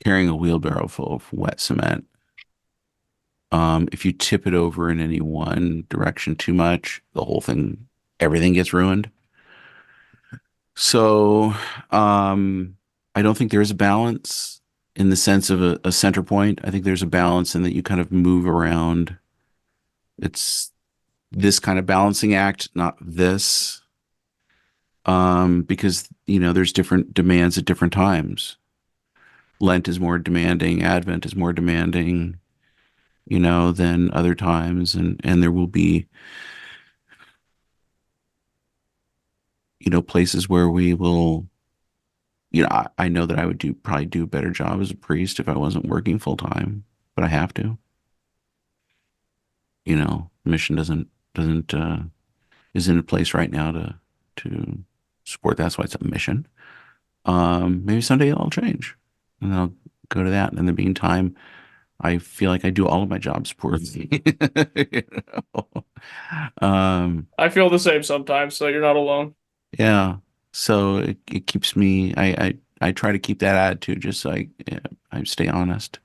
carrying a wheelbarrow full of wet cement. If you tip it over in any one direction too much, the whole thing, everything gets ruined. So, I don't think there is a balance in the sense of a center point. I think there's a balance in that you kind of move around. It's this kind of balancing act, not this. Because there's different demands at different times. Lent is more demanding, Advent is more demanding, than other times, and there will be, places where we will, I know that I would probably do a better job as a priest if I wasn't working full time, but I have to. Mission doesn't is in a place right now to support. That's why it's a mission. Maybe someday it'll change, and I'll go to that. And in the meantime, I feel like I do all of my jobs poorly. You know? I feel the same sometimes, so you're not alone. Yeah. So it keeps me. I try to keep that attitude just so I stay honest.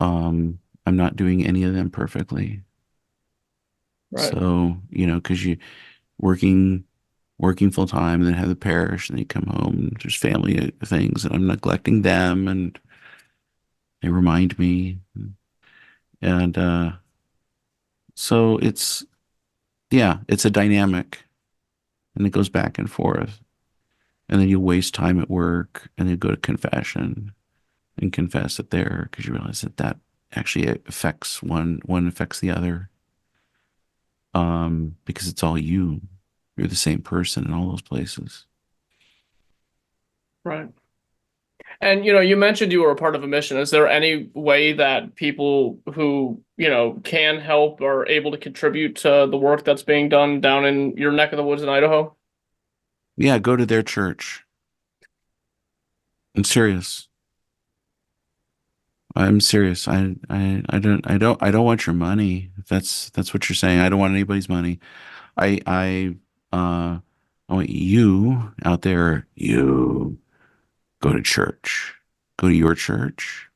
I'm not doing any of them perfectly. Right. So because you working working full time and then have the parish and then you come home and there's family things and I'm neglecting them and they remind me and so it's a dynamic and it goes back and forth and then you waste time at work and then go to confession and confess it there because you realize that actually affects one affects the other, because it's all you're the same person in all those places. Right. And you mentioned you were a part of a mission. Is there any way that people who, can help are able to contribute to the work that's being done down in your neck of the woods in Idaho? Yeah, go to their church. I'm serious. I'm serious. I don't want your money. If that's what you're saying. I don't want anybody's money. I want you out there, you go to church. Go to your church,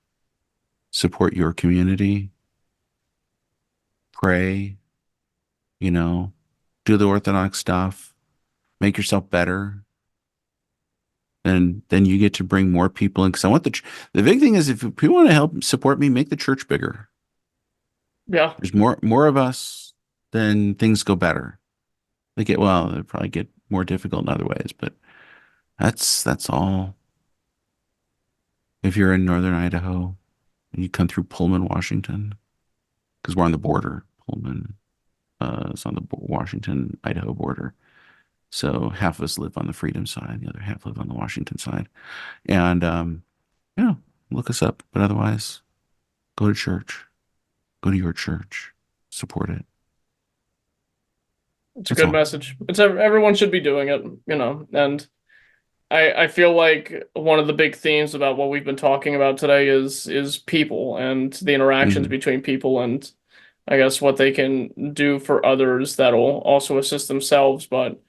support your community, pray, you know, do the Orthodox stuff, make yourself better. And then you get to bring more people in. Because I want the big thing is if people want to help support me, make the church bigger. Yeah. There's more of us, then things go better. They probably get more difficult in other ways, but that's all. If you're in northern Idaho and you come through Pullman, Washington, because we're on the border. Pullman is on the Washington Idaho border. So half of us live on the Freedom side, the other half live on the Washington side. And yeah, look us up. But otherwise, go to church. Go to your church. Support it. It's a That's good all. message. Everyone should be doing it, and I feel like one of the big themes about what we've been talking about today is people and the interactions Mhm. between people and I guess what they can do for others that'll also assist themselves. But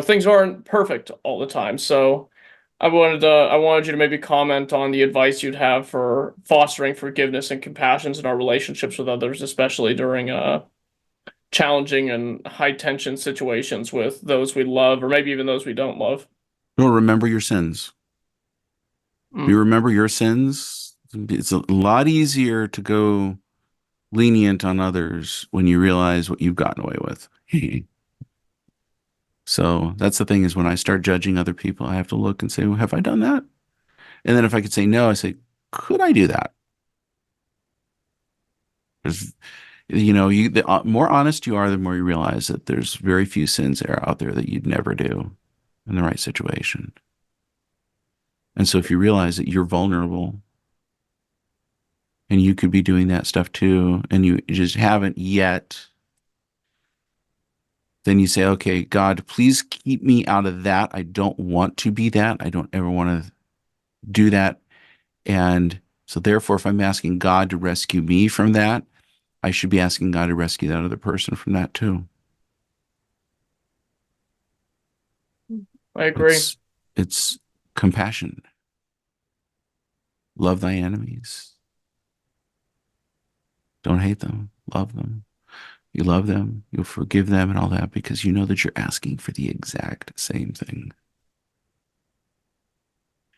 things aren't perfect all the time. So I wanted you to maybe comment on the advice you'd have for fostering forgiveness and compassion in our relationships with others, especially during challenging and high tension situations with those we love or maybe even those we don't love. Well, remember your sins. You Mm. remember your sins. It's a lot easier to go lenient on others when you realize what you've gotten away with. So that's the thing is when I start judging other people, I have to look and say, well, have I done that? And then if I could say no, I say, could I do that? Because the more honest you are, the more you realize that there's very few sins that are out there that you'd never do in the right situation. And so if you realize that you're vulnerable and you could be doing that stuff too, and you just haven't yet, then you say, okay, God, please keep me out of that. I don't want to be that. I don't ever want to do that. And so therefore, if I'm asking God to rescue me from that, I should be asking God to rescue that other person from that too. I agree. It's compassion. Love thy enemies. Don't hate them. Love them. You love them, you'll forgive them and all that because you know that you're asking for the exact same thing.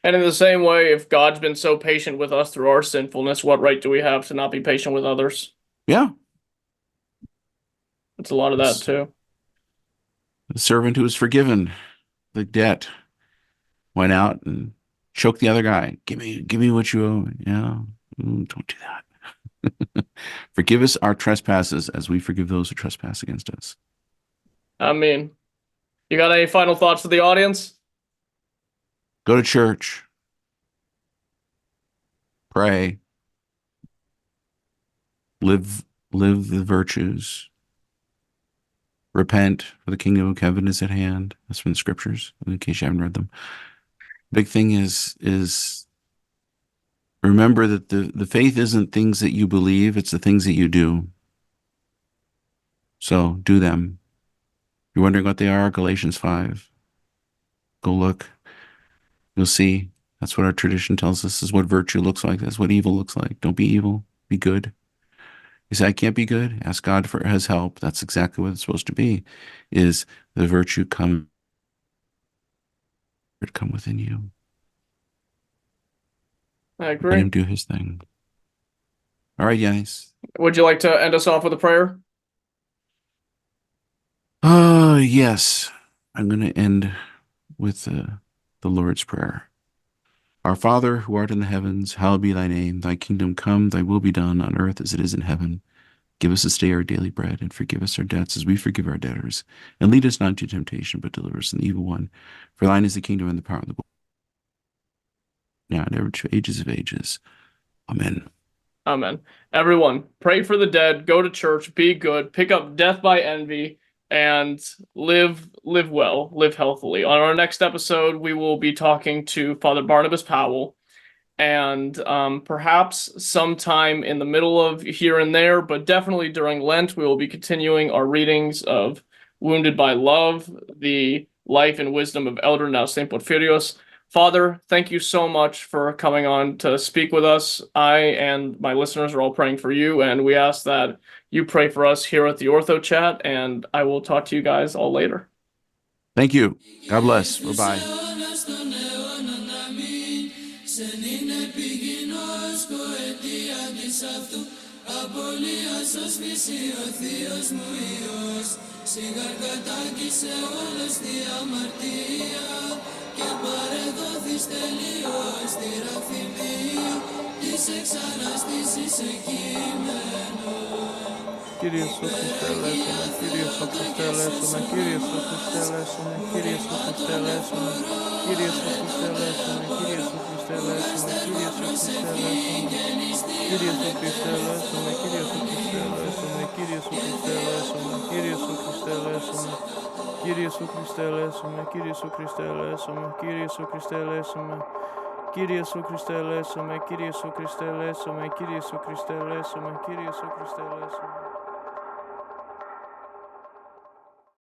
And in the same way, if God's been so patient with us through our sinfulness, what right do we have to not be patient with others? Yeah. It's a lot of that It's too. the servant who was forgiven the debt went out and choked the other guy. Give me what you owe me. Yeah. Don't do that. Forgive us our trespasses as we forgive those who trespass against us. I mean, you got any final thoughts for the audience? Go to church. Pray. Live the virtues. Repent, for the kingdom of heaven is at hand. That's from the scriptures, in case you haven't read them. Big thing is remember that the faith isn't things that you believe, it's the things that you do. So do them. You're wondering what they are, Galatians 5. Go look. You'll see. That's what our tradition tells us is what virtue looks like. That's what evil looks like. Don't be evil. Be good. You say, I can't be good. Ask God for his help. That's exactly what it's supposed to be, is the virtue come within you. I Let him agree. do his thing. All right, Yanis. Would you like to end us off with a prayer? Oh, yes. I'm going to end with the Lord's Prayer. Our Father, who art in the heavens, hallowed be thy name. Thy kingdom come, thy will be done on earth as it is in heaven. Give us this day our daily bread, and forgive us our debts as we forgive our debtors. And lead us not into temptation, but deliver us from the evil one. For thine is the kingdom and the power and the glory, now and ever to ages of ages. Amen. Amen. Everyone, pray for the dead, go to church, be good, pick up death by envy, and live well, live healthily. On our next episode, we will be talking to Father Barnabas Powell, and perhaps sometime in the middle of here and there, but definitely during Lent, we will be continuing our readings of Wounded by Love, the life and wisdom of Elder now Saint Porphyrios. Father, thank you so much for coming on to speak with us. I and my listeners are all praying for you, and we ask that you pray for us here at the Orthochat, and I will talk to you guys all later. Thank you. God bless. Bye-bye. αιώνας των αιώνων αμήν. Σεν είναι επιγεινός κοαιτία της αυτού. Απολύας ως φύση ο Θείος μου Υιός. Σιγάρ κατάγγισε όλος τη αμαρτία. Και παρεδόθης τελείως τη ραφημία. Της εξαναστήσης εκείμενο. Κύριε Ιησού Χριστέ ελέησον με. Κύριε Ιησού Χριστέ ελέησον με. Κύριε Ιησού Χριστέ ελέησον με. Κύριε Ιησού Χριστέ ελέησον με. Κύριε Ιησού Χριστέ ελέησον με. Κύριε Ιησού Χριστέ ελέησον με. Κύριε Ιησού Χριστέ ελέησον με. Κύριε Ιησού Χριστέ ελέησον με. Κύριε Ιησού Χριστέ ελέησον με. Κύριε Ιησού Χριστέ ελέησον με. Κύριε Ιησού Χριστέ ελέησον με. Κύριε Ιησού Χριστέ ελέησον με. Κύριε Ιησού Χριστέ ελέησον με. Κύριε Ιησού Χριστέ ελέησον με. Κύριε Ιησού Χριστέ ελέησον με. Κύριε Ιησού Χριστέ ελέησον με. Κύριε Ιησού Χριστέ ελέησον με. Κύριε Ιησού Χριστέ ελέησον με.